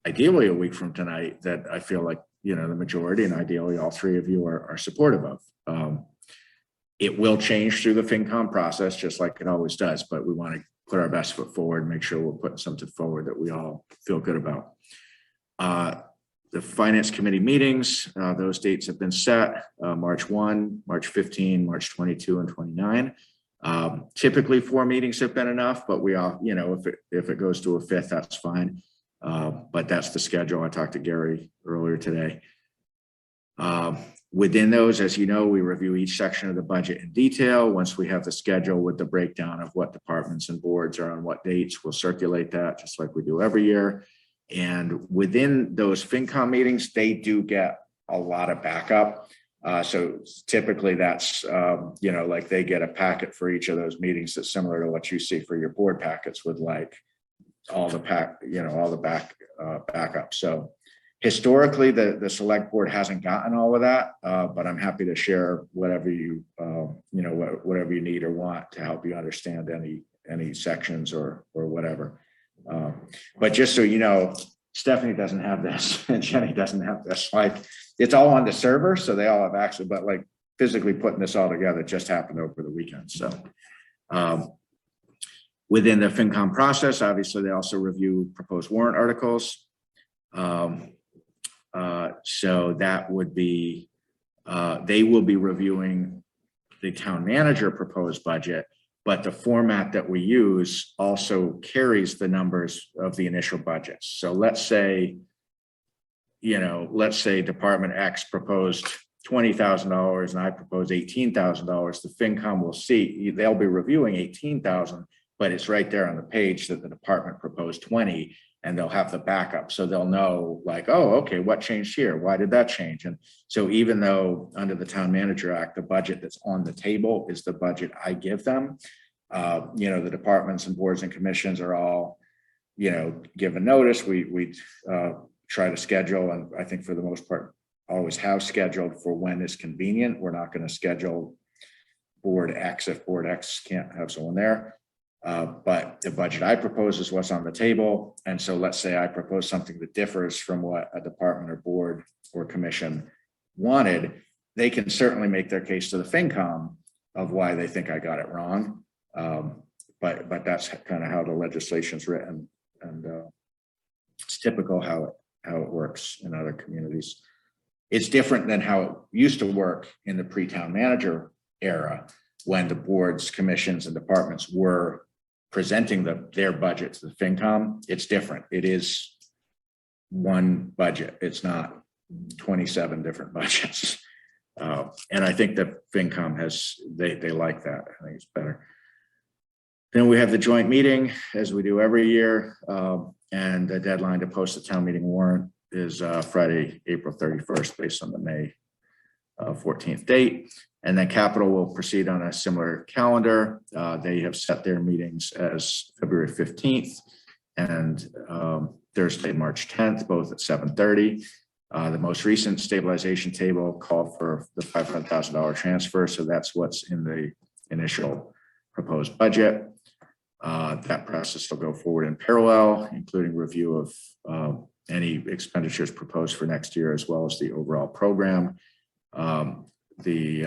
ideally a week from tonight, that I feel like the majority and ideally all three of you are supportive of. It will change through the FinCom process, just like it always does, but we want to put our best foot forward, make sure we're putting something forward that we all feel good about. The finance committee meetings, those dates have been set, March 1, March 15, March 22, and 29. Typically 4 meetings have been enough, but we all, if it goes to a 5th, that's fine. But that's the schedule. I talked to Gary earlier today. Within those, as you know, we review each section of the budget in detail. Once we have the schedule with the breakdown of what departments and boards are on what dates, we'll circulate that just like we do every year. And within those FinCom meetings, they do get a lot of backup. So typically that's, like they get a packet for each of those meetings that's similar to what you see for your board packets with like all the backup. So historically, the select board hasn't gotten all of that, but I'm happy to share whatever whatever you need or want to help you understand any sections or whatever. But just so you know, Stephanie doesn't have this and Jenny doesn't have this. Like, it's all on the server, so they all have access, but like physically putting this all together just happened over the weekend. So within the FinCom process, obviously, they also review proposed warrant articles. So that would be, they will be reviewing the town manager proposed budget, but the format that we use also carries the numbers of the initial budgets. So let's say Department X proposed $20,000 and I propose $18,000. The FinCom will see, they'll be reviewing 18,000, but it's right there on the page that the department proposed 20, and they'll have the backup. So they'll know like, oh, okay, what changed here? Why did that change? And so even though under the Town Manager Act, the budget that's on the table is the budget I give them, the departments and boards and commissions are all, given notice. We try to schedule, and I think for the most part, always have scheduled for when is convenient. We're not going to schedule board X if board X can't have someone there. But the budget I propose is what's on the table. And so let's say I propose something that differs from what a department or board or commission wanted. They can certainly make their case to the FinCom of why they think I got it wrong. But that's kind of how the legislation's written, and it's typical how it works in other communities. It's different than how it used to work in the pre-town manager era, when the boards, commissions, and departments were presenting their budget to the FinCom. It's different. It is one budget. It's not 27 different budgets. And I think that FinCom they like that. I think it's better. Then we have the joint meeting, as we do every year. And the deadline to post the town meeting warrant is Friday, April 31st, based on the May 14th date. And then Capital will proceed on a similar calendar. They have set their meetings as February 15th and Thursday, March 10th, both at 7:30. The most recent stabilization table called for the $500,000 transfer. So that's what's in the initial proposed budget. That process will go forward in parallel, including review of any expenditures proposed for next year, as well as the overall program. The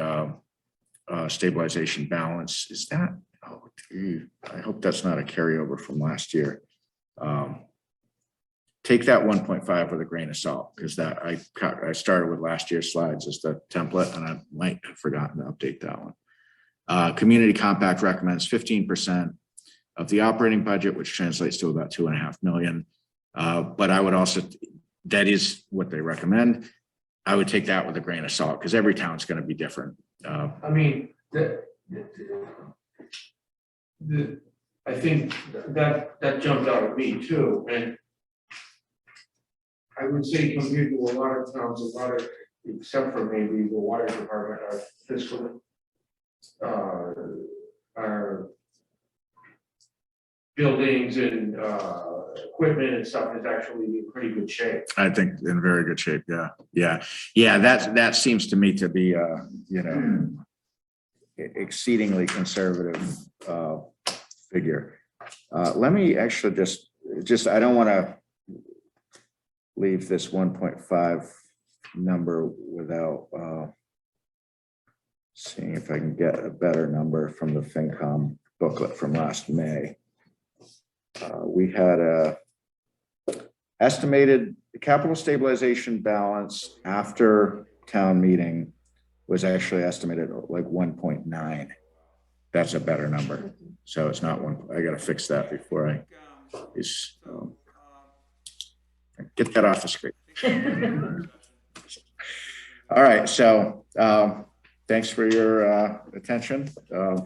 stabilization balance, is that, oh gee, I hope that's not a carryover from last year. Take that 1.5 with a grain of salt, because that I started with last year's slides as the template, and I might have forgotten to update that one. Community Compact recommends 15% of the operating budget, which translates to about $2.5 million. But I would also, that is what they recommend. I would take that with a grain of salt, because every town's going to be different. I mean, I think that jumped out at me too, and I would say compared to a lot of towns, except for maybe the water department, are fiscal, our buildings and equipment and stuff is actually in pretty good shape. I think in very good shape. Yeah. That seems to me to be exceedingly conservative figure. Let me actually just I don't want to leave this 1.5 number without seeing if I can get a better number from the FinCom booklet from last May. We had a estimated capital stabilization balance after town meeting was actually estimated like 1.9. That's a better number. So it's not one. I got to fix that before I get that off the screen. All right. So thanks for your attention. A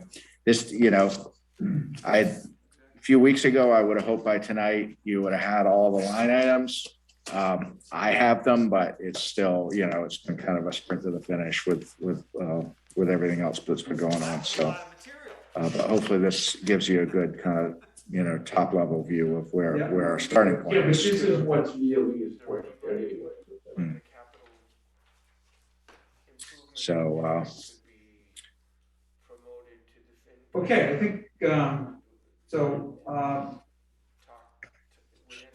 few weeks ago, I would have hoped by tonight you would have had all the line items. I have them, but it's still, you know, it's been kind of a sprint to the finish with everything else that's been going on, so. But hopefully this gives you a good kind of, you know, top level view of where our starting point Yeah, but is. this is what's really important anyway. Hmm. So, Okay, I think, I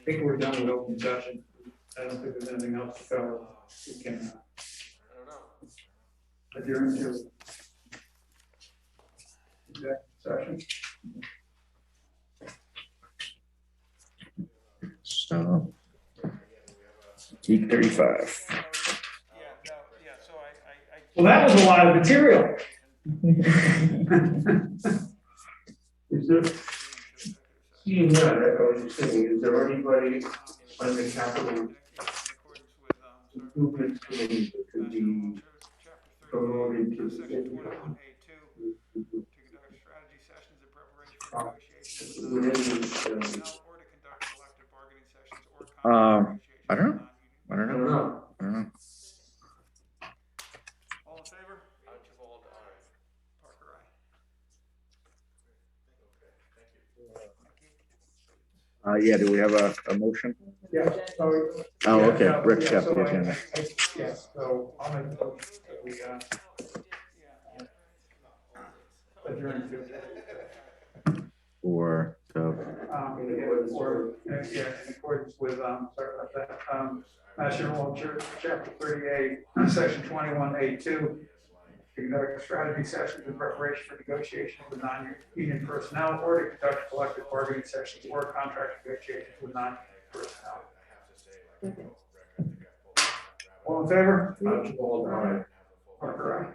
think we're done with open session. I don't think there's anything else to cover. We can adjourn to executive session. so. T35. Well, that was a lot of material. Is there, seeing that, I was just saying, is there anybody on the capital improvements committee that could be promoted to the FinCom? I don't know. I don't I don't know. know. I don't know. All in favor? Archibald, aye. Parker, aye. Yeah, do we have a motion? Yeah. So, Oh, yeah, okay, yeah, Rick yeah, kept so the I- agenda. Yeah, so I'll make a motion that we adjourn to. Or, In accordance with, sorry about that, Mass General Law, Chapter 38, Section 21A2, to conduct strategy sessions in preparation for negotiations with non-union personnel or to conduct collective bargaining sessions or contract negotiations with non-union personnel. All in favor? Archibald, aye. Parker, aye.